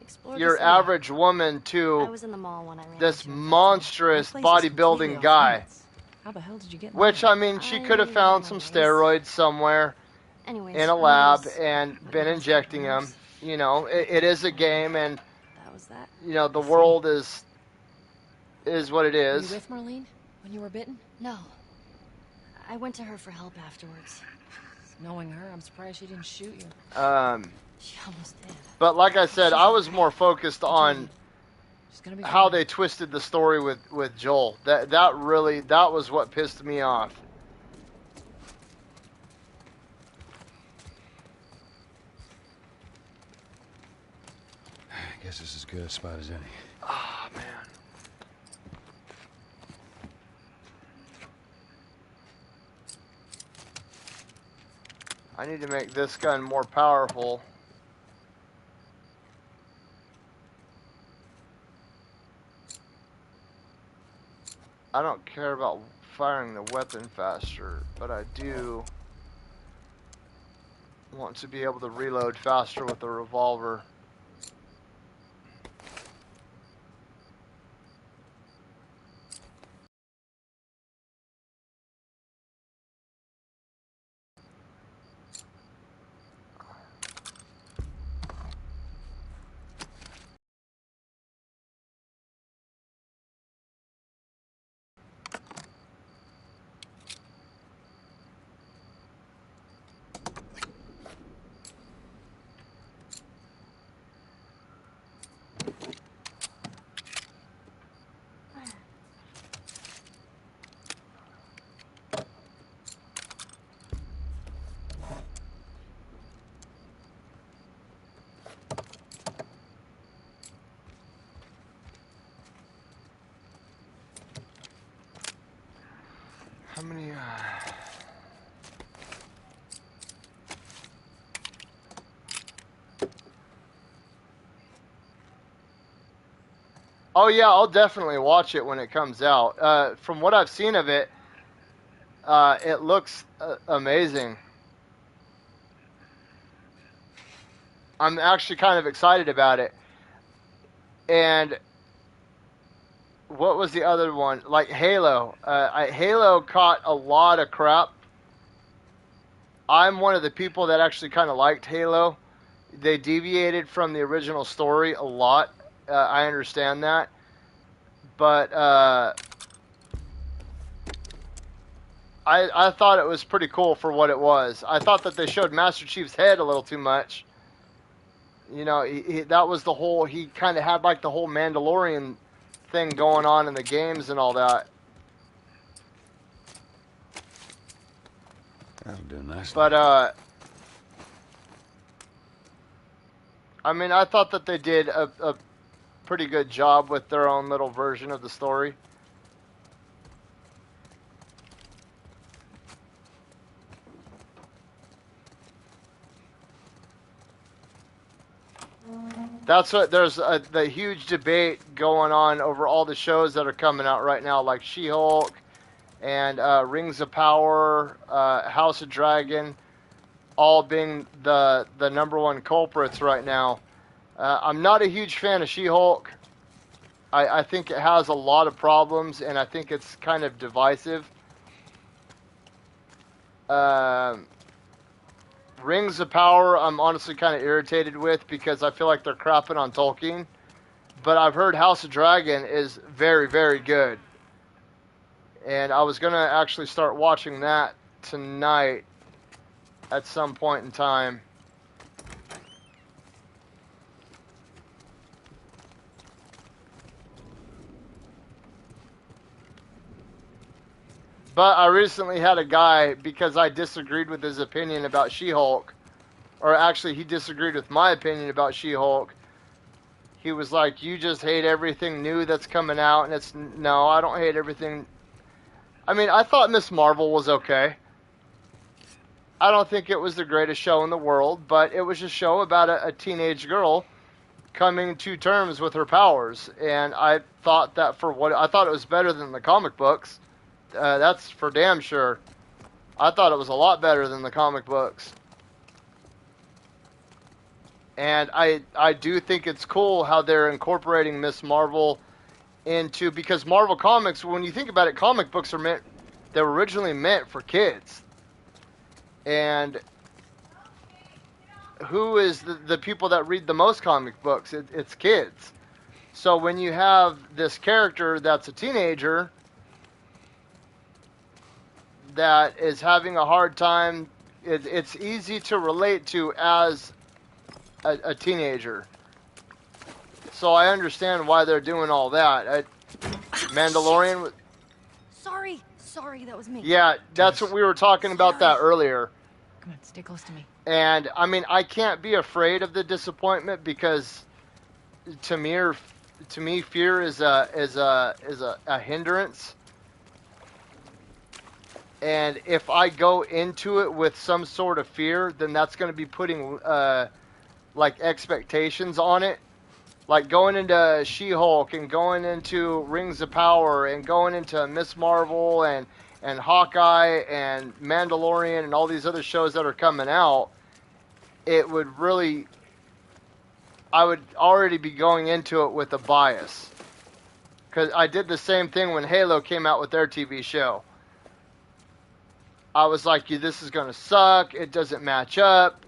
explore your the city. average woman I to was in the mall when I ran this into her. monstrous That place is completely bodybuilding off guy. limits. How the hell did you get in Which, there? I mean, she could have found some steroids somewhere Anyways, in a I lab was and been witness to injecting them. hers. You know, it is a game, and, That was that. you know, the world is what it Were you is. with Marlene when you were bitten? No. I went to her for help afterwards. Knowing her, I'm surprised she didn't shoot you. She almost did. But like I said, I was more focused on how they twisted the story with Joel. That was what pissed me off. I guess this is as good a spot as any. Oh, man. I need to make this gun more powerful. I don't care about firing the weapon faster, but I do want to be able to reload faster with the revolver. How many, Oh yeah, I'll definitely watch it when it comes out. From what I've seen of it, it looks amazing. I'm actually kind of excited about it. And what was the other one? Like Halo. Halo caught a lot of crap. I'm one of the people that actually kind of liked Halo. They deviated from the original story a lot. I understand that. But I thought it was pretty cool for what it was. I thought that they showed Master Chief's head a little too much. You know, that was the whole... He kind of had like the whole Mandalorian thing going on in the games and all that. That'll do nicely. But, I mean, I thought that they did a pretty good job with their own little version of the story. That's what there's the huge debate going on over all the shows that are coming out right now, like She-Hulk and Rings of Power, House of Dragon, all being the number one culprits right now. I'm not a huge fan of She-Hulk. I think it has a lot of problems, and I think it's kind of divisive. Rings of Power, I'm honestly kind of irritated with because I feel like they're crapping on Tolkien. But I've heard House of Dragon is very, very good. And I was going to actually start watching that tonight at some point in time. But I recently had a guy, because I disagreed with his opinion about She-Hulk, or actually he disagreed with my opinion about She-Hulk. He was like, you just hate everything new that's coming out, and it's, no, I don't hate everything. I mean, I thought Miss Marvel was okay. I don't think it was the greatest show in the world, but it was a show about a teenage girl coming to terms with her powers, and I thought that I thought it was better than the comic books. That's for damn sure. I thought it was a lot better than the comic books. And I do think it's cool how they're incorporating Miss Marvel into, because Marvel Comics, when you think about it, comic books they were originally meant for kids. And who is the people that read the most comic books? It's kids. So when you have this character that's a teenager that is having a hard time, it's easy to relate to as a teenager. So I understand why they're doing all that. Mandalorian. Sorry, that was me. Yeah, that's what we were talking about that earlier. Come on, stay close to me. And I mean, I can't be afraid of the disappointment, because to me, fear is a hindrance. And if I go into it with some sort of fear, then that's going to be putting like expectations on it. Like going into She-Hulk and going into Rings of Power and going into Miss Marvel and Hawkeye and Mandalorian and all these other shows that are coming out, I would already be going into it with a bias. Because I did the same thing when Halo came out with their TV show. I was like, this is going to suck. It doesn't match up.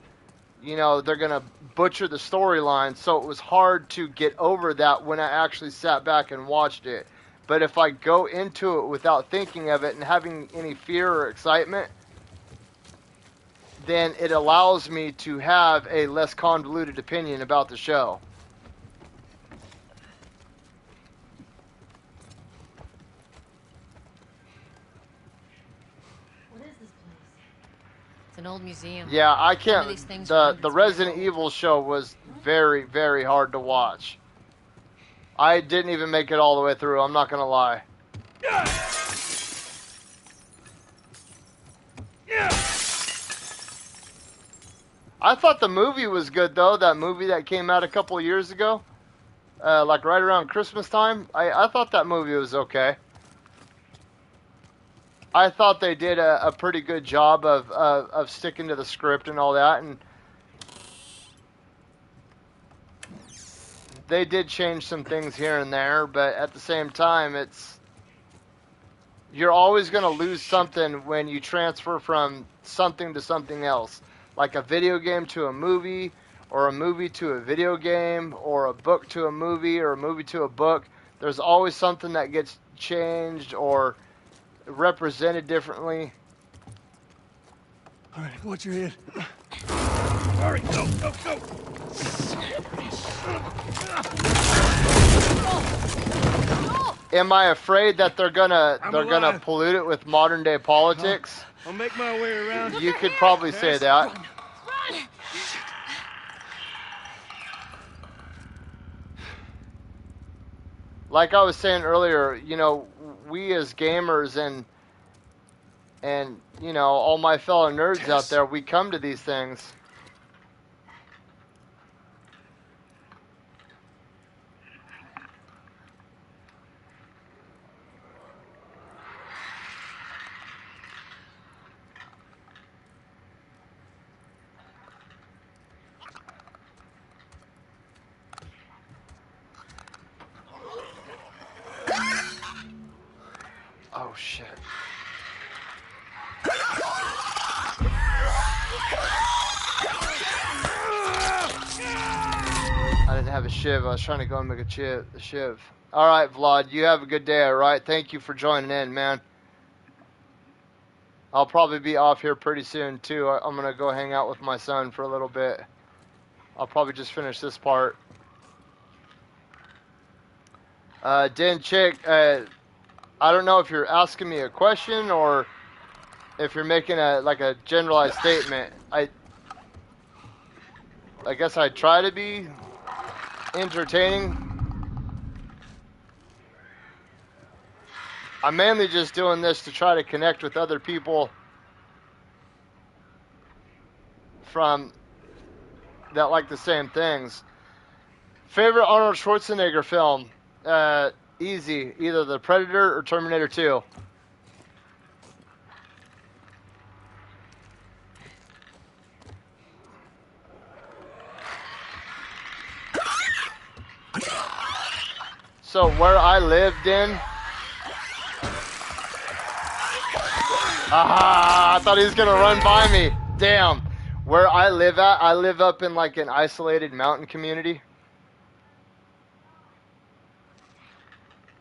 You know, they're going to butcher the storyline. So it was hard to get over that when I actually sat back and watched it. But if I go into it without thinking of it and having any fear or excitement, then it allows me to have a less convoluted opinion about the show. It's an old museum. Yeah, I Some can't. of these things The Resident Evil show was very, very hard to watch. I didn't even make it all the way through, I'm not going to lie. I thought the movie was good, though. That movie that came out a couple of years ago. Like right around Christmas time. I thought that movie was okay. I thought they did a pretty good job of sticking to the script and all that. And they did change some things here and there, but at the same time, you're always going to lose something when you transfer from something to something else. Like a video game to a movie, or a movie to a video game, or a book to a movie, or a movie to a book. There's always something that gets changed or represented differently. All right, watch your head. All right, go. Am I afraid that they're gonna pollute it with modern day politics? I'll make my way around. You could probably say that. Run! Like I was saying earlier, you know, we as gamers and you know, all my fellow nerds out there, we come to these things. Oh shit. I didn't have a shiv. I was trying to go and make a shiv. Alright, Vlad, you have a good day, alright? Thank you for joining in, man. I'll probably be off here pretty soon, too. I'm going to go hang out with my son for a little bit. I'll probably just finish this part. Den Chick, I don't know if you're asking me a question or if you're making a generalized statement. I guess I try to be entertaining. I'm mainly just doing this to try to connect with other people from that like the same things. Favorite Arnold Schwarzenegger film? Easy. Either The Predator or Terminator 2. So where I lived in... Aha! I thought he was going to run by me. Damn. Where I live up in like an isolated mountain community.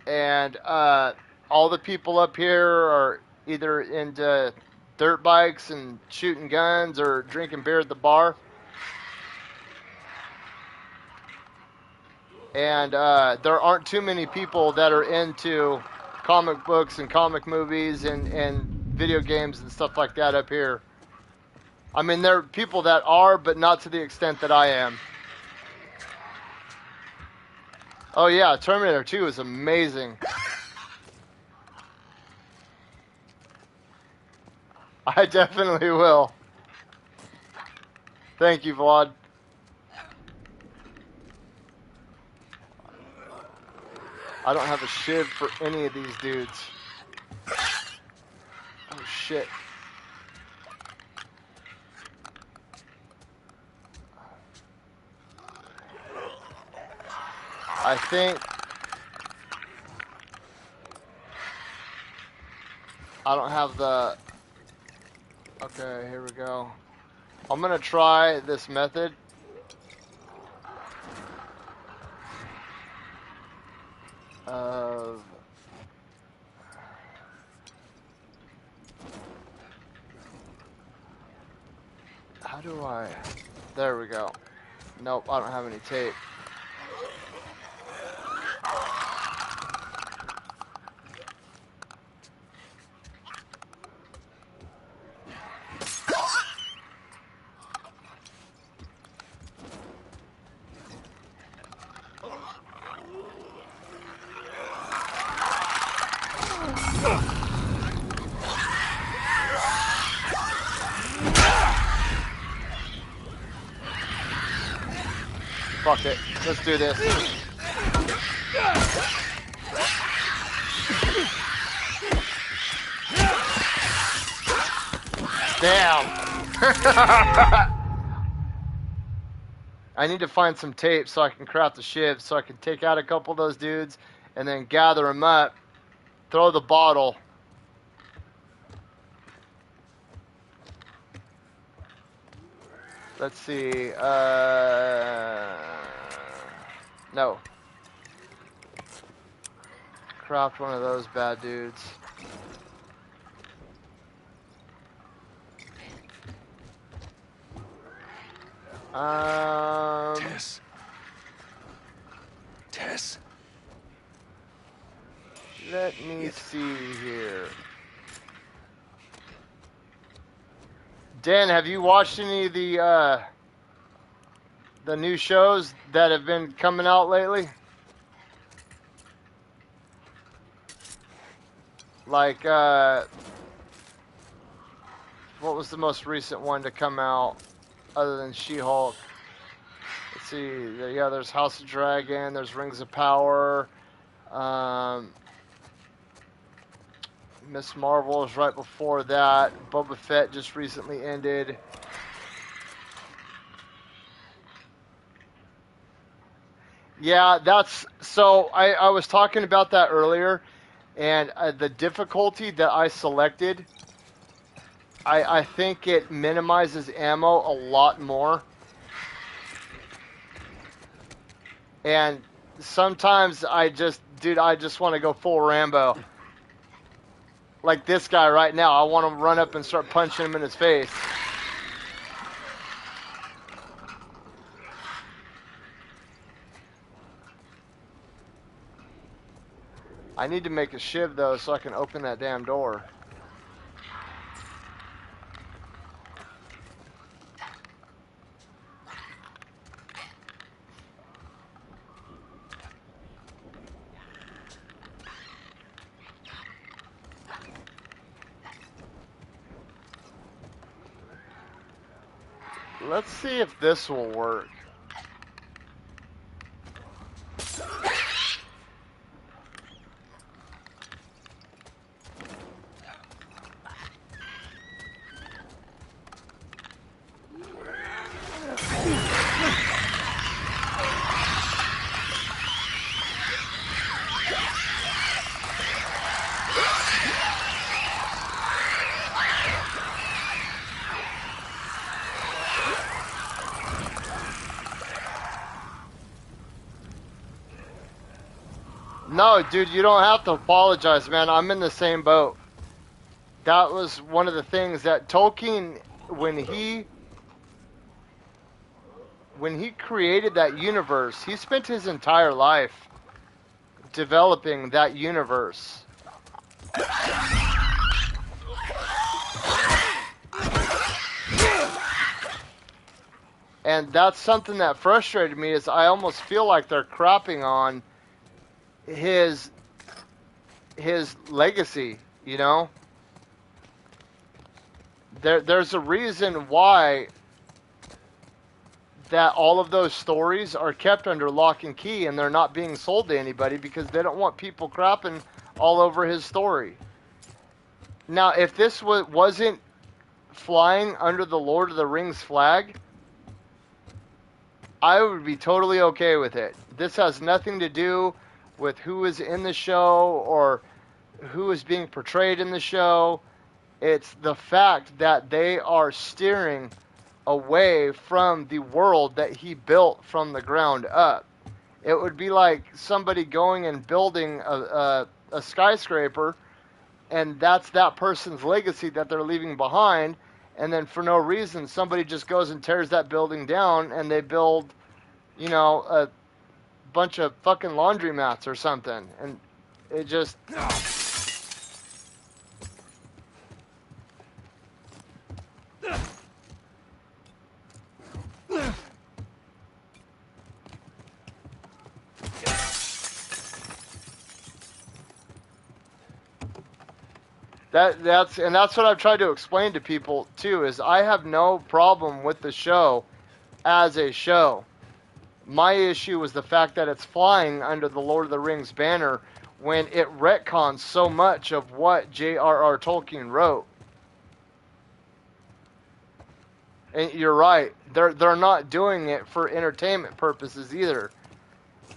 And all the people up here are either into dirt bikes and shooting guns or drinking beer at the bar. And there aren't too many people that are into comic books and comic movies and video games and stuff like that up here. I mean, there are people that are, but not to the extent that I am. Oh yeah, Terminator 2 is amazing. I definitely will. Thank you, Vlad. I don't have a shiv for any of these dudes. Oh shit. I think I don't have the... Okay, here we go. I'm gonna try this method. Of... How do I... There we go. Nope, I don't have any tape. Fuck it. Let's do this. Damn. I need to find some tape so I can craft a shiv so I can take out a couple of those dudes and then gather them up, throw the bottle. Let's see. No. Craft one of those bad dudes. Tess. Tess. Let me see here. Dan, have you watched any of the new shows that have been coming out lately? Like, what was the most recent one to come out other than She-Hulk? Let's see. Yeah, there's House of Dragon. There's Rings of Power. Miss Marvel is right before that. Boba Fett just recently ended. Yeah, that's... So, I was talking about that earlier, and the difficulty that I selected, I think it minimizes ammo a lot more. And sometimes I just want to go full Rambo. Like this guy right now, I want to run up and start punching him in his face. I need to make a shiv, though, so I can open that damn door. Let's see if this will work. No, dude, you don't have to apologize, man. I'm in the same boat. That was one of the things that Tolkien, when he created that universe, he spent his entire life developing that universe. And that's something that frustrated me, is I almost feel like they're crapping on his legacy, you know? There's a reason why that all of those stories are kept under lock and key and they're not being sold to anybody, because they don't want people crapping all over his story. Now, if this wasn't flying under the Lord of the Rings flag, I would be totally okay with it. This has nothing to do with who is in the show or who is being portrayed in the show. It's the fact that they are steering away from the world that he built from the ground up. It would be like somebody going and building a skyscraper, and that's that person's legacy that they're leaving behind, and then for no reason somebody just goes and tears that building down and they build, you know, a bunch of fucking laundromats or something, and it just... That's what I've tried to explain to people too, is I have no problem with the show as a show. My issue was the fact that it's flying under the Lord of the Rings banner when it retcons so much of what J.R.R. Tolkien wrote. And you're right, they're not doing it for entertainment purposes either.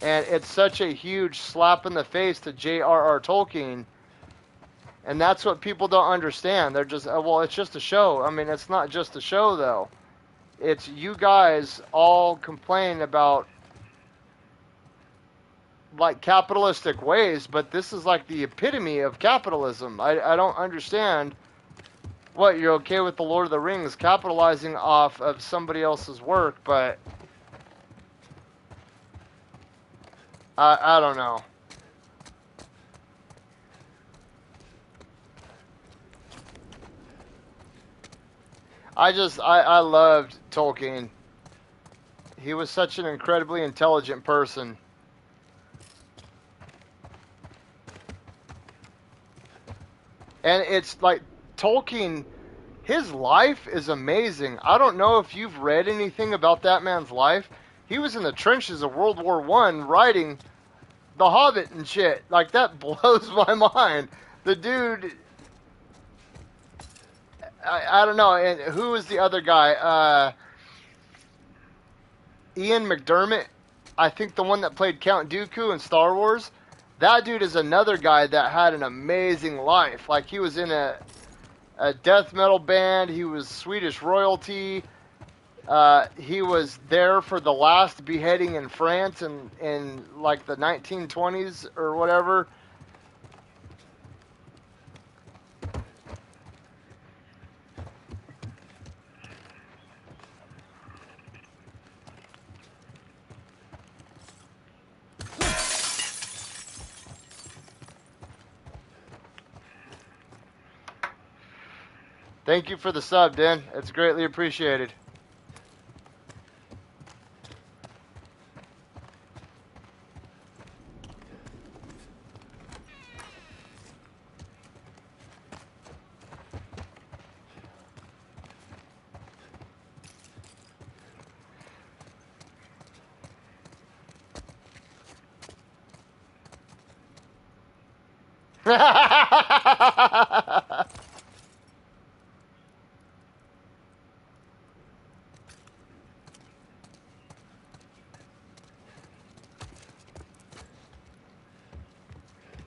And it's such a huge slap in the face to J.R.R. Tolkien. And that's what people don't understand. They're just, well, it's just a show. I mean, it's not just a show, though. It's you guys all complain about, like, capitalistic ways, but this is like the epitome of capitalism. I don't understand what, you're okay with the Lord of the Rings capitalizing off of somebody else's work, but I don't know. I loved Tolkien. He was such an incredibly intelligent person. And it's like, Tolkien, his life is amazing. I don't know if you've read anything about that man's life. He was in the trenches of World War I writing The Hobbit and shit. Like, that blows my mind. The dude... I don't know. And who was the other guy? Ian McDermott. I think the one that played Count Dooku in Star Wars. That dude is another guy that had an amazing life. Like, he was in a death metal band. He was Swedish royalty. He was there for the last beheading in France in like the 1920s or whatever. Thank you for the sub, Dan. It's greatly appreciated.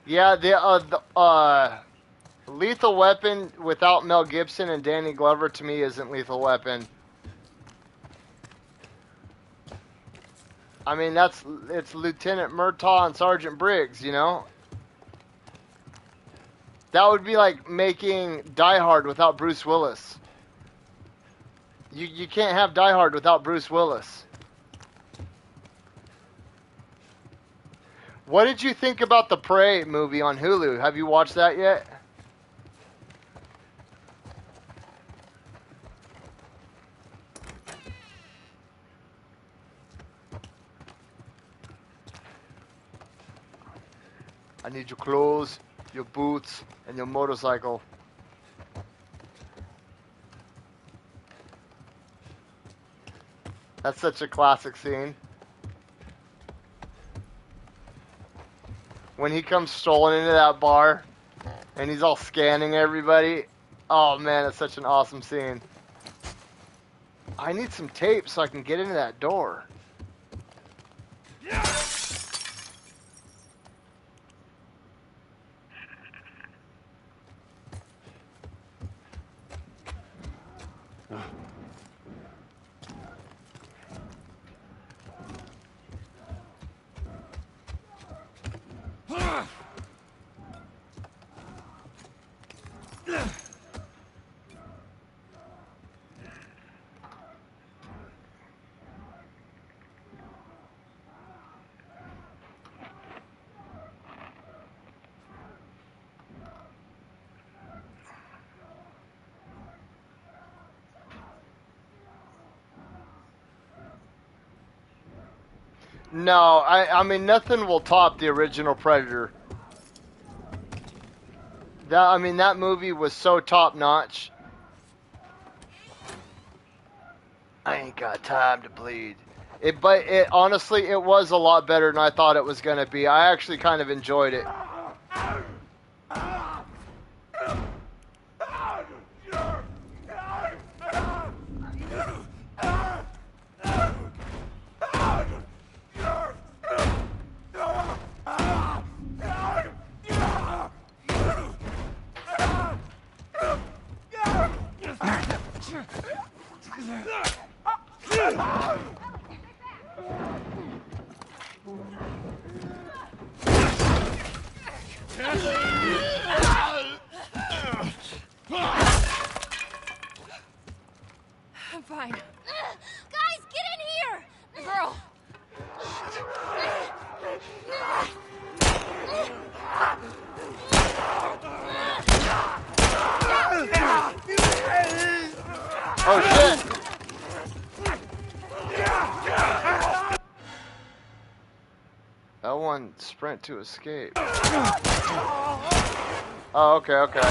Yeah, Lethal Weapon without Mel Gibson and Danny Glover to me isn't Lethal Weapon. I mean, it's Lieutenant Murtaugh and Sergeant Briggs, you know? That would be like making Die Hard without Bruce Willis. You can't have Die Hard without Bruce Willis. What did you think about the Prey movie on Hulu? Have you watched that yet? I need your clothes, your boots, and your motorcycle. That's such a classic scene. When he comes strolling into that bar, and he's all scanning everybody. Oh man, it's such an awesome scene. I need some tape so I can get into that door. No, I mean nothing will top the original Predator. That movie was so top notch. I ain't got time to bleed. But honestly, it was a lot better than I thought it was gonna be. I actually kind of enjoyed it. I'm fine. Guys, get in here! The girl! Oh shit! That one sprint to escape. Oh, okay, okay.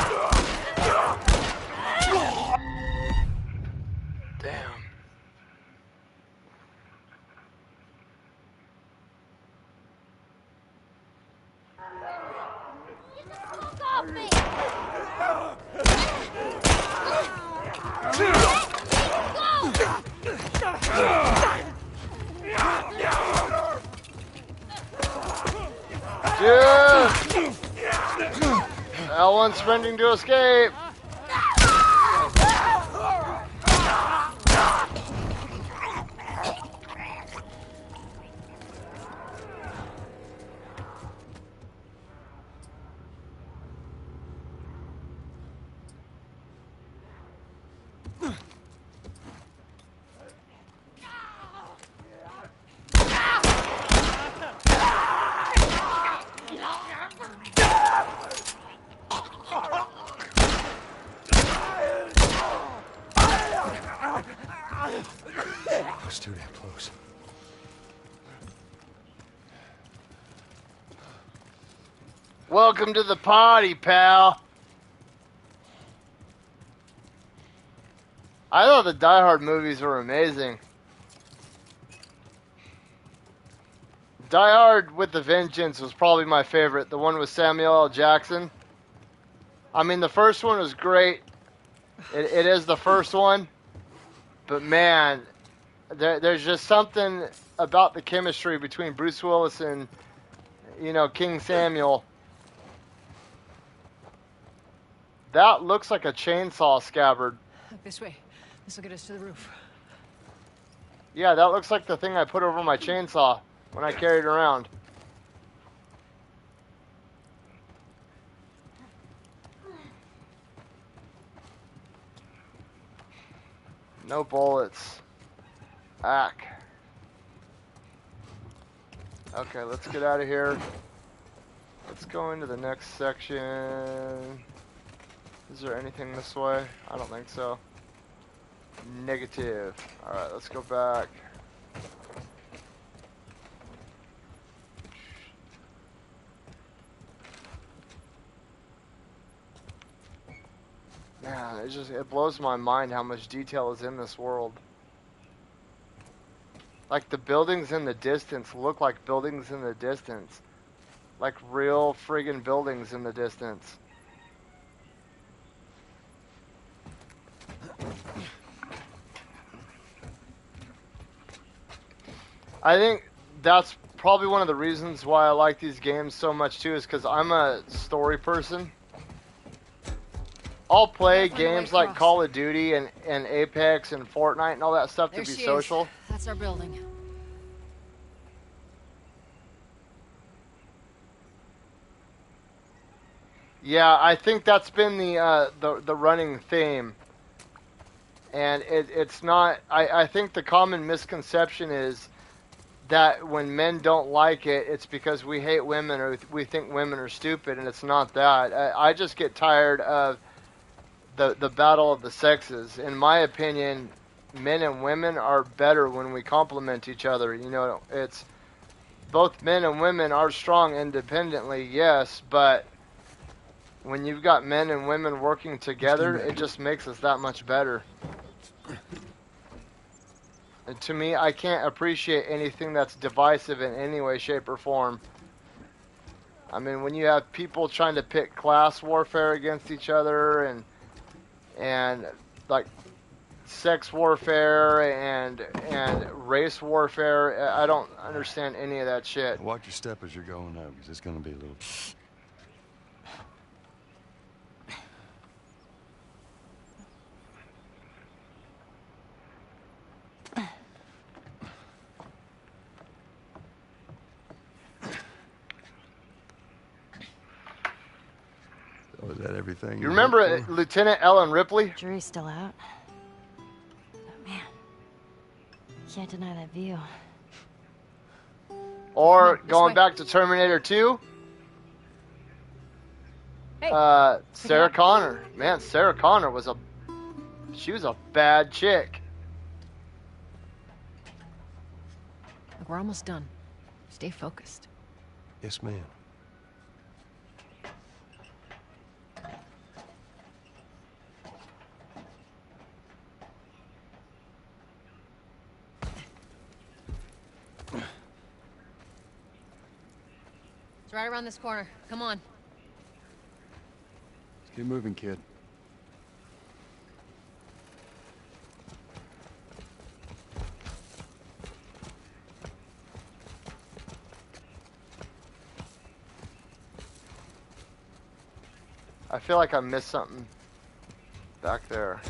Damn. Dude! That one's sprinting to escape. Welcome to the party, pal. I thought the Die Hard movies were amazing. Die Hard with the Vengeance was probably my favorite. The one with Samuel L. Jackson. I mean, the first one was great. It is the first one. But man, there's just something about the chemistry between Bruce Willis and, you know, King Samuel. That looks like a chainsaw scabbard. Look this way. This will get us to the roof. Yeah, that looks like the thing I put over my chainsaw when I carried it around. No bullets. Ack. Okay, let's get out of here. Let's go into the next section. Is there anything this way? I don't think so. Negative. Alright, let's go back. Man, it blows my mind how much detail is in this world. Like the buildings in the distance look like buildings in the distance. Like real friggin' buildings in the distance. I think that's probably one of the reasons why I like these games so much too, is because I'm a story person. I'll play games like Call of Duty and Apex and Fortnite and all that stuff to be social. That's our building. Yeah, I think that's been the running theme. And it's not... I think the common misconception is that when men don't like it, it's because we hate women or we think women are stupid, and it's not that. I just get tired of the battle of the sexes. In my opinion, men and women are better when we complement each other. You know, it's... Both men and women are strong independently, yes, but when you've got men and women working together, it just makes us that much better. And to me, I can't appreciate anything that's divisive in any way, shape, or form. I mean, when you have people trying to pit class warfare against each other and like sex warfare and race warfare, I don't understand any of that shit. Watch your step as you're going out, because it's going to be a little... So is that everything? You remember Lieutenant Ellen Ripley? Jury's still out. But man, can't deny that view. Or going back to Terminator 2, Sarah Connor. Man, Sarah Connor was she was a bad chick. Look, we're almost done. Stay focused. Yes, ma'am. It's right around this corner. Come on. Let's get moving, kid. I feel like I missed something back there.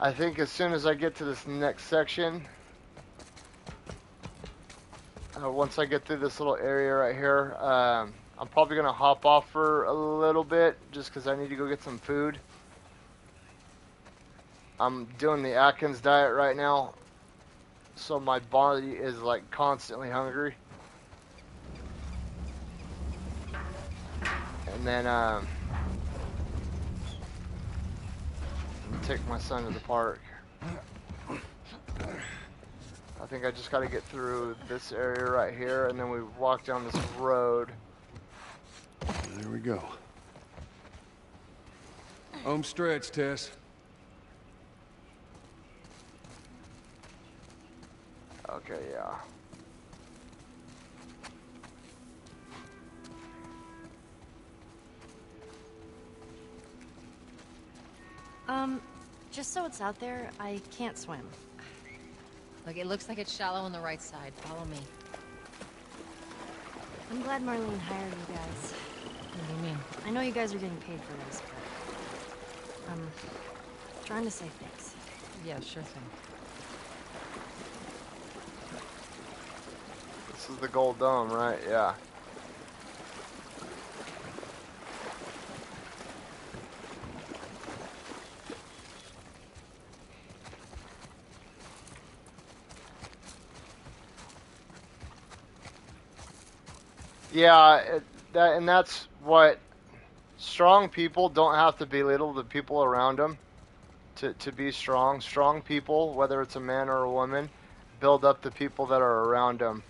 I think as soon as I get to this next section, once I get through this little area right here, I'm probably going to hop off for a little bit just because I need to go get some food. I'm doing the Atkins diet right now, so my body is like constantly hungry. And and then take my son to the park. I think I just got to get through this area right here, and then we walk down this road. There we go. Home stretch, Tess. Okay, yeah. Just so it's out there, I can't swim. Look, it looks like it's shallow on the right side. Follow me. I'm glad Marlene hired you guys. What do you mean? I know you guys are getting paid for this, but I'm trying to save things. Yeah, sure thing. This is the Gold Dome, right? Yeah. Yeah, and that's what strong people don't have to belittle the people around them to be strong. Strong people, whether it's a man or a woman, build up the people that are around them.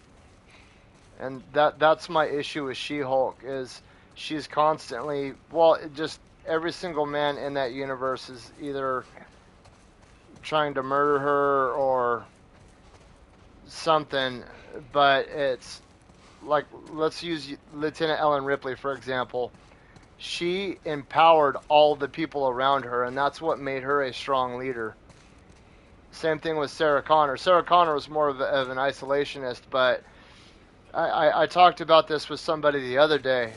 And that's my issue with She-Hulk, is she's constantly, well, just every single man in that universe is either trying to murder her or something, but it's like, let's use Lieutenant Ellen Ripley, for example. She empowered all the people around her, and that's what made her a strong leader. Same thing with Sarah Connor. Sarah Connor was more of an isolationist, but I talked about this with somebody the other day.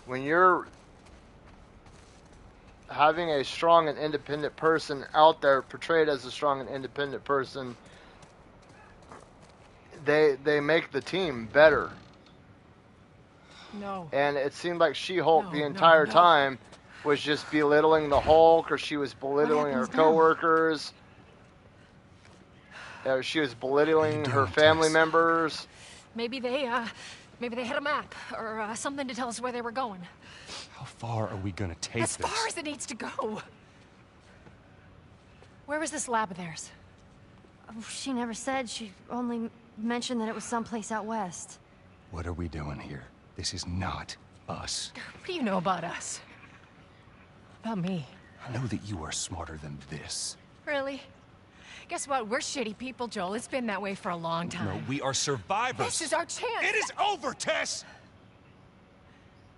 When you're having a strong and independent person out there portrayed as a strong and independent person, they make the team better. No. And it seemed like She-Hulk the entire time was just belittling the Hulk, or she was belittling her coworkers. She was belittling her family members. Maybe they had a map or something to tell us where they were going. How far are we gonna take As this? far as it needs to go. Where was this lab of theirs? Oh, she never said. She only mentioned that it was someplace out west. What are we doing here? This is not us. What do you know about us? About me? I know that you are smarter than this. Really? Guess what? We're shitty people, Joel. It's been that way for a long time. No, we are survivors. This is our chance. It is over, Tess!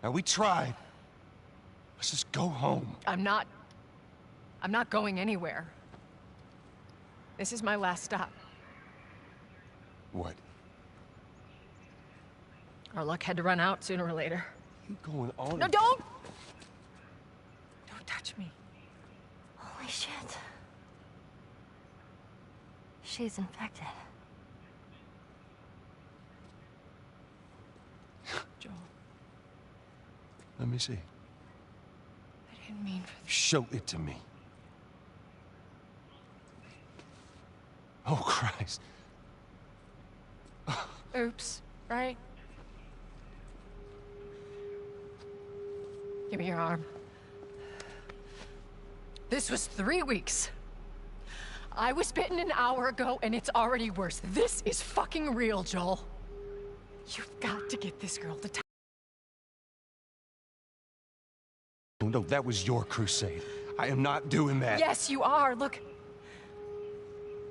Now, we tried. Let's just go home. I'm not going anywhere. This is my last stop. What? Our luck had to run out sooner or later. You going on? No, don't! Don't touch me. Holy shit. She's infected. Joel. Let me see. I didn't mean for this. Show it to me. Oh, Christ. Oops, right? Give me your arm. This was 3 weeks. I was bitten an hour ago, and it's already worse. This is fucking real, Joel. You've got to get this girl to No, that was your crusade. I am not doing that. Yes, you are. Look.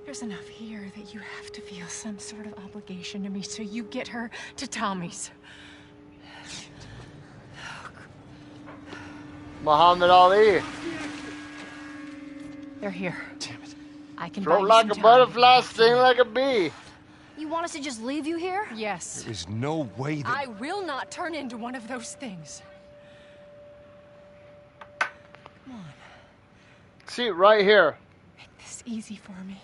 There's enough here that you have to feel some sort of obligation to me, so you get her to Tommy's. Muhammad Ali. They're here. Damn it. I can Float buy you like some a time. butterfly, sting like a bee. You want us to just leave you here? Yes. There is no way that... I will not turn into one of those things. Come on. See, right here. Make this easy for me.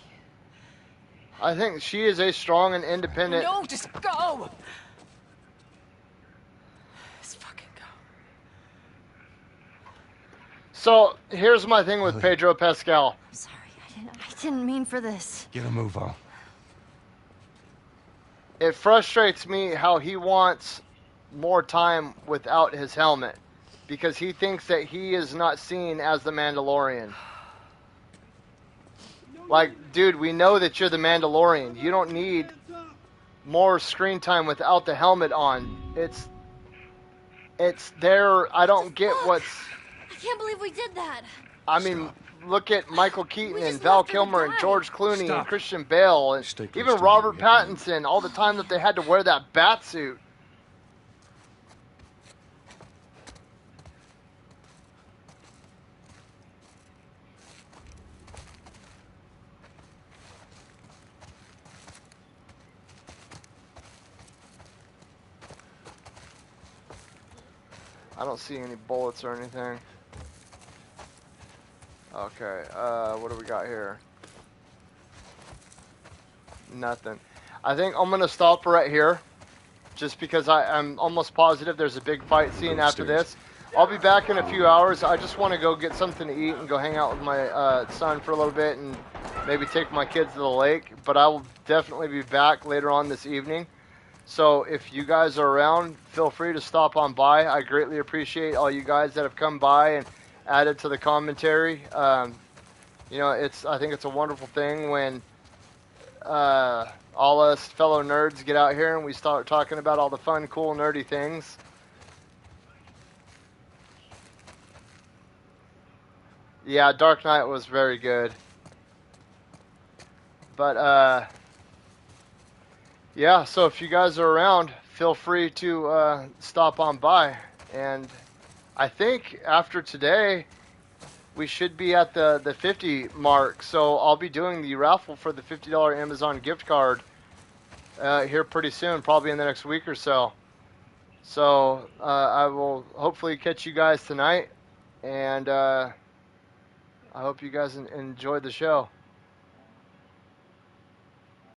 I think she is a strong and independent... No, just go! Just fucking go. So, here's my thing with Pedro Pascal. I'm sorry, I didn't mean for this. Get a move on. It frustrates me how he wants more time without his helmet because he thinks that he is not seen as the Mandalorian. Like, dude, we know that you're the Mandalorian. You don't need more screen time without the helmet on. It's there. I don't get what's... I can't believe we did that. I mean, look at Michael Keaton and Val Kilmer and George Clooney and Christian Bale and even Robert Pattinson, all the time that they had to wear that bat suit. I don't see any bullets or anything. Okay, what do we got here? Nothing. I think I'm going to stop right here, just because I'm almost positive there's a big fight scene after this. I'll be back in a few hours. I just want to go get something to eat and go hang out with my son for a little bit and maybe take my kids to the lake. But I will definitely be back later on this evening. So if you guys are around, feel free to stop on by. I greatly appreciate all you guys that have come by and added to the commentary. You know, I think it's a wonderful thing when all us fellow nerds get out here and we start talking about all the fun, cool, nerdy things. Yeah, Dark Knight was very good. But, yeah, so if you guys are around, feel free to stop on by. And I think after today, we should be at the 50 mark. So I'll be doing the raffle for the $50 Amazon gift card here pretty soon, probably in the next week or so. So I will hopefully catch you guys tonight. And I hope you guys enjoyed the show.